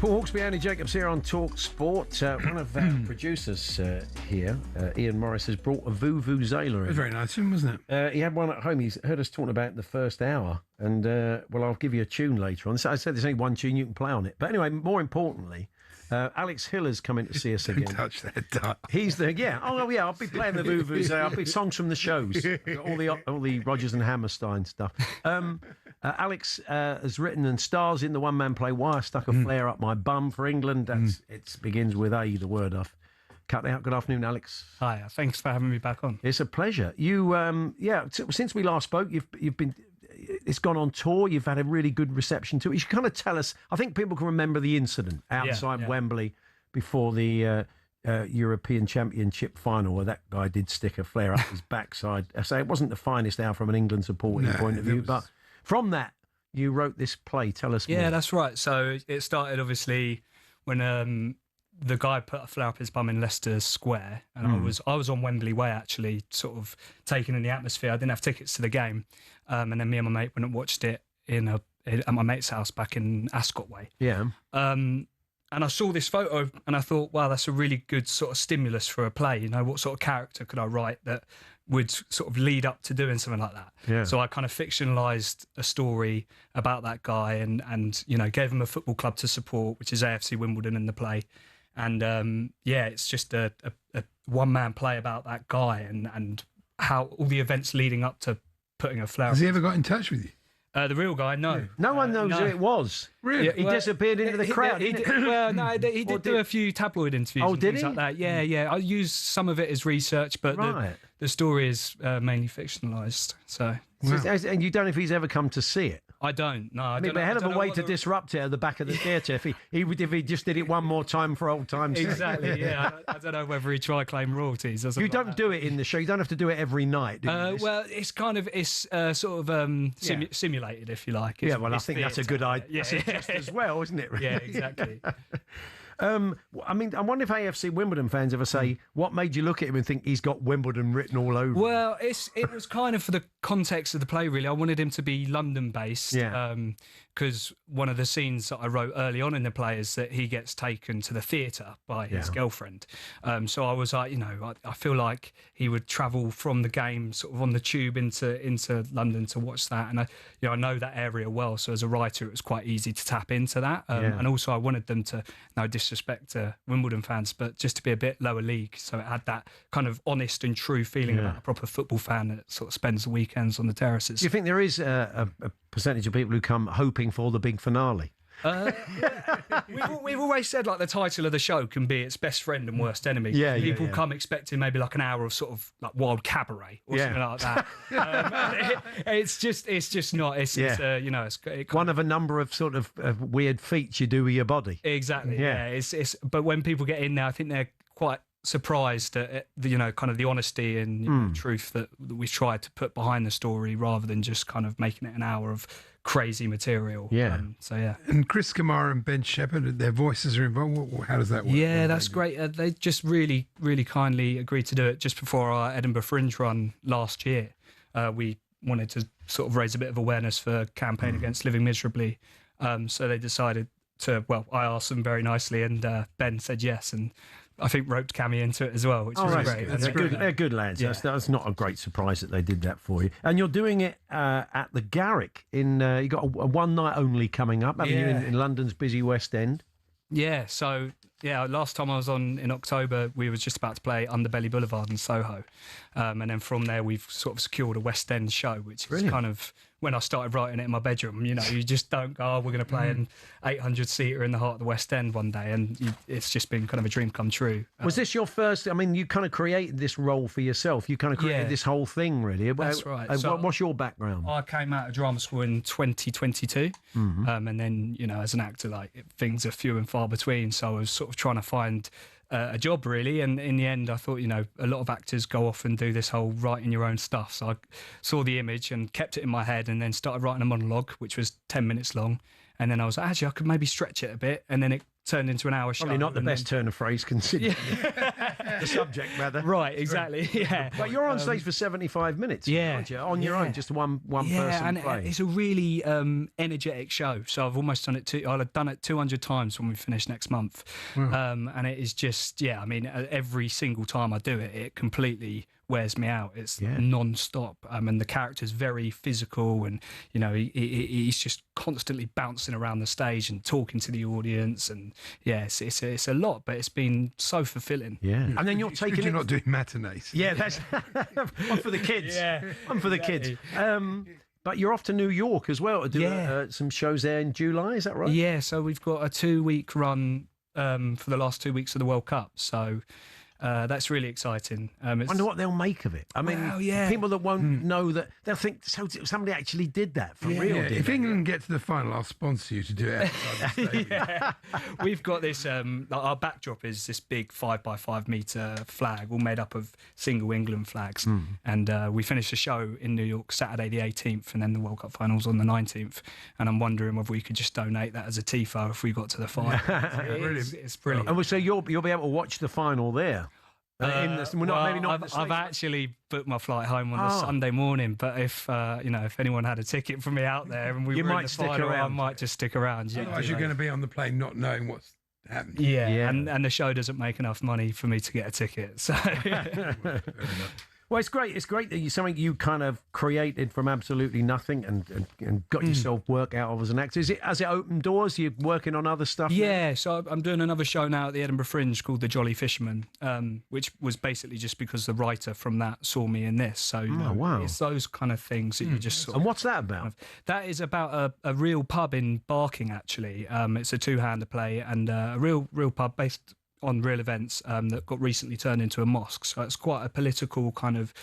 Hawksbee Jacobs here on talkSPORT. One of our producers here, Ian Morris, has brought a Vuvuzela in. Very nice, wasn't it? He had one at home. He's heard us talking about it the first hour. And, well, I'll give you a tune later on. So I said there's only one tune you can play on it. But anyway, more importantly, Alex Hill has come in to see us again. Don't touch that duck. He's the, yeah. Oh, yeah, I'll be playing the Vuvuzela. I'll be songs from the shows. all the Rodgers and Hammerstein stuff. Alex has written and stars in the one-man play Why I Stuck a Flare Up My Bum for England. It begins with A, the word I've cut out. Good afternoon, Alex. Hi, thanks for having me back on. It's a pleasure. You, since we last spoke, you've been... It's gone on tour. You've had a really good reception to it. You should kind of tell us. I think people can remember the incident outside Wembley before the European Championship final, where that guy did stick a flare up his backside. I say it wasn't the finest hour from an England supporting point of view, but from that you wrote this play. Tell us more. Yeah, that's right. So it started obviously when the guy put a flare up his bum in Leicester Square, and I was on Wembley Way actually, sort of taking in the atmosphere. I didn't have tickets to the game, and then me and my mate went and watched it at my mate's house back in Ascot Way. Yeah. And I saw this photo and I thought, wow, that's a really good sort of stimulus for a play. You know, what sort of character could I write that would sort of lead up to doing something like that? Yeah. So I kind of fictionalised a story about that guy and you know, gave him a football club to support, which is AFC Wimbledon in the play. And it's just a one-man play about that guy and how all the events leading up to putting a flare. Has he ever got in touch with you? The real guy, no. No one knows who it was. Really? He disappeared into the crowd. He did do a few tabloid interviews and things like that. Yeah. I used some of it as research, but the story is mainly fictionalised. So. And you don't know if he's ever come to see it? I don't. No, I mean, don't. A hell of a way to disrupt it at the back of the theatre if he just did it one more time for old times' sake. Exactly. Yeah. I don't know whether he tried to claim royalties. Or you don't do it in the show. You don't have to do it every night. Well, it's kind of sort of simulated, if you like. I think that's a good idea. Yeah, just as well, isn't it? Really? Yeah, exactly. I mean, I wonder if AFC Wimbledon fans ever say, what made you look at him and think he's got Wimbledon written all over him? Well, it was kind of for the context of the play, really. I wanted him to be London-based. Yeah. Because one of the scenes that I wrote early on in the play is that he gets taken to the theatre by his girlfriend. So I was like, you know, I feel like he would travel from the game sort of on the tube into London to watch that. And I know that area well. So as a writer, it was quite easy to tap into that. And also I wanted them to disrespect to Wimbledon fans, but just to be a bit lower league. So it had that kind of honest and true feeling about a proper football fan that sort of spends the weekends on the terraces. Do you think there is a percentage of people who come hoping for the big finale? We've always said like the title of the show can be its best friend and worst enemy. People come expecting maybe like an hour of sort of like wild cabaret or something like that. It's just not. It's you know, it's one of a number of sort of weird feats you do with your body. Exactly. Yeah. It's but when people get in there, I think they're quite surprised at the, you know, kind of the honesty and you know, truth that we've tried to put behind the story, rather than just kind of making it an hour of crazy material. And Chris Kamara and Ben Shepherd, their voices are involved. How does that work? That's great. They just really kindly agreed to do it just before our Edinburgh Fringe run last year. We wanted to sort of raise a bit of awareness for a campaign against living miserably, so they decided to, well, I asked them very nicely, and Ben said yes, and I think roped Cammy into it as well, which was great. They're good lads. Yeah. That's not a great surprise that they did that for you. And you're doing it at the Garrick in. You got a one night only coming up, haven't you? In London's busy West End. Yeah. So last time I was on in October, we was just about to play Underbelly Boulevard in Soho, and then from there we've sort of secured a West End show, which is kind of when I started writing it in my bedroom. You know, you just don't go, we're going to play an 800-seater in the heart of the West End one day, and it's just been kind of a dream come true. Was this your first? I mean, you kind of created this role for yourself. You kind of created this whole thing, really. That's right. What's your background? I came out of drama school in 2022, and then, you know, as an actor, like things are few and far between. So I was sort of trying to find a job, really, and in the end I thought, you know, a lot of actors go off and do this whole writing your own stuff, so I saw the image and kept it in my head, and then started writing a monologue which was 10 minutes long, and then I was like, actually I could maybe stretch it a bit, and then it turned into an hour show. Probably not the best turn of phrase considering the subject matter. Right, exactly. Yeah. But you're on stage for 75 minutes, aren't you? On your own, just one person play. It's a really energetic show. So I've almost done it. I'll have done it 200 times when we finish next month. And it is just, I mean, every single time I do it, it completely wears me out. It's non-stop, and the character's very physical, and you know he's just constantly bouncing around the stage and talking to the audience, and it's a lot, but it's been so fulfilling. And then you're not doing matinees. That's one for the kids. One for the kids. But you're off to New York as well to do some shows there in July, is that right? Yeah, so we've got a 2-week run for the last 2 weeks of the World Cup, so that's really exciting. I wonder what they'll make of it. I mean, people that won't know that, they'll think somebody actually did that for real. If England get to the final, I'll sponsor you to do it outside the stadium. We've got this, our backdrop is this big 5x5 metre flag, all made up of single England flags. And we finish the show in New York Saturday the 18th, and then the World Cup finals on the 19th. And I'm wondering whether we could just donate that as a TIFO if we got to the final. It's brilliant. And so you'll be able to watch the final there. I've actually booked my flight home on the Sunday morning, but if anyone had a ticket for me out there and we were in the final, I might just stick around. Otherwise, you're going to be on the plane not knowing what's happening. And the show doesn't make enough money for me to get a ticket. So. Well, it's great. It's great that something you kind of created from absolutely nothing and got yourself work out of as an actor. Has it opened doors? You're working on other stuff now? So I'm doing another show now at the Edinburgh Fringe called The Jolly Fisherman, which was basically just because the writer from that saw me in this. So it's those kind of things that you just sort And what's that about? That is about a real pub in Barking, actually. It's a two-hander play, and a real pub based on real events that got recently turned into a mosque. So it's quite a political kind of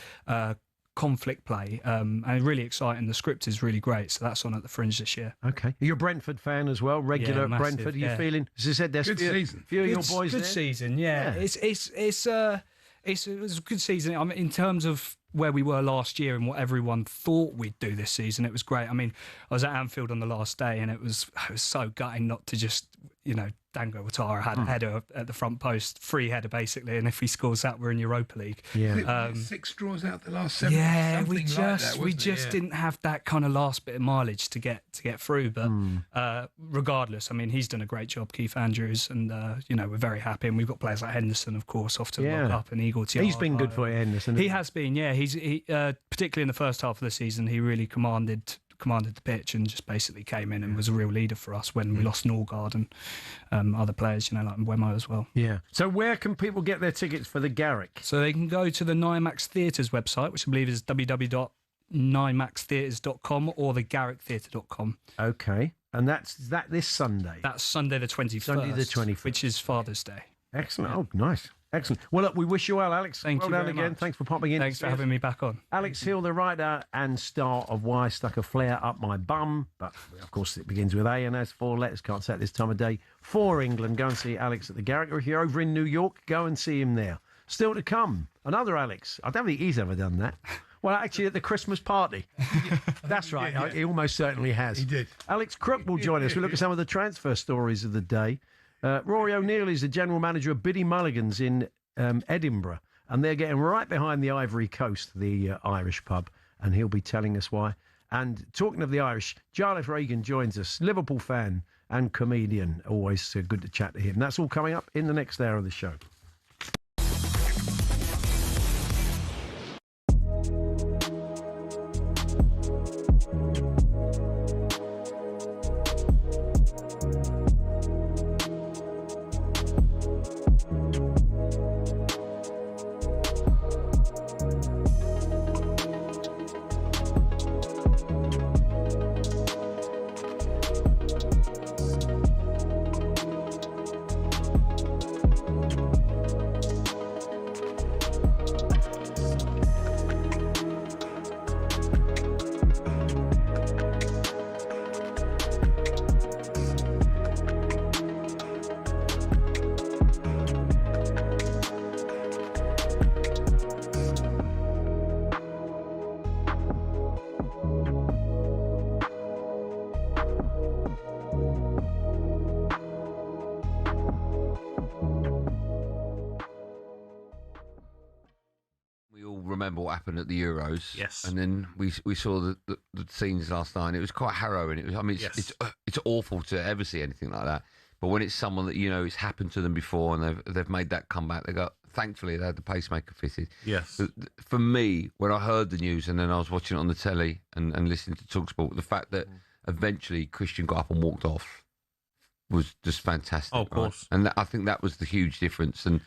conflict play, and really exciting. The script is really great, so that's on at the Fringe this year. Okay. You're a Brentford fan as well, regular at Brentford. Are you feeling, as I said, there's good season. Few of your boys good there? Season, it was a good season. I mean, in terms of where we were last year and what everyone thought we'd do this season, it was great. I mean, I was at Anfield on the last day, and it was so gutting not to just, Dango Ouattara had a header at the front post, free header basically, and if he scores that, we're in Europa League. 6 draws out the last 7. Yeah, we just didn't have that kind of last bit of mileage to get through. But regardless, I mean, he's done a great job, Keith Andrews, and we're very happy. And we've got players like Henderson, of course, off to the World Cup, and Igor Thiago. He's been good for you, Henderson. He has been, yeah. He's particularly in the first half of the season, he really commanded commanded the pitch and just basically came in and was a real leader for us when we lost Norgard and other players, like Wemo as well. Yeah. So where can people get their tickets for the Garrick? So they can go to the NIMAX Theatres website, which I believe is www.nimaxtheatres.com or thegarricktheatre.com. Okay. And that's this Sunday? That's Sunday the 21st. Sunday the 21st. Which is Father's Day. Excellent. Oh, nice. Excellent. Well, look, we wish you well, Alex. Thank you well very done again. much. Thanks for popping in. Thanks for having me back on. Alex Hill, the writer and star of Why I Stuck a Flare Up My Bum. But, of course, it begins with A and has 4 letters. Can't say it this time of day. For England, go and see Alex at the Garrick. Or if you're over in New York, go and see him there. Still to come, another Alex. I don't think he's ever done that. Well, actually, at the Christmas party. That's right. Yeah. He almost certainly has. He did. Alex Crook will join us. We'll look at some of the transfer stories of the day. Rory O'Neill is the general manager of Biddy Mulligan's in Edinburgh, and they're getting right behind the Ivory Coast, the Irish pub, and he'll be telling us why. And talking of the Irish, Jarlath Reagan joins us, Liverpool fan and comedian. Always good to chat to him. That's all coming up in the next hour of the show. Remember what happened at the Euros? Yes. And then we saw the scenes last night. And it was quite harrowing. It's awful to ever see anything like that. But when it's someone that it's happened to them before and they've made that comeback, thankfully they had the pacemaker fitted. Yes. For me, when I heard the news and then I was watching it on the telly and listening to talkSPORT, the fact that eventually Christian got up and walked off was just fantastic. Oh, of course. Right? And I think that was the huge difference. And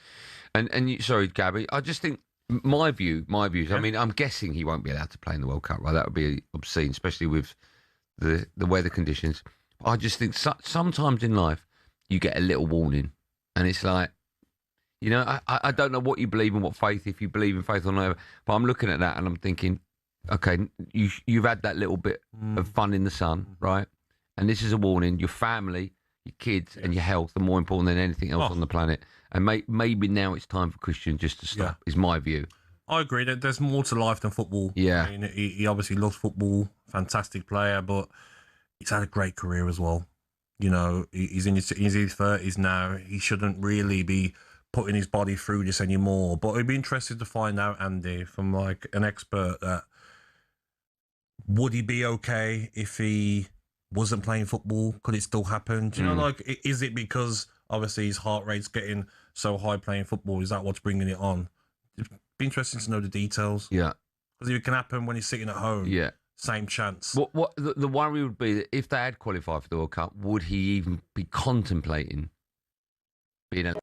sorry, Gabby, I just think. My views. Yeah. I mean, I'm guessing he won't be allowed to play in the World Cup, right? That would be obscene, especially with the weather conditions. I just think sometimes in life you get a little warning, and it's like, I don't know what you believe in, what faith, if you believe in faith or not, but I'm looking at that and I'm thinking, okay, you've had that little bit of fun in the sun, right? And this is a warning. Your family, your kids, and your health are more important than anything else on the planet. And maybe now it's time for Christian just to stop, is my view. I agree that there's more to life than football. Yeah. I mean, he obviously loves football, fantastic player, but he's had a great career as well. He's in his 30s now. He shouldn't really be putting his body through this anymore. But it'd be interesting to find out, Andy, from like an expert, that would he be okay if he wasn't playing football? Could it still happen? Do you know, is it because obviously his heart rate's getting so high playing football? Is that what's bringing it on? It'd be interesting to know the details. Yeah. Because it can happen when he's sitting at home. Yeah. Same chance. What the worry would be that if they had qualified for the World Cup, would he even be contemplating being at...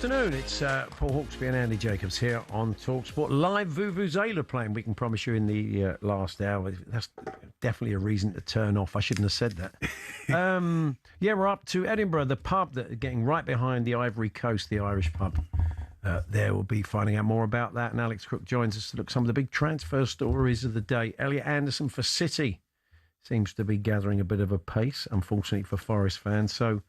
afternoon. It's Paul Hawksbee and Andy Jacobs here on talkSPORT. Live Vuvuzela playing, we can promise you, in the last hour. That's definitely a reason to turn off. I shouldn't have said that. Yeah, we're up to Edinburgh, the pub that getting right behind the Ivory Coast, the Irish pub. There we'll be finding out more about that. And Alex Crook joins us to look at some of the big transfer stories of the day. Elliot Anderson for City seems to be gathering a bit of a pace, unfortunately for Forest fans. So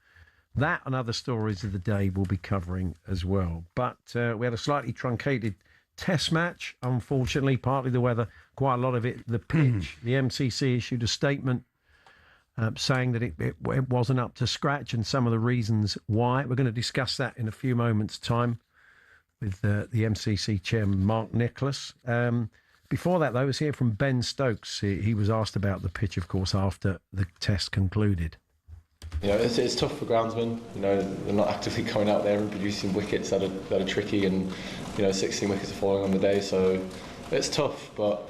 that and other stories of the day we'll be covering as well. But we had a slightly truncated test match, unfortunately, partly the weather, quite a lot of it the pitch. The MCC issued a statement saying that it wasn't up to scratch and some of the reasons why. We're going to discuss that in a few moments' time with the MCC chairman, Mark Nicholas. Before that, though, let's hear from Ben Stokes. He was asked about the pitch, of course, after the test concluded. You know, it's tough for groundsmen. You know, they're not actively going out there and producing wickets that are tricky, and 16 wickets are falling on the day, so it's tough. But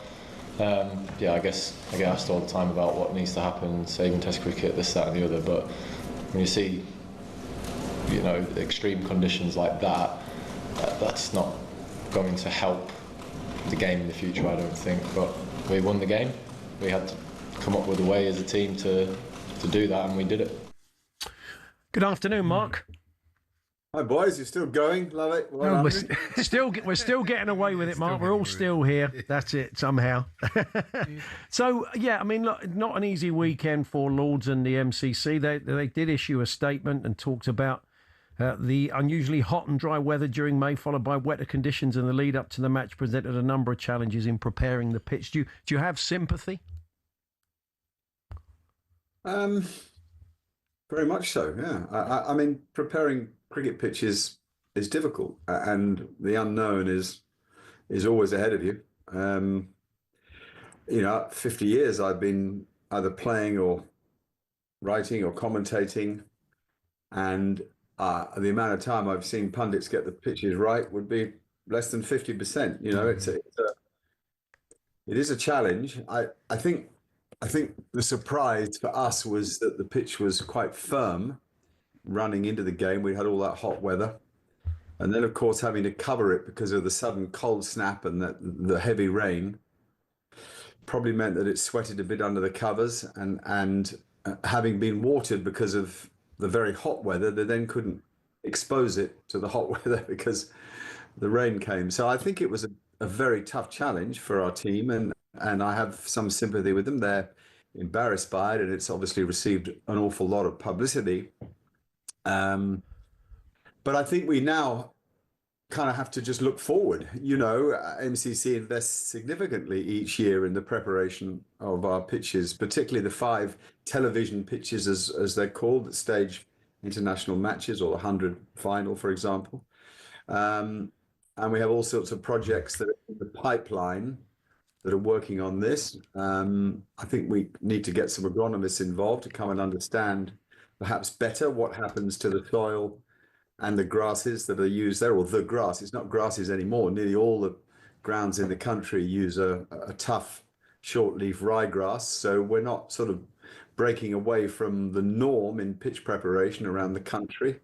I guess I get asked all the time about what needs to happen, saving Test cricket, this, that, and the other. But when you see, extreme conditions like that, that's not going to help the game in the future, I don't think. But we won the game. We had to come up with a way as a team to do that, and we did it. Good afternoon, Mark. Hi, boys. You're still going. Love it. We're still getting away with it, Mark. We're all still here. That's it, somehow. So, yeah, I mean, look, not an easy weekend for Lords and the MCC. They did issue a statement and talked about the unusually hot and dry weather during May, followed by wetter conditions, and the lead up to the match presented a number of challenges in preparing the pitch. Do you have sympathy? Very much so, yeah. I mean, preparing cricket pitches is difficult, and the unknown is always ahead of you. 50 years I've been either playing or writing or commentating, and the amount of time I've seen pundits get the pitches right would be less than 50%. It is a challenge. I think the surprise for us was that the pitch was quite firm running into the game. We had all that hot weather. And then, of course, having to cover it because of the sudden cold snap and the heavy rain probably meant that it sweated a bit under the covers. And having been watered because of the very hot weather, they then couldn't expose it to the hot weather because the rain came. So I think it was a very tough challenge for our team. And I have some sympathy with them. They're embarrassed by it, and it's obviously received an awful lot of publicity. But I think we now kind of have to just look forward. MCC invests significantly each year in the preparation of our pitches, particularly the 5 television pitches, as they're called, that stage international matches, or the 100 final, for example. And we have all sorts of projects that are in the pipeline that are working on this. I think we need to get some agronomists involved to come and understand perhaps better what happens to the soil and the grasses that are used there, or the grass. It's not grasses anymore. Nearly all the grounds in the country use a tough short-leaf ryegrass. So we're not sort of breaking away from the norm in pitch preparation around the country.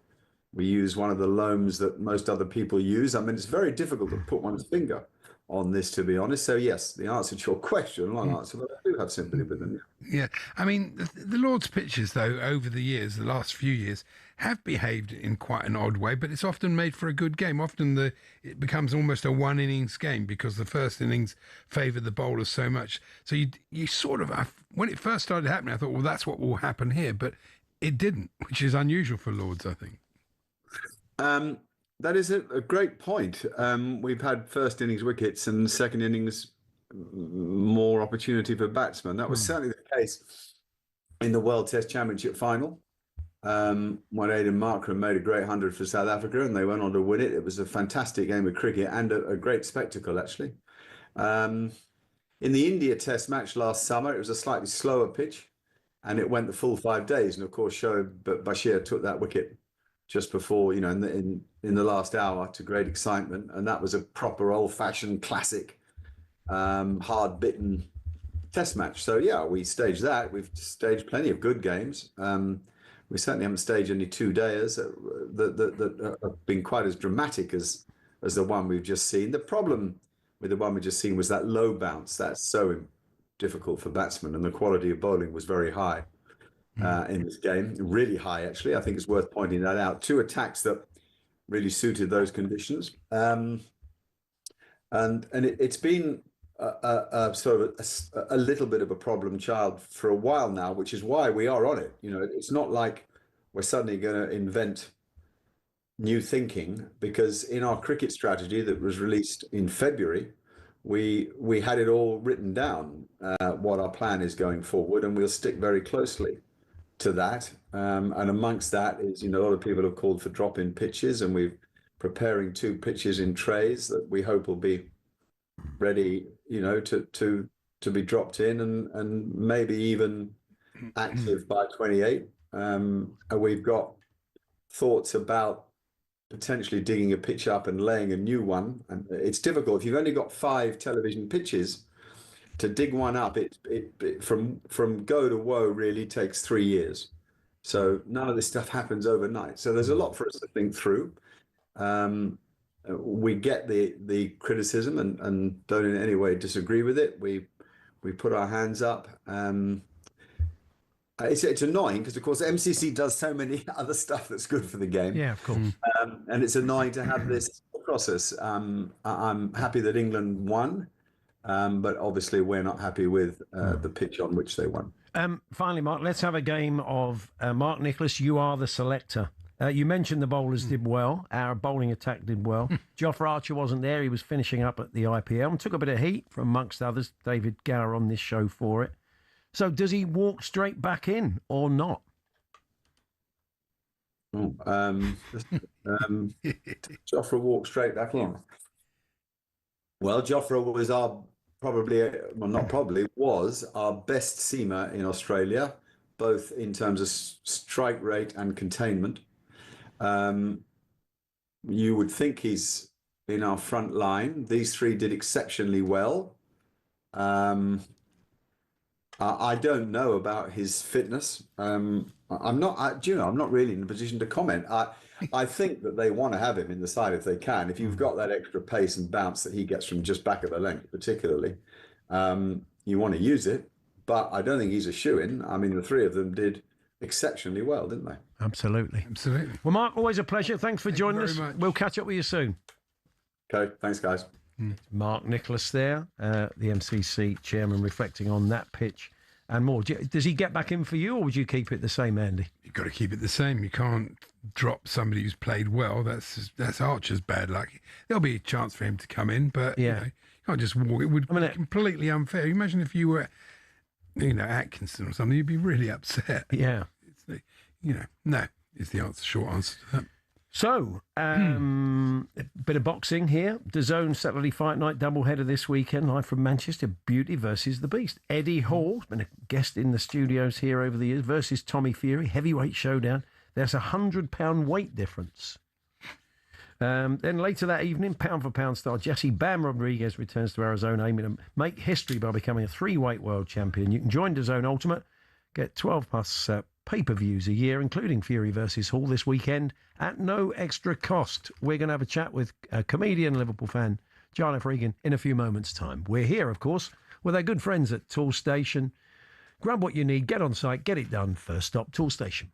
We use one of the loams that most other people use. I mean, it's very difficult to put one's finger on this, to be honest. So yes, the answer to your question, long answer, but I do have sympathy with them. Yeah, I mean, the Lord's pitches, though, over the years, the last few years, have behaved in quite an odd way, but it's often made for a good game. Often it becomes almost a one-innings game because the first innings favoured the bowlers so much. So you sort of, when it first started happening, I thought, well, that's what will happen here, but it didn't, which is unusual for Lords, I think. That is a great point. We've had first innings wickets and second innings more opportunity for batsmen. That was certainly the case in the World Test Championship final, when Aidan Markram made a great 100 for South Africa and they went on to win it. It was a fantastic game of cricket and a great spectacle, actually. In the India Test match last summer, it was a slightly slower pitch and it went the full 5 days. And of course, Shoaib Bashir took that wicket just before, in the last hour, to great excitement. And that was a proper old-fashioned classic, hard-bitten test match. So, yeah, we staged that. We've staged plenty of good games. we certainly haven't staged any 2-dayers that have been quite as dramatic as the one we've just seen. The problem with the one we've just seen was that low bounce. That's so difficult for batsmen, and the quality of bowling was very high in this game, really high actually. I think it's worth pointing that out. 2 attacks that really suited those conditions, and it's been a sort of a little bit of a problem child for a while now, which is why we are on it. You know, it's not like we're suddenly going to invent new thinking, because in our cricket strategy that was released in February, we had it all written down, what our plan is going forward, and we'll stick very closely to that. And amongst that is, you know, a lot of people have called for drop-in pitches, and we're preparing 2 pitches in trays that we hope will be ready, you know, to be dropped in and maybe even active by 28. And we've got thoughts about potentially digging a pitch up and laying a new one. And it's difficult if you've only got 5 television pitches. To dig one up, it from go to woe really takes 3 years. So none of this stuff happens overnight. So there's a lot for us to think through. We get the criticism and don't in any way disagree with it. We put our hands up. It's annoying because, of course, MCC does so many other stuff that's good for the game. Yeah, of course. And it's annoying to have this process. I'm happy that England won, but obviously we're not happy with the pitch on which they won. Finally, Mark, let's have a game of Mark Nicholas. You are the selector. You mentioned the bowlers did well. Our bowling attack did well. Jofra Archer wasn't there. He was finishing up at the IPL and took a bit of heat from amongst others. David Gower on this show for it. So does he walk straight back in or not? Jofra walked straight back in. Well, Jofra was was our best seamer in Australia, both in terms of strike rate and containment. You would think he's in our front line. These 3 did exceptionally well. I don't know about his fitness. I'm not really in a position to comment. I think that they want to have him in the side if they can. If you've got that extra pace and bounce that he gets from just back of the length, particularly, you want to use it. But I don't think he's a shoo-in. I mean, the 3 of them did exceptionally well, didn't they? Absolutely. Absolutely. Well, Mark, always a pleasure. Thanks for joining us. Much. We'll catch up with you soon. Okay, thanks, guys. Mark Nicholas there, the MCC chairman, reflecting on that pitch and more. Does he get back in for you, or would you keep it the same, Andy? You've got to keep it the same. You can't drop somebody who's played well. That's Archer's bad luck. There'll be a chance for him to come in, but you can't just walk. It would be completely unfair. Imagine if you were, Atkinson or something, you'd be really upset. Yeah. No, is the answer. Short answer to that. So, a bit of boxing here. DAZN Saturday Fight Night doubleheader this weekend, live from Manchester. Beauty versus the Beast. Eddie Hall, been a guest in the studios here over the years, versus Tommy Fury. Heavyweight showdown. There's a £100 weight difference. Then later that evening, pound for pound star Jesse Bam Rodriguez returns to Arizona, aiming to make history by becoming a 3-weight world champion. You can join DAZN Ultimate, get 12 plus pay-per-views a year, including Fury versus Hall this weekend at no extra cost. We're going to have a chat with a comedian, Liverpool fan, Jarlath Regan, in a few moments' time. We're here, of course, with our good friends at Tool Station. Grab what you need, get on site, get it done. First stop, Tool Station.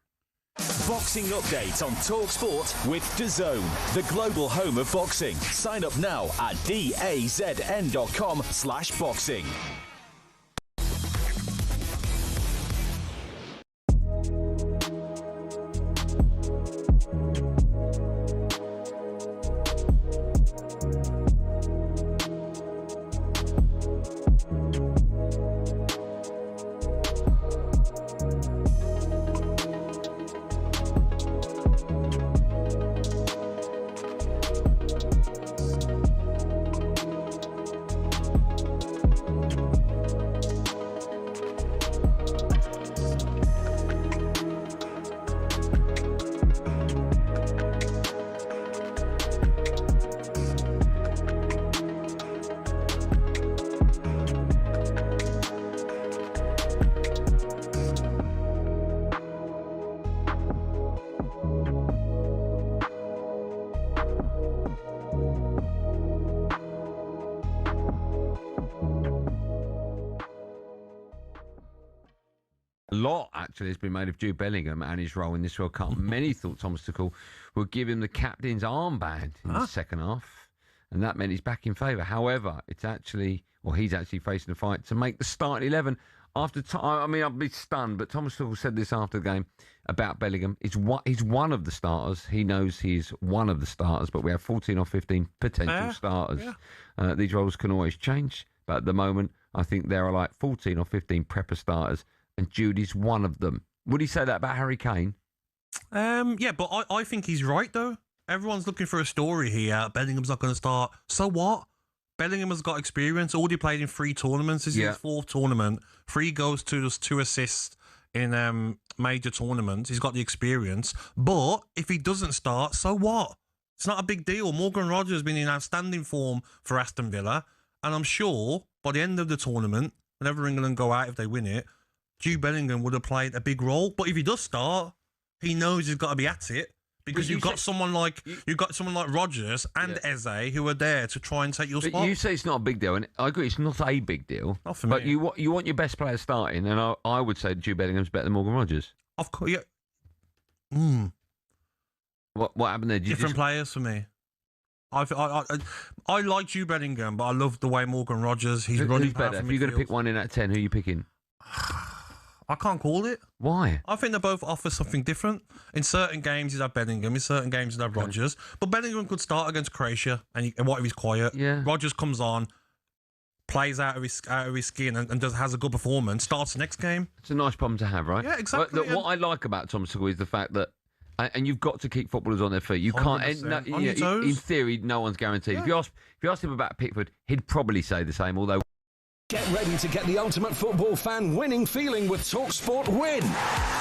Boxing update on talkSPORT with DAZN, the global home of boxing. Sign up now at dazn.com/boxing. lot actually has been made of Jude Bellingham and his role in this World Cup. Many thought Thomas Tuchel would give him the captain's armband in the second half, and that meant he's back in favour. However, he's actually facing a fight to make the starting 11. I'd be stunned, but Thomas Tuchel said this after the game about Bellingham. He's one of the starters. He knows he's one of the starters, but we have 14 or 15 potential starters. Yeah. These roles can always change, but at the moment, I think there are like 14 or 15 prepper starters, and Jude is one of them. Would he say that about Harry Kane? Yeah, but I think he's right, though. Everyone's looking for a story here. Bellingham's not going to start. So what? Bellingham has got experience. Already played in 3 tournaments. This is his 4th tournament. 3 goals, 2 assists in major tournaments. He's got the experience. But if he doesn't start, so what? It's not a big deal. Morgan Rogers has been in outstanding form for Aston Villa. And I'm sure by the end of the tournament, whenever England go out, if they win it, Jude Bellingham would have played a big role. But if he does start, he knows he's got to be at it. Because you've got someone like Rodgers and Eze who are there to try and take your spot. You say it's not a big deal, and I agree, it's not a big deal. Not for me. But you want your best player starting, and I would say Jude Bellingham's better than Morgan Rogers. Of course, yeah. What happened there? Different players for me. I like Jude Bellingham, but I love the way Morgan Rogers. He's running better. If you're going to pick 1 in out of 10, who are you picking? I can't call it. Why? I think they both offer something different. In certain games, you'd have Bellingham. In certain games, you'd have Rodgers. But Bellingham could start against Croatia, and what if he's quiet? Yeah. Rodgers comes on, plays out of his skin, and has a good performance. Starts the next game. It's a nice problem to have, right? Yeah, exactly. But what I like about Thomas Tuchel is the fact that, and you've got to keep footballers on their feet. You can't. On your toes. In theory, no one's guaranteed. Yeah. If you asked him about Pickford, he'd probably say the same. Although. Get ready to get the ultimate football fan winning feeling with talkSPORT Win.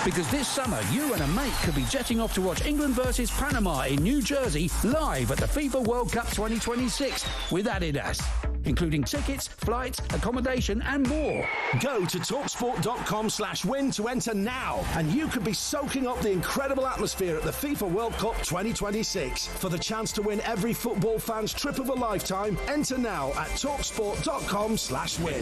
Because this summer, you and a mate could be jetting off to watch England versus Panama in New Jersey live at the FIFA World Cup 2026 with Adidas, including tickets, flights, accommodation and more. Go to talksport.com/win to enter now, and you could be soaking up the incredible atmosphere at the FIFA World Cup 2026. For the chance to win every football fan's trip of a lifetime, enter now at talksport.com/win.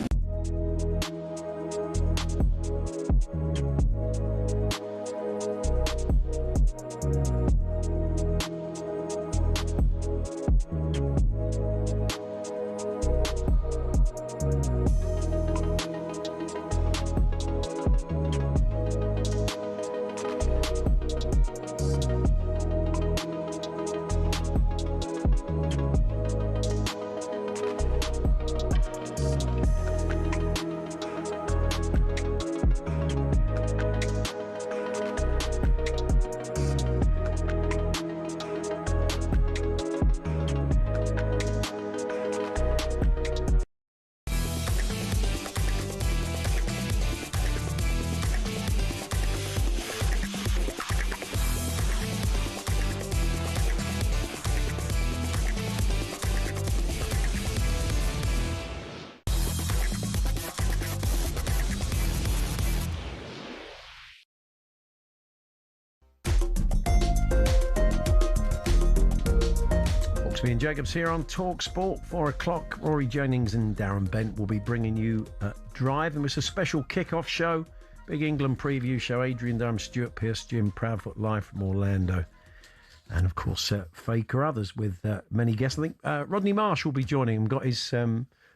Hawksbee and Jacobs here on talkSPORT, 4 o'clock. Rory Jennings and Darren Bent will be bringing you Drive, and it's a special kick-off show, big England preview show. Adrian Durham, Stuart Pearce, Jim Proudfoot live from Orlando. And, of course, Faye Carruthers with many guests. I think Rodney Marsh will be joining him, got his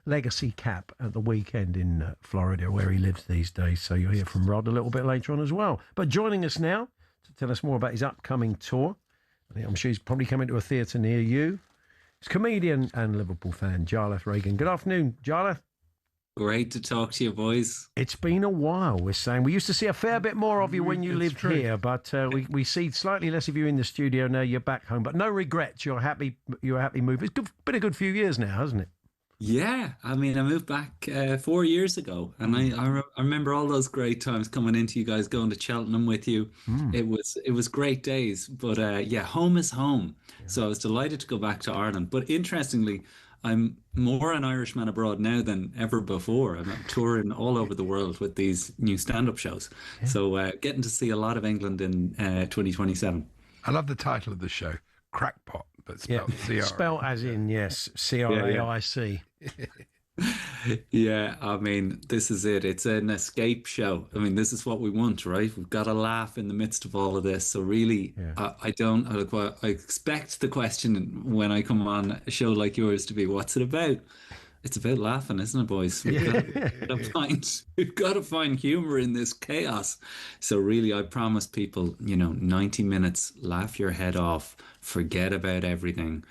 legacy cap at the weekend in Florida, where he lives these days. So you'll hear from Rod a little bit later on as well. But joining us now to tell us more about his upcoming tour, I'm sure he's probably coming to a theatre near you, it's comedian and Liverpool fan, Jarlath Regan. Good afternoon, Jarlath. Great to talk to you, boys. It's been a while, we're saying. We used to see a fair bit more of you when you lived here, but we see slightly less of you in the studio now. You're back home, but no regrets. You're happy move. It's been a good few years now, hasn't it? Yeah, I mean, I moved back 4 years ago, and I remember all those great times coming into you guys, going to Cheltenham with you. It was great days, but yeah, home is home. Yeah. So I was delighted to go back to Ireland. But interestingly, I'm more an Irishman abroad now than ever before. I'm touring all over the world with these new stand-up shows. Yeah. So getting to see a lot of England in 2027. I love the title of the show, Crackpot, but spelled C-R. Spelled as in, yes, C-R-A-I-C. Yeah, I mean, this is it. It's an escape show. I mean, this is what we want, right? We've got to laugh in the midst of all of this. So really, I don't. I expect the question when I come on a show like yours to be, "What's it about?" It's about laughing, isn't it, boys? We've got to find humor in this chaos. So really, I promise people, 90 minutes, laugh your head off, forget about everything,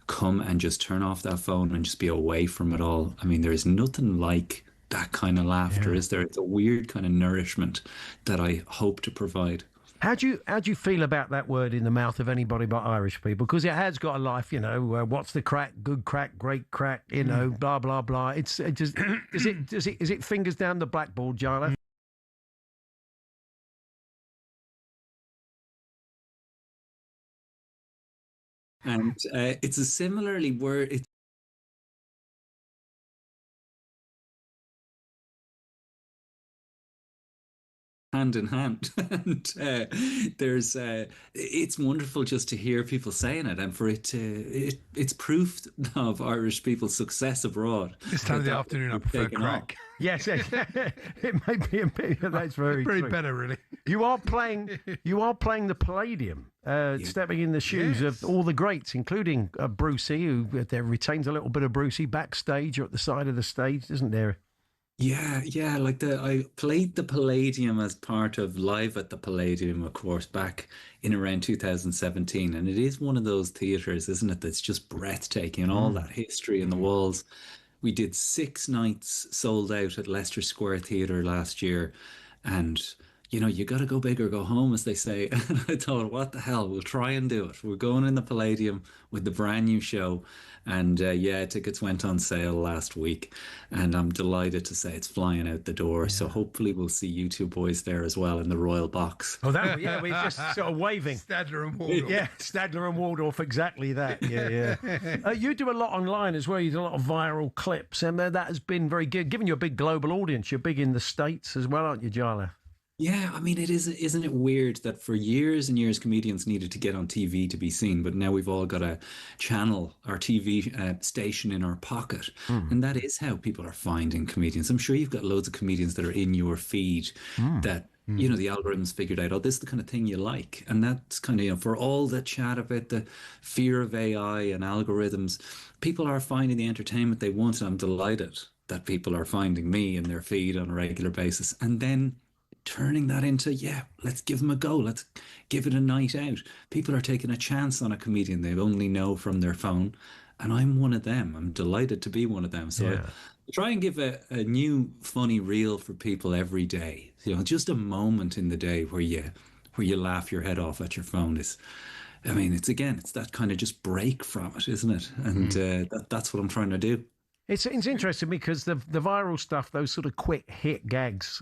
come and just turn off that phone and just be away from it all. I mean, there's nothing like that kind of laughter, is there? It's a weird kind of nourishment that I hope to provide. How do you feel about that word in the mouth of anybody but Irish people? Because it has got a life, what's the crack? Good crack, great crack, blah blah blah. It just is it fingers down the blackboard, Jarlath? And it's a similarly word. It's hand in hand. And it's wonderful just to hear people saying it, and for it to it's proof of Irish people's success abroad. This time of the afternoon I prefer crack. Yes, it may be a bit. That's very true. Better, really. You are playing the Palladium, stepping in the shoes of all the greats, including Brucey, who there retains a little bit of Brucey backstage or at the side of the stage, isn't there? Yeah. I played the Palladium as part of Live at the Palladium, of course, back in around 2017, and it is one of those theatres, isn't it, that's just breathtaking, and all that history in the walls. We did 6 nights sold out at Leicester Square Theatre last year, and you got to go big or go home, as they say. And I thought, what the hell, we'll try and do it. We're going in the Palladium with the brand new show. And tickets went on sale last week, and I'm delighted to say it's flying out the door. Yeah. So hopefully we'll see you two boys there as well in the Royal Box. Oh, we're just sort of waving. Stadler and Waldorf. Yeah, Stadler and Waldorf, exactly that. Yeah. You do a lot online as well. You do a lot of viral clips, and that has been very good. Given you a big global audience, you're big in the States as well, aren't you, Jarlath? Yeah, I mean, isn't it weird that for years and years comedians needed to get on TV to be seen, but now we've all got a channel, our TV station in our pocket, and that is how people are finding comedians. I'm sure you've got loads of comedians that are in your feed that the algorithms figured out, this is the kind of thing you like, and that's kind of for all the chat about the fear of AI and algorithms, people are finding the entertainment they want, and I'm delighted that people are finding me in their feed on a regular basis, and then turning that into, let's give them a go. Let's give it a night out. People are taking a chance on a comedian they only know from their phone. And I'm one of them. I'm delighted to be one of them. So I try and give a new funny reel for people every day. Just a moment in the day where you laugh your head off at your phone it's that kind of just break from it, isn't it? And that's what I'm trying to do. It's interesting because the viral stuff, those sort of quick hit gags.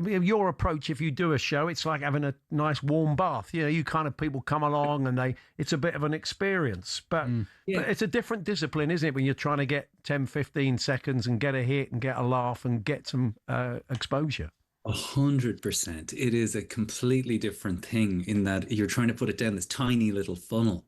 Your approach, if you do a show, it's like having a nice warm bath. You kind of people come along and it's a bit of an experience. But it's a different discipline, isn't it? When you're trying to get 10, 15 seconds and get a hit and get a laugh and get some exposure. 100%. It is a completely different thing in that you're trying to put it down this tiny little funnel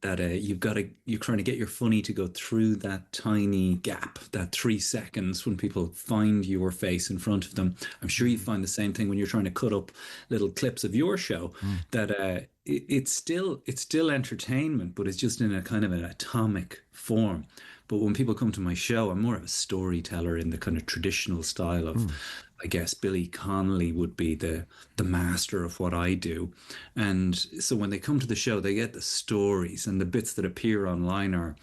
that you're trying to get your funny to go through that tiny gap, that 3 seconds when people find your face in front of them. I'm sure you find the same thing when you're trying to cut up little clips of your show, that it's still entertainment, but it's just in a kind of an atomic form. But when people come to my show, I'm more of a storyteller in the kind of traditional style of, I guess, Billy Connolly would be the master of what I do. And so when they come to the show, they get the stories, and the bits that appear online are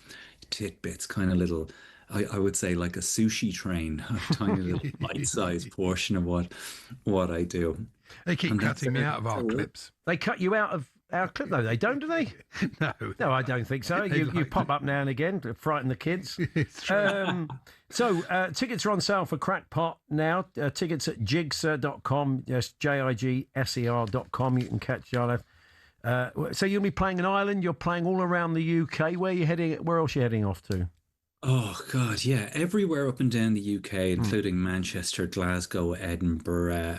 tidbits, kind of little, I would say like a sushi train, a tiny little bite-sized portion of what I do. They keep cutting me out of our clips. They cut you out of our clip, though. They don't, do they? No, I don't think so. You pop up now and again to frighten the kids. It's true. So tickets are on sale for Crackpot now. Tickets at jigser.com. Yes, jigser.com. You can catch Jarlath. So you'll be playing in Ireland. You're playing all around the UK. Where are you heading? Where else are you heading off to? Oh God, yeah! Everywhere up and down the UK, including Manchester, Glasgow, Edinburgh,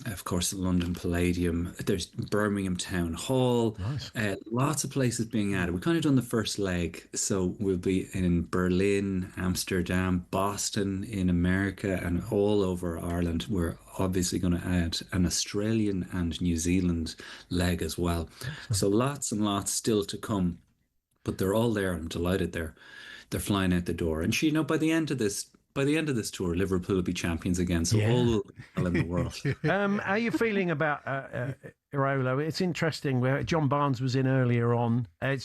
of course, the London Palladium. There's Birmingham Town Hall. Nice. Lots of places being added. We've kind of done the first leg, so we'll be in Berlin, Amsterdam, Boston, in America, and all over Ireland. We're obviously going to add an Australian and New Zealand leg as well. So lots and lots still to come, but they're all there. I'm delighted they're flying out the door. And by the end of this tour, Liverpool will be champions again. So all will be well in the world. How are you feeling about Iraola? It's interesting. Where John Barnes was in earlier on. I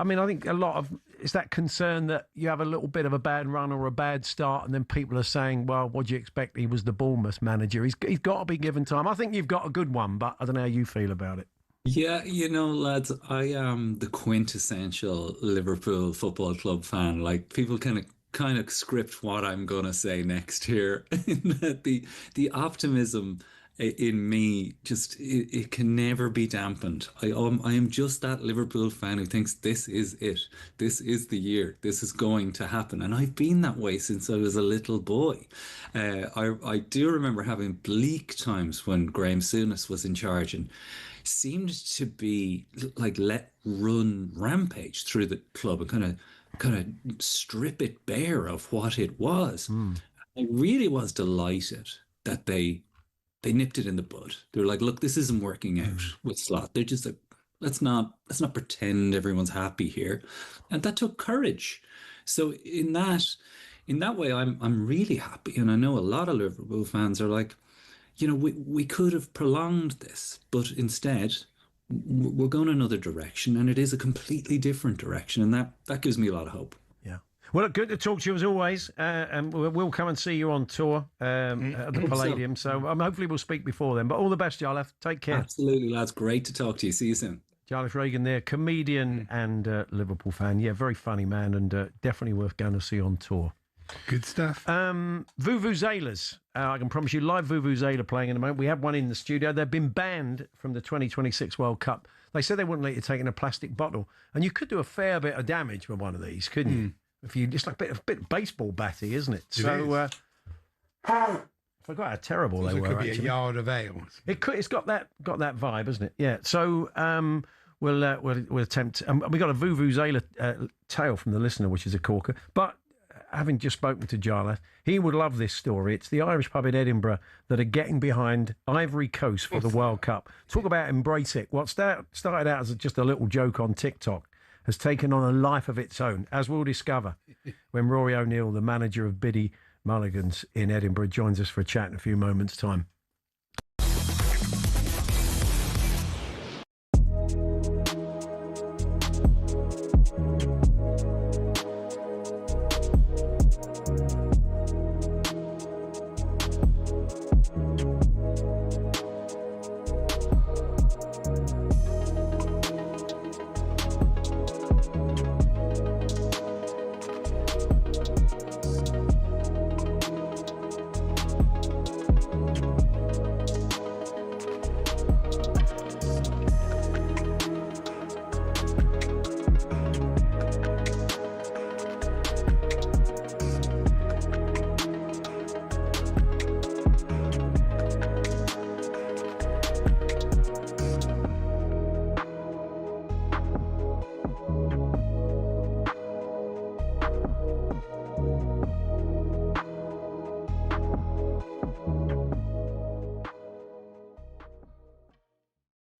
think a lot of it's that concern that you have a little bit of a bad run or a bad start, and then people are saying, "Well, what do you expect? He was the Bournemouth manager. He's got to be given time." I think you've got a good one, but I don't know how you feel about it. Yeah, lads, I am the quintessential Liverpool Football Club fan. Like, people kind of script what I'm gonna say next here. The optimism in me it can never be dampened. I am just that Liverpool fan who thinks this is it. This is the year. This is going to happen, and I've been that way since I was a little boy. I do remember having bleak times when Graham Souness was in charge and seemed to be like let run rampage through the club and kind of strip it bare of what it was. I really was delighted that they nipped it in the bud. They were like, look, this isn't working out with Slot. They're just like, let's not pretend everyone's happy here. And that took courage. So in that way, I'm really happy. And I know a lot of Liverpool fans are like, we could have prolonged this, but instead we're going another direction, and it is a completely different direction, and that gives me a lot of hope. Yeah. Well, good to talk to you as always, and we'll come and see you on tour at the Palladium. So hopefully we'll speak before then. But all the best, Jarlath. Take care. Absolutely, lads. Great to talk to you. See you soon. Jarlath Regan there, comedian and Liverpool fan. Yeah, very funny man, and definitely worth going to see on tour. Good stuff. Vuvuzelas. I can promise you, live Vuvuzela playing in the moment. We have one in the studio. They've been banned from the 2026 World Cup. They said they wouldn't let you take in a plastic bottle, and you could do a fair bit of damage with one of these, couldn't you? If you just like a bit of baseball batty, isn't it? I forgot how terrible they were. It could be actually. a yard of ale. It's got that vibe, isn't it? Yeah. So we'll attempt. We got a Vuvuzela tale from the listener, which is a corker, but. Having just spoken to Jarlath, he would love this story. It's the Irish pub in Edinburgh that are getting behind Ivory Coast for the World Cup. Talk about embrace it. What started out as just a little joke on TikTok has taken on a life of its own, as we'll discover when Rory O'Neill, the manager of Biddy Mulligans in Edinburgh, joins us for a chat in a few moments' time.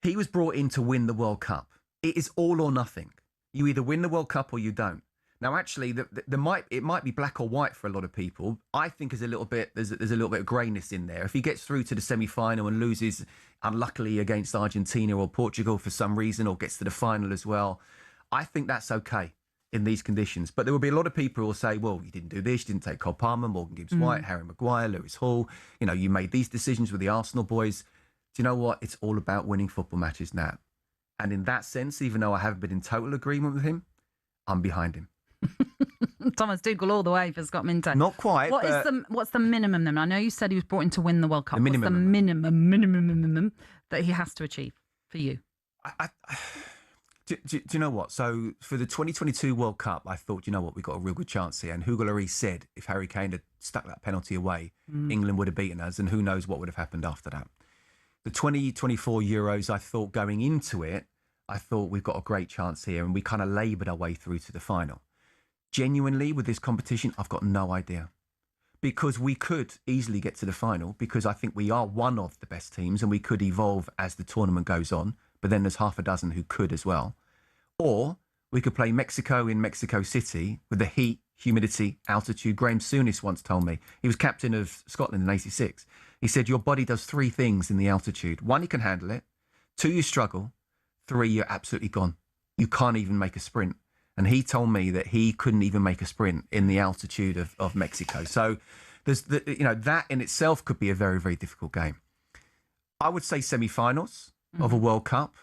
He was brought in to win the World Cup. It is all or nothing. You either win the World Cup or you don't. Now, actually, it might be black or white for a lot of people. I think there's a little bit of greyness in there. If he gets through to the semi-final and loses unluckily against Argentina or Portugal for some reason, or gets to the final as well, I think that's okay in these conditions. But there will be a lot of people who will say, well, you didn't do this, you didn't take Cole Palmer, Morgan Gibbs-White, Harry Maguire, Lewis Hall. You made these decisions with the Arsenal boys. Do you know what? It's all about winning football matches now. And in that sense, even though I haven't been in total agreement with him, I'm behind him. Thomas Tuchel all the way for Scott Minto. Not quite. What's the minimum then? I know you said he was brought in to win the World Cup. What's the minimum that he has to achieve for you? Do you know what? So for the 2022 World Cup, I thought, you know what, we've got a real good chance here. And Hugo Lloris said if Harry Kane had stuck that penalty away, England would have beaten us, and who knows what would have happened after that. The 2024 Euros, I thought going into it, I thought we've got a great chance here, and we kind of laboured our way through to the final. Genuinely, with this competition, I've got no idea. Because we could easily get to the final, because I think we are one of the best teams, and we could evolve as the tournament goes on. But then there's half a dozen who could as well. Or we could play Mexico in Mexico City with the heat, humidity, altitude. Graham Souness once told me, he was captain of Scotland in '86. He said, your body does three things in the altitude. One, you can handle it. Two, you struggle. Three, you're absolutely gone. You can't even make a sprint. And he told me that he couldn't even make a sprint in the altitude of Mexico. So there's that in itself could be a very, very difficult game. I would say semi-finals of a World Cup.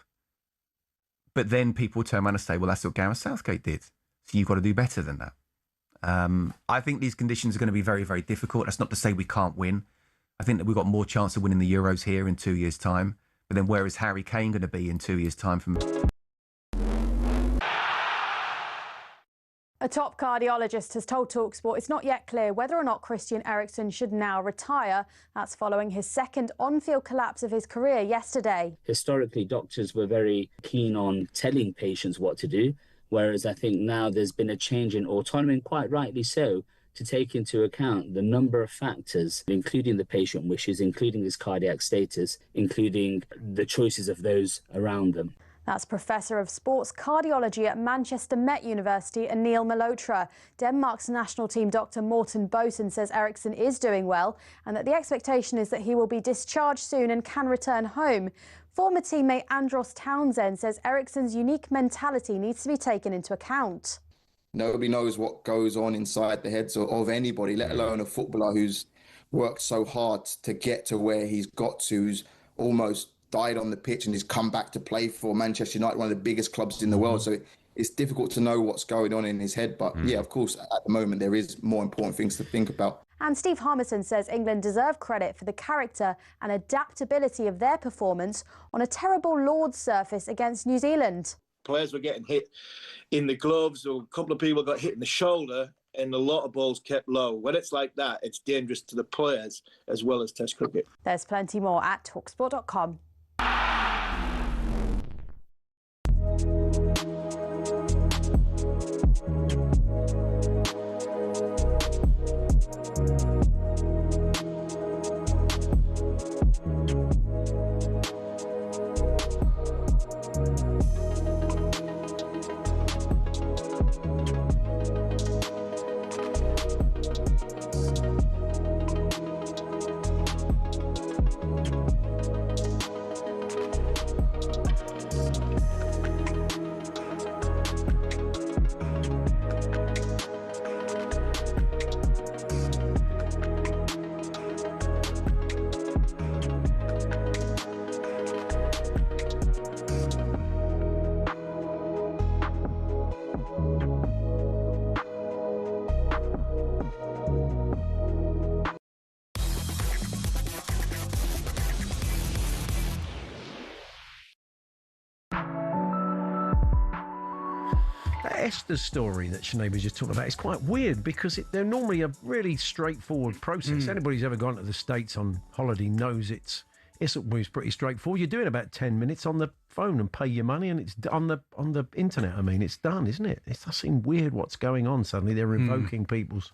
But then people turn around and say, well, that's what Gareth Southgate did. So you've got to do better than that. I think these conditions are going to be very, very difficult. That's not to say we can't win. I think that we've got more chance of winning the Euros here in 2 years' time. But then where is Harry Kane going to be in 2 years' time from... A top cardiologist has told talkSPORT it's not yet clear whether or not Christian Eriksen should now retire. That's following his second on-field collapse of his career yesterday. Historically, doctors were very keen on telling patients what to do, whereas I think now there's been a change in autonomy, and quite rightly so, to take into account the number of factors, including the patient wishes, including his cardiac status, including the choices of those around them. That's Professor of Sports Cardiology at Manchester Met University, Anil Malhotra. Denmark's national team Dr. Morten Boesen says Eriksen is doing well and that the expectation is that he will be discharged soon and can return home. Former teammate Andros Townsend says Eriksen's unique mentality needs to be taken into account. Nobody knows what goes on inside the heads of anybody, let alone a footballer who's worked so hard to get to where he's got to, who's almost died on the pitch and he's come back to play for Manchester United, one of the biggest clubs in the world. So it's difficult to know what's going on in his head. But yeah, of course, at the moment, there is more important things to think about. And Steve Harmison says England deserve credit for the character and adaptability of their performance on a terrible Lord's surface against New Zealand. Players were getting hit in the gloves, or a couple of people got hit in the shoulder, and a lot of balls kept low. When it's like that, it's dangerous to the players as well as Test cricket. There's plenty more at talksport.com. Esther's story that Sinead was just talking about is quite weird because they're normally a really straightforward process. Anybody who's ever gone to the States on holiday knows it's pretty straightforward. You're doing about 10 minutes on the phone and pay your money, and it's on the internet. I mean, it's done, isn't it? It does seem weird what's going on suddenly. They're revoking people's...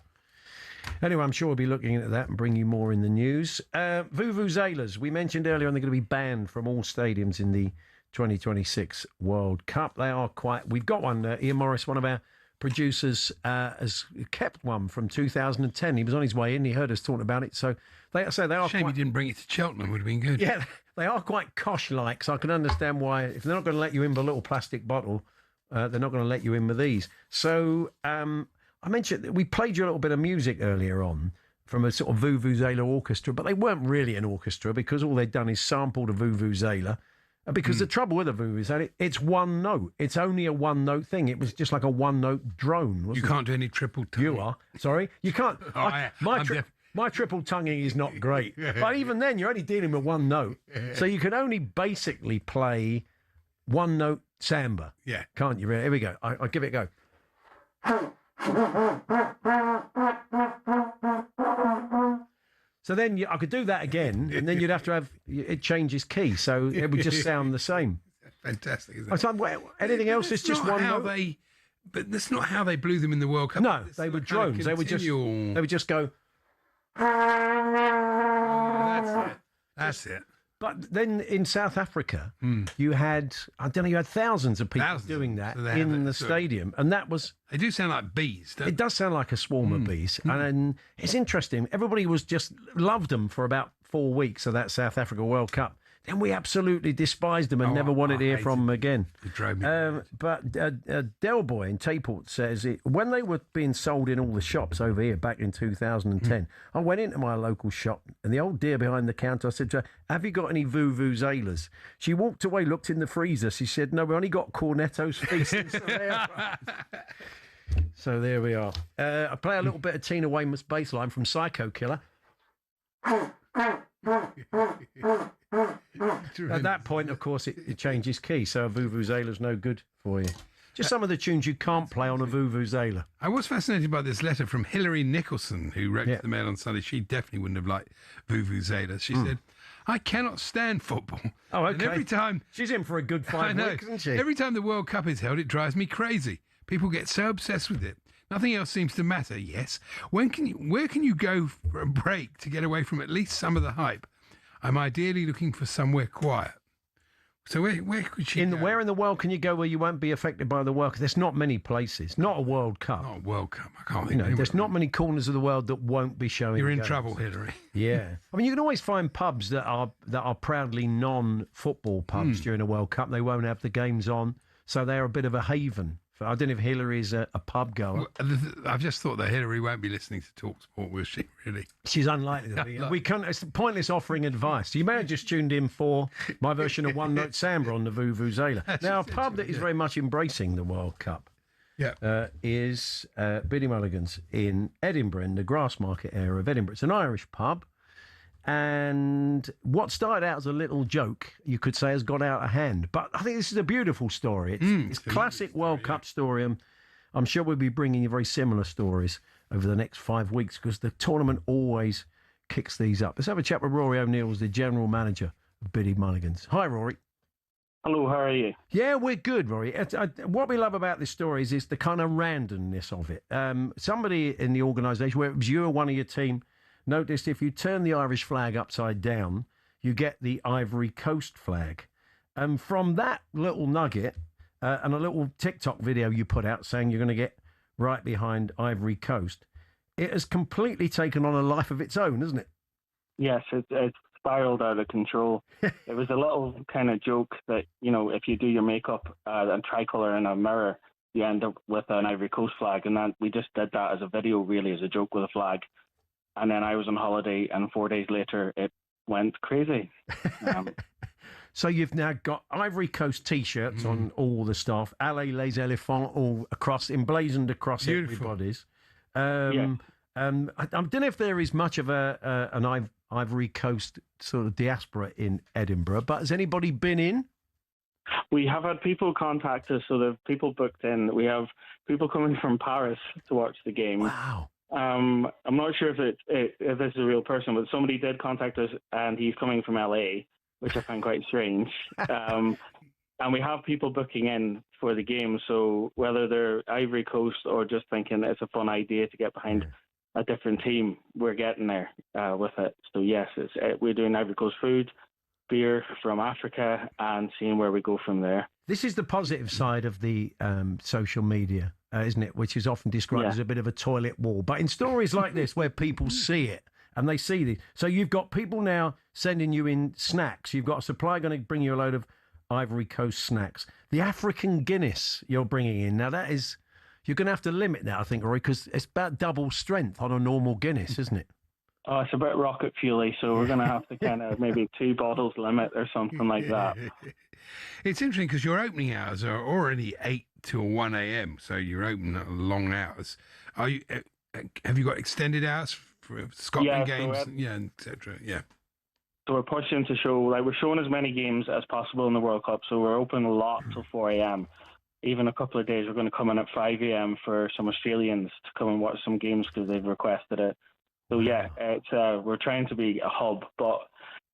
Anyway, I'm sure we'll be looking into that and bring you more in the news. Vuvuzelas, we mentioned earlier on, they're going to be banned from all stadiums in the 2026 World Cup. They are quite... We've got one. Ian Morris, one of our producers, has kept one from 2010. He was on his way in. He heard us talking about it. So they are Shame he didn't bring it to Cheltenham. Would have been good. Yeah, they are quite Kosh-like, so I can understand why, if they're not going to let you in with a little plastic bottle, they're not going to let you in with these. So I mentioned that we played you a little bit of music earlier on from a sort of Vuvuzela orchestra, but they weren't really an orchestra because all they'd done is sample the Vuvuzela. Because the trouble with the Vuvuzela, it's one note. It's only a one-note thing. It was just like a one-note drone, wasn't it? You can't do any triple tonguing. You are. Sorry. You can't. My triple tonguing is not great. But even then, you're only dealing with one note. So you can only basically play one note Samba. Yeah. Can't you really? Here we go. I'll give it a go. So then I could do that again, and then you'd have to have it changes key, so it would just sound the same. Fantastic, isn't I it? thought, well, anything else is just one note. But that's not how they blew them in the World Cup. No, they were drones. They would just go. That's it. But then in South Africa, you had thousands of people doing that in the stadium, and that was. They do sound like bees. Don't It does sound like a swarm of bees, and it's interesting. Everybody was just loved them for about 4 weeks of that South Africa World Cup. Then we absolutely despised them and never wanted to hear from them again. It drove me but Del Boy in Tayport says when they were being sold in all the shops over here back in 2010, I went into my local shop and the old dear behind the counter, I said to her, "Have you got any vuvuzelas?" She walked away, looked in the freezer. She said, "No, we only got Cornetto's Feast." So there we are. I play a little bit of Tina Weymouth's bass line from Psycho Killer. At that point, of course, it changes key, so a vuvuzela's no good for you. Just some of the tunes you can't play on a vuvuzela. I was fascinated by this letter from Hilary Nicholson, who wrote to the Mail on Sunday. She definitely wouldn't have liked vuvuzelas. She said, "I cannot stand football. Oh, okay. And every time she's in for a good 5 weeks, isn't she? Every time the World Cup is held, it drives me crazy. People get so obsessed with it. Nothing else seems to matter. Yes. Where can you go for a break to get away from at least some of the hype? I'm ideally looking for somewhere quiet." So where could she go? Where in the world can you go where you won't be affected by the World Cup? There's not many places. Not a World Cup. Not a World Cup. I can't think. There's not many corners of the world that won't be showing. You're in games. trouble, Hillary. Yeah. I mean, you can always find pubs that are proudly non-football pubs during a World Cup. They won't have the games on, so they're a bit of a haven. I don't know if Hillary is a pub goer. I've just thought that Hillary won't be listening to talkSPORT, will she, really? She's unlikely to be. We can't, it's pointless offering advice. You may have just tuned in for my version of One Note Samba on the Vuvuzela. Now, a pub that is very much embracing the World Cup is Billy Mulligan's in Edinburgh, in the Grassmarket area of Edinburgh. It's an Irish pub. And what started out as a little joke, you could say, has got out of hand. But I think this is a beautiful story. It's classic World Cup story. I'm sure we'll be bringing you very similar stories over the next 5 weeks because the tournament always kicks these up. Let's have a chat with Rory O'Neill, who's the general manager of Billy Mulligan's. Hi, Rory. Hello, how are you? Yeah, we're good, Rory. What we love about this story is the kind of randomness of it. Somebody in the organisation, where it was you or one of your team, noticed if you turn the Irish flag upside down, you get the Ivory Coast flag. And from that little nugget and a little TikTok video you put out saying you're going to get right behind Ivory Coast, it has completely taken on a life of its own, isn't it? Yes, it's spiraled out of control. It was a little kind of joke that, if you do your makeup and tricolour in a mirror, you end up with an Ivory Coast flag. And then we just did that as a video, really, as a joke with a flag. And then I was on holiday, and 4 days later, it went crazy. So you've now got Ivory Coast T-shirts on all the staff, Allez les éléphants, all emblazoned across everybody's. I don't know if there is much of an Ivory Coast sort of diaspora in Edinburgh, but has anybody been in? We have had people contact us, so there are people booked in. We have people coming from Paris to watch the game. Wow. I'm not sure if if this is a real person, but somebody did contact us, and he's coming from LA, which I find quite strange. And we have people booking in for the game, so whether they're Ivory Coast or just thinking it's a fun idea to get behind a different team, we're getting there with it. So yes, we're doing Ivory Coast food, beer from Africa, and seeing where we go from there. This is the positive side of the social media, isn't it? Which is often described as a bit of a toilet wall. But in stories like this, where people see it and they see this, so you've got people now sending you in snacks. You've got a supplier going to bring you a load of Ivory Coast snacks. The African Guinness you're bringing in now, that is, you're going to have to limit that, I think, Rory, because it's about double strength on a normal Guinness, isn't it? Oh, it's a bit rocket fuel-y, so we're going to have to kind of maybe 2 bottles limit or something like that. It's interesting because your opening hours are already 8 till 1 a.m., so you're open at long hours. Are you? Have you got extended hours for Scotland games? So etc. Yeah. So we're pushing to show, like, we're showing as many games as possible in the World Cup. So we're open a lot till 4 a.m. Even a couple of days, we're going to come in at 5 a.m. for some Australians to come and watch some games because they've requested it. So yeah, it's we're trying to be a hub, but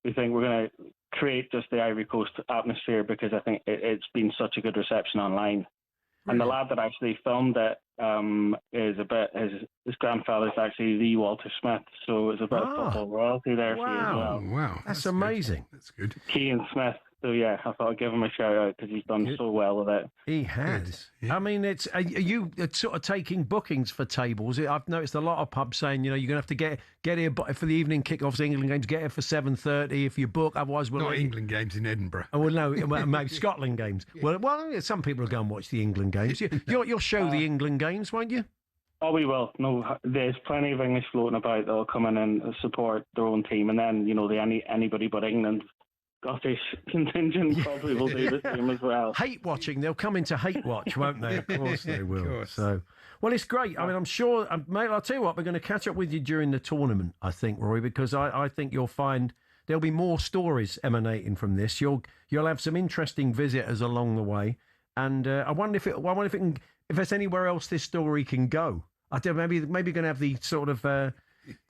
we think we're going to create just the Ivory Coast atmosphere because I think it's been such a good reception online. And the lad that actually filmed it his grandfather's actually the Walter Smith, so it's a bit of football royalty there for you as well. Wow, that's amazing. That's good. Keane Smith. So yeah, I thought I'd give him a shout out because he's done so well with it. He has. I mean, are you sort of taking bookings for tables? I've noticed a lot of pubs saying, you're going to have to get here for the evening kickoffs, England games. Get here for 7:30 if you book. Otherwise, we'll not England games in Edinburgh. Oh well, no, maybe Scotland games. Well, some people will go and watch the England games. You'll show the England games, won't you? Oh, we will. No, there's plenty of English floating about that'll come in and support their own team, and then anybody but England. Scottish contingent probably will do the same as well. Hate watching, they'll come into hate watch, won't they? Of course they will. So, well, it's great. I mean, I'm sure, mate. I'll tell you what, we're going to catch up with you during the tournament. I think, Roy, because I think you'll find there'll be more stories emanating from this. You'll have some interesting visitors along the way, and I wonder if there's anywhere else this story can go. I don't. Maybe going to have the sort of.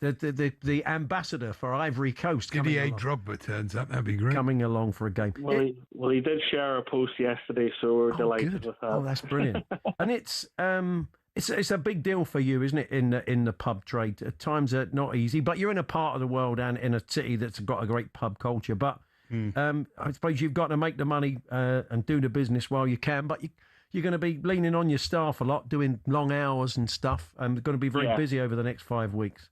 The ambassador for Ivory Coast. Didier Drogba turns up. That'd be great. Coming along for a game. Well, he did share a post yesterday, so we're delighted with that. Oh, that's brilliant. And it's a big deal for you, isn't it? In the pub trade, at times are not easy, but you're in a part of the world and in a city that's got a great pub culture. But I suppose you've got to make the money and do the business while you can. But you're going to be leaning on your staff a lot, doing long hours and stuff, and going to be very busy over the next 5 weeks.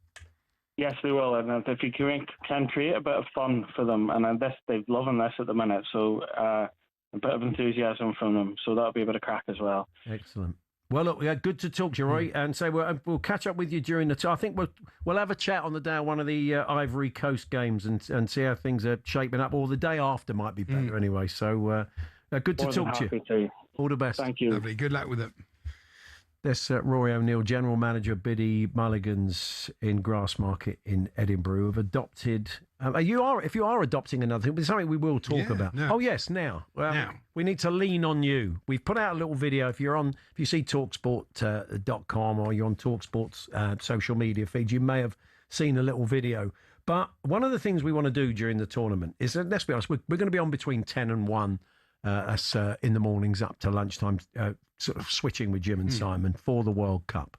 Yes, they will, and if you can create a bit of fun for them, and they're loving this at the minute, so a bit of enthusiasm from them, so that'll be a bit of crack as well. Excellent. Well, look, good to talk to you, Roy, and so we'll catch up with you during the. I think we'll have a chat on the day of one of the Ivory Coast games and see how things are shaping up, or the day after might be better anyway. So good to talk to you. All the best. Thank you. Lovely. Good luck with it. That's Rory O'Neill, General Manager of Biddy Mulligan's in Grassmarket in Edinburgh, who have adopted. If you are adopting another thing, it's something we will talk about. No. Oh yes, now. We need to lean on you. We've put out a little video. If you see talksport.com or you're on TalkSport's social media feed, you may have seen a little video. But one of the things we want to do during the tournament is, let's be honest, we're going to be on between 10 and 1 in the mornings up to lunchtime, sort of switching with Jim and Simon for the World Cup.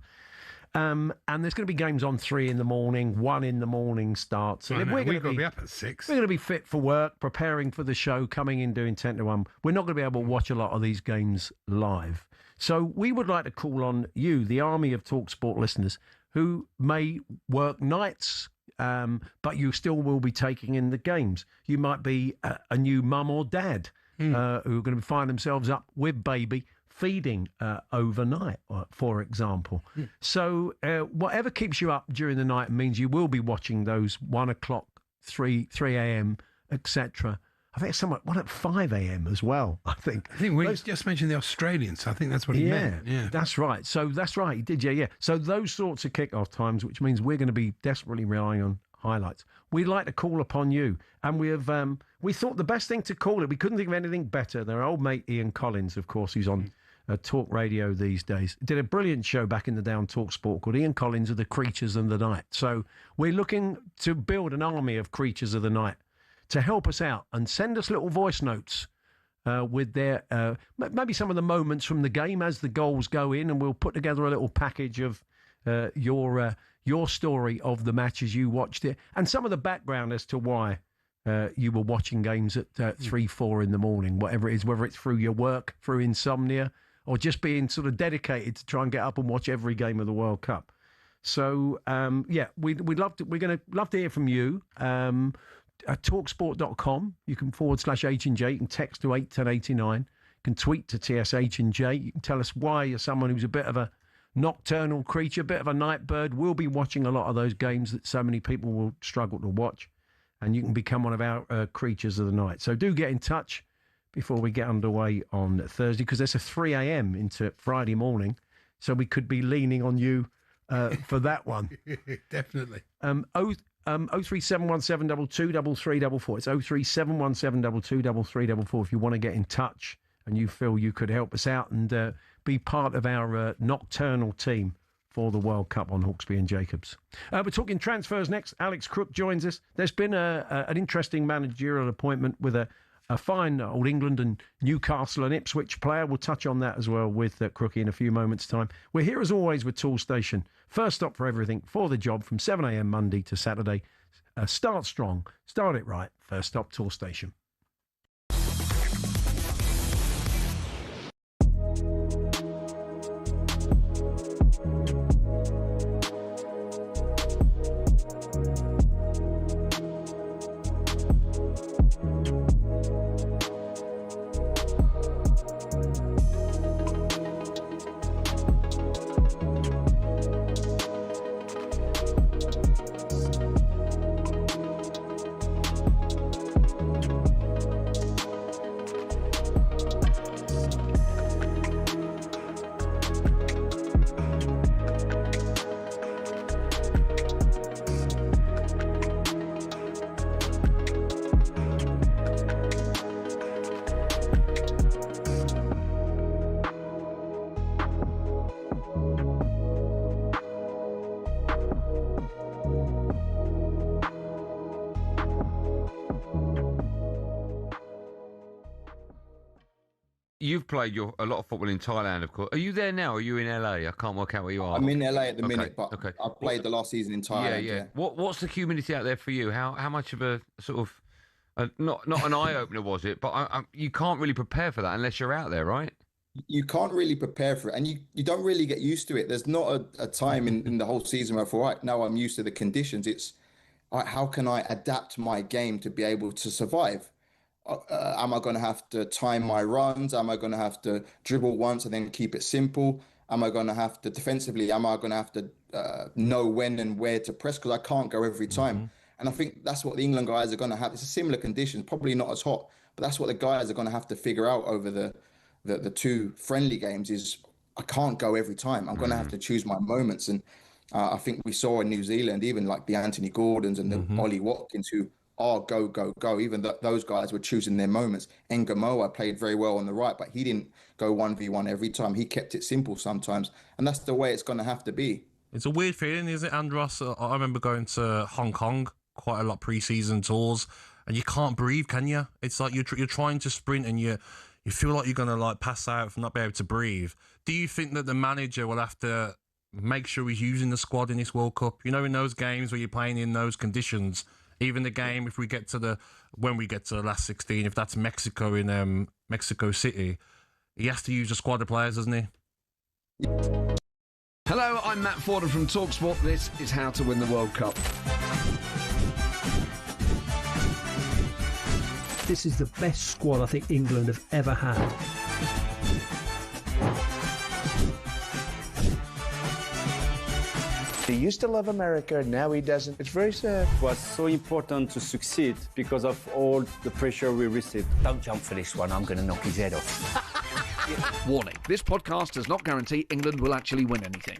And there's going to be games on 3 in the morning, 1 in the morning starts. We're going to be up at 6. We're going to be fit for work, preparing for the show, coming in doing 10 to 1. We're not going to be able to watch a lot of these games live. So we would like to call on you, the army of TalkSport listeners, who may work nights, but you still will be taking in the games. You might be a new mum or dad who are going to find themselves up with baby, feeding overnight, for example. So whatever keeps you up during the night means you will be watching those 1 o'clock, 3 a.m., etc. I think it's somewhat at 5 a.m. as well. I think we just mentioned the Australians. I think that's what he meant. Yeah, that's right. So that's right. He did. Yeah. So those sorts of kick-off times, which means we're going to be desperately relying on highlights. We'd like to call upon you, and we thought the best thing to call it. We couldn't think of anything better. Their old mate Ian Collins, of course, who's on Talk Radio these days, did a brilliant show back in the day on Talk Sport called Ian Collins of the Creatures of the Night. So we're looking to build an army of Creatures of the Night to help us out and send us little voice notes with their maybe some of the moments from the game as the goals go in, and we'll put together a little package of your story of the matches you watched it and some of the background as to why you were watching games at 3, 4 in the morning, whatever it is, whether it's through your work, through insomnia, or just being sort of dedicated to try and get up and watch every game of the World Cup. So we'd love to. We're going to love to hear from you. At talksport.com, you can /H&J. You can text to 81089. You can tweet to TSH&J. You can tell us why you're someone who's a bit of a nocturnal creature, a bit of a night bird. We'll be watching a lot of those games that so many people will struggle to watch, and you can become one of our creatures of the night. So do get in touch before we get underway on Thursday, because there's a 3 a.m. into Friday morning, so we could be leaning on you for that one. Definitely. 03717223344. It's 03717223344 if you want to get in touch and you feel you could help us out and be part of our nocturnal team for the World Cup on Hawksbee and Jacobs. We're talking transfers next. Alex Crook joins us. There's been an interesting managerial appointment with a fine Old England and Newcastle and Ipswich player. We'll touch on that as well with Crookie in a few moments' time. We're here as always with Toolstation. First stop for everything for the job from 7 a.m. Monday to Saturday. Start strong, start it right. First stop Toolstation. You've played a lot of football in Thailand, of course. Are you there now? Or are you in LA? I can't work out where you are. I'm in LA at the minute, but I played the last season in Thailand. Yeah. What's the humidity out there for you? How much of a sort of not an eye opener was it? But you can't really prepare for that unless you're out there, right? You can't really prepare for it, and you don't really get used to it. There's not a time in the whole season where I thought, right, now I'm used to the conditions. It's how can I adapt my game to be able to survive? Am I going to have to time my runs? Am I going to have to dribble once and then keep it simple? Am I going to have to defensively? Am I going to have to know when and where to press? Because I can't go every time. And I think that's what the England guys are going to have. It's a similar condition, probably not as hot, but that's what the guys are going to have to figure out over the two friendly games is I can't go every time. I'm going to have to choose my moments. And I think we saw in New Zealand, even like the Anthony Gordons and the Ollie Watkins, who are go, go, go. Even those guys were choosing their moments. Ngamoa played very well on the right, but he didn't go 1v1 every time. He kept it simple sometimes. And that's the way it's going to have to be. It's a weird feeling, isn't it, Andros? I remember going to Hong Kong quite a lot pre-season tours, and you can't breathe, can you? It's like you're trying to sprint and you feel like you're going to like pass out from not being able to breathe. Do you think that the manager will have to make sure he's using the squad in this World Cup? You know, in those games where you're playing in those conditions, even the game, when we get to the last 16, if that's Mexico in Mexico City, he has to use a squad of players, doesn't he? Hello, I'm Matt Fordham from talkSPORT. This is How to Win the World Cup. This is the best squad I think England have ever had. He used to love America, now he doesn't. It's very sad. It was so important to succeed because of all the pressure we received. Don't jump for this one, I'm going to knock his head off. Warning, this podcast does not guarantee England will actually win anything.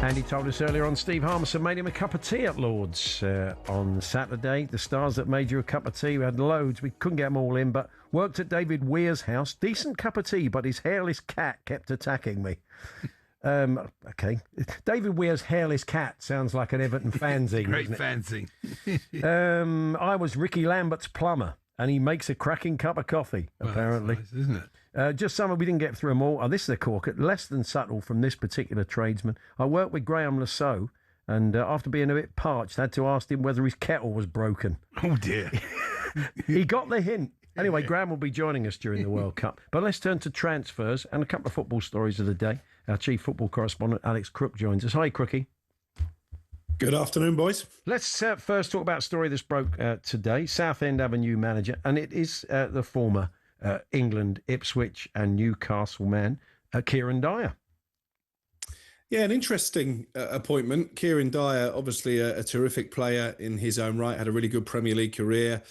Andy told us earlier on Steve Harmison made him a cup of tea at Lord's on Saturday. The stars that made you a cup of tea, we had loads. We couldn't get them all in, but worked at David Weir's house. Decent cup of tea, but his hairless cat kept attacking me. Okay. David Weir's hairless cat sounds like an Everton fanzine. Great fanzine. I was Ricky Lambert's plumber, and he makes a cracking cup of coffee, apparently. That's nice, isn't it? Just some, we didn't get through them all. Oh, this is a corker, less than subtle from this particular tradesman. I worked with Graham Lasso, and after being a bit parched, had to ask him whether his kettle was broken. Oh, dear. He got the hint. Anyway, Graham will be joining us during the World Cup. But let's turn to transfers and a couple of football stories of the day. Our chief football correspondent, Alex Crook, joins us. Hi, Crookie. Good afternoon, boys. Let's first talk about a story that's broke today. Southend Avenue manager, and it is the former England, Ipswich and Newcastle man, Kieran Dyer. Yeah, an interesting appointment. Kieran Dyer, obviously a terrific player in his own right, had a really good Premier League career,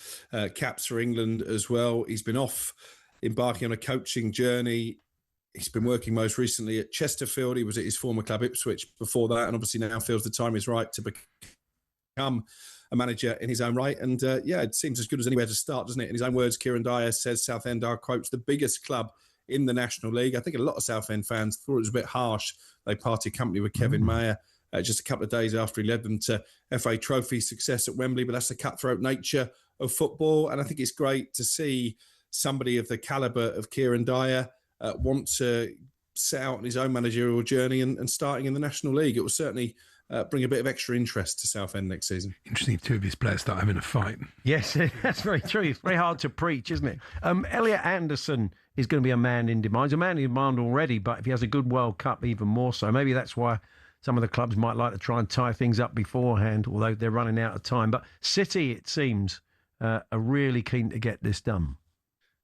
caps for England as well. He's been off embarking on a coaching journey. He's been working most recently at Chesterfield. He was at his former club Ipswich before that, and obviously now feels the time is right to become a manager in his own right. And yeah, it seems as good as anywhere to start, doesn't it? In his own words, Kieran Dyer says Southend are, quotes, the biggest club in the National League. I think a lot of Southend fans thought it was a bit harsh. They parted company with Kevin Mayer just a couple of days after he led them to FA Trophy success at Wembley, but that's the cutthroat nature of football. And I think it's great to see somebody of the calibre of Kieran Dyer want to set out on his own managerial journey and starting in the National League. It will certainly bring a bit of extra interest to Southend next season. Interesting if two of his players start having a fight. Yes, that's very true. It's very hard to preach, isn't it? Elliot Anderson is going to be a man in demand. He's a man in demand already, but if he has a good World Cup, even more so. Maybe that's why some of the clubs might like to try and tie things up beforehand, although they're running out of time. But City, it seems, are really keen to get this done.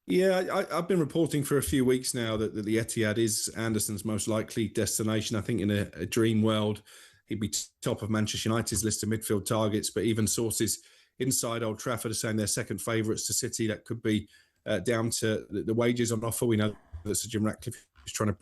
Yeah, I've been reporting for a few weeks now that the Etihad is Anderson's most likely destination. I think in a dream world, he'd be top of Manchester United's list of midfield targets, but even sources inside Old Trafford are saying they're second favourites to City. That could be down to the wages on offer. We know that Sir Jim Ratcliffe is trying to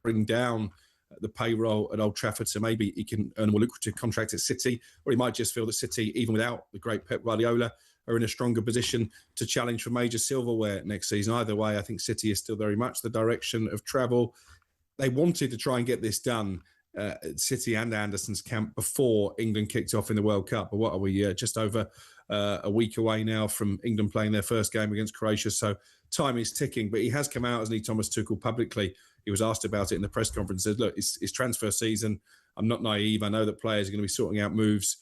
bring down the payroll at Old Trafford, so maybe he can earn a more lucrative contract at City, or he might just feel that City, even without the great Pep Guardiola, are in a stronger position to challenge for major silverware next season. Either way, I think City is still very much the direction of travel. They wanted to try and get this done at City and Anderson's camp before England kicked off in the World Cup. But what are we, just over a week away now from England playing their first game against Croatia. So time is ticking. But he has come out, hasn't he, Thomas Tuchel, publicly. He was asked about it in the press conference. Said, look, it's transfer season. I'm not naive. I know that players are going to be sorting out moves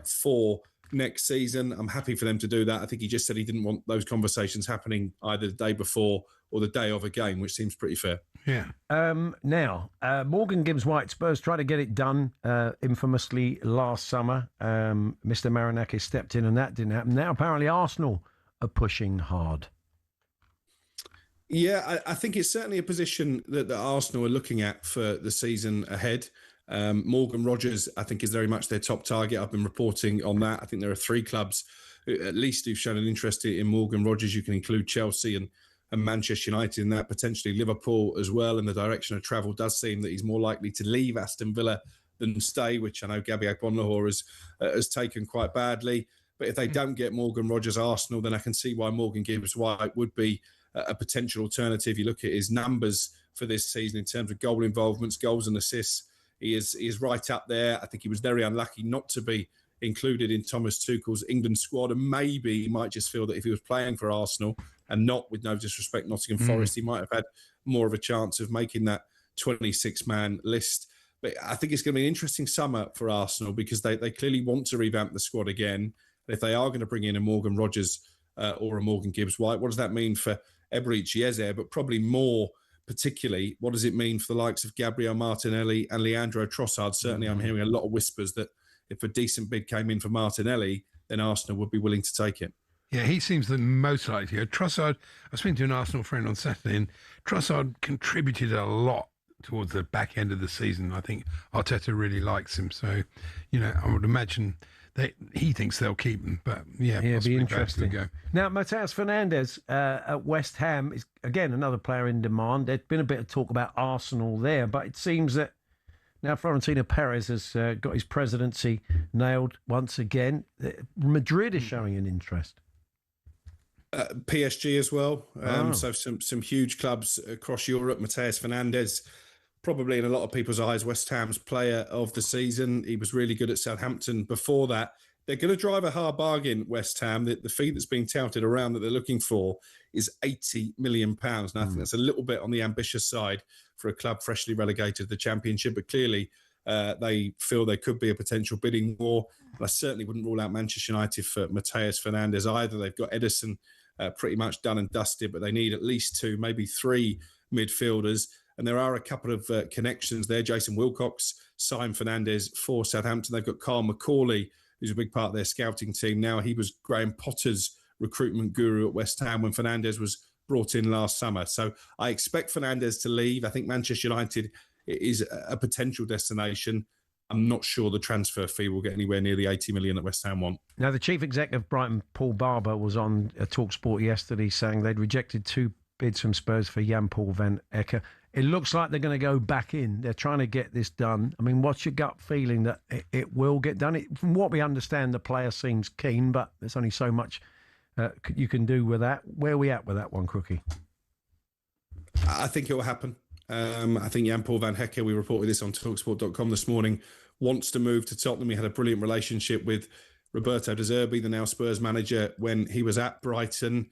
for next season. I'm happy for them to do that. I think he just said he didn't want those conversations happening either the day before or the day of a game, which seems pretty fair. Yeah. Now, Morgan Gibbs-White, Spurs tried to get it done infamously last summer. Mr. Marinakis stepped in and that didn't happen. Now, apparently, Arsenal are pushing hard. Yeah, I think it's certainly a position that Arsenal are looking at for the season ahead. Morgan Rogers, I think, is very much their top target. I've been reporting on that. I think there are three clubs, at least, who've shown an interest in Morgan Rogers. You can include Chelsea and Manchester United in that, potentially Liverpool as well. And the direction of travel does seem that he's more likely to leave Aston Villa than stay, which I know Gabby Agbonlahor has taken quite badly. But if they don't get Morgan Rogers Arsenal, then I can see why Morgan Gibbs-White would be a potential alternative. You look at his numbers for this season in terms of goal involvements, goals and assists. He is right up there. I think he was very unlucky not to be included in Thomas Tuchel's England squad, and maybe he might just feel that if he was playing for Arsenal and not, with no disrespect, Nottingham Forest, he might have had more of a chance of making that 26-man list. But I think it's going to be an interesting summer for Arsenal because they clearly want to revamp the squad again. If they are going to bring in a Morgan Rogers or a Morgan Gibbs-White, what does that mean for Eberechi Eze? But probably more particularly, what does it mean for the likes of Gabriel Martinelli and Leandro Trossard? Certainly, I'm hearing a lot of whispers that if a decent bid came in for Martinelli, then Arsenal would be willing to take it. Yeah, he seems the most likely. Trossard, I was speaking to an Arsenal friend on Saturday, and Trossard contributed a lot towards the back end of the season. I think Arteta really likes him. So, I would imagine he thinks they'll keep him. But, yeah, it'll be interesting. Go. Now, Mateus Fernandes at West Ham is, again, another player in demand. There's been a bit of talk about Arsenal there, but it seems that Now, Florentino Perez has got his presidency nailed once again. Madrid is showing an interest. PSG as well. So some huge clubs across Europe. Mateus Fernandes, probably in a lot of people's eyes, West Ham's player of the season. He was really good at Southampton before that. They're going to drive a hard bargain, West Ham. The fee that's being touted around that they're looking for is £80 million. And I think that's a little bit on the ambitious side for a club freshly relegated to the Championship. But clearly, they feel there could be a potential bidding war. And I certainly wouldn't rule out Manchester United for Mateus Fernandes either. They've got Edison pretty much done and dusted, but they need at least 2, maybe 3 midfielders. And there are a couple of connections there. Jason Wilcox signed Fernandes for Southampton. They've got Carl McCauley, who's a big part of their scouting team now. He was Graham Potter's recruitment guru at West Ham when Fernandes was brought in last summer. So I expect Fernandes to leave. I think Manchester United is a potential destination. I'm not sure the transfer fee will get anywhere near the 80 million that West Ham want. Now, the chief exec of Brighton, Paul Barber, was on talkSPORT yesterday saying they'd rejected 2 bids from Spurs for Jan-Paul van Hecke. It looks like they're going to go back in. They're trying to get this done. I mean, what's your gut feeling that it will get done? From what we understand, the player seems keen, but there's only so much you can do with that. Where are we at with that one, Crookie? I think it will happen. I think Jan-Paul van Hecke, we reported this on talksport.com this morning, wants to move to Tottenham. He had a brilliant relationship with Roberto De Zerbi, the now Spurs manager, when he was at Brighton.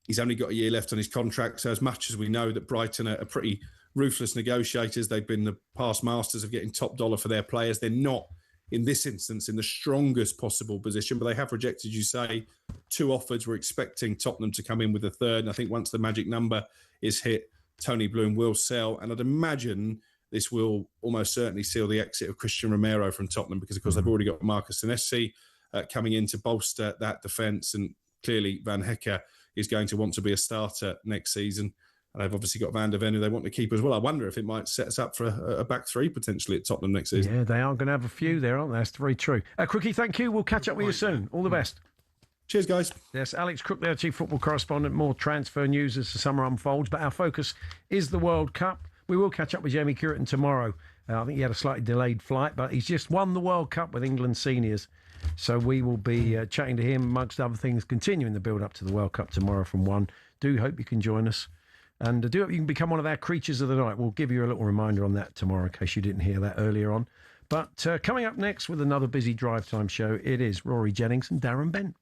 He's only got a year left on his contract. So as much as we know that Brighton are pretty ruthless negotiators, they've been the past masters of getting top dollar for their players. They're not, in this instance, in the strongest possible position, but they have rejected, you say, 2 offers. We're expecting Tottenham to come in with a third. And I think once the magic number is hit, Tony Bloom will sell. And I'd imagine this will almost certainly seal the exit of Christian Romero from Tottenham because, of course, they've already got Marcus Senesi coming in to bolster that defence. And clearly Van Hecke is going to want to be a starter next season. And they've obviously got Van der Ven, who they want to keep as well. I wonder if it might set us up for a back 3 potentially at Tottenham next season. Yeah, they are going to have a few there, aren't they? That's very true. Crookie, thank you. We'll catch up with you soon. All the best. Cheers, guys. Yes, Alex Crook there, Chief Football Correspondent. More transfer news as the summer unfolds, but our focus is the World Cup. We will catch up with Jamie Curtin tomorrow. I think he had a slightly delayed flight, but he's just won the World Cup with England seniors. So we will be chatting to him, amongst other things, continuing the build-up to the World Cup tomorrow from 1. Do hope you can join us. And do hope you can become one of our creatures of the night. We'll give you a little reminder on that tomorrow in case you didn't hear that earlier on. But coming up next with another busy drive time show, it is Rory Jennings and Darren Bent.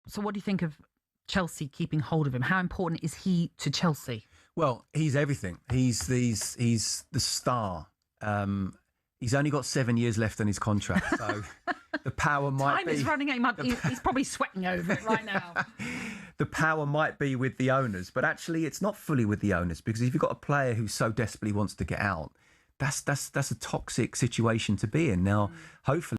So what do you think of Chelsea keeping hold of him? How important is he to Chelsea? Well, he's everything. He's the star. He's only got 7 years left on his contract, so the power might Time is running out. He's probably sweating over it right now. The power might be with the owners, but actually it's not fully with the owners, because if you've got a player who so desperately wants to get out, that's a toxic situation to be in. Now, hopefully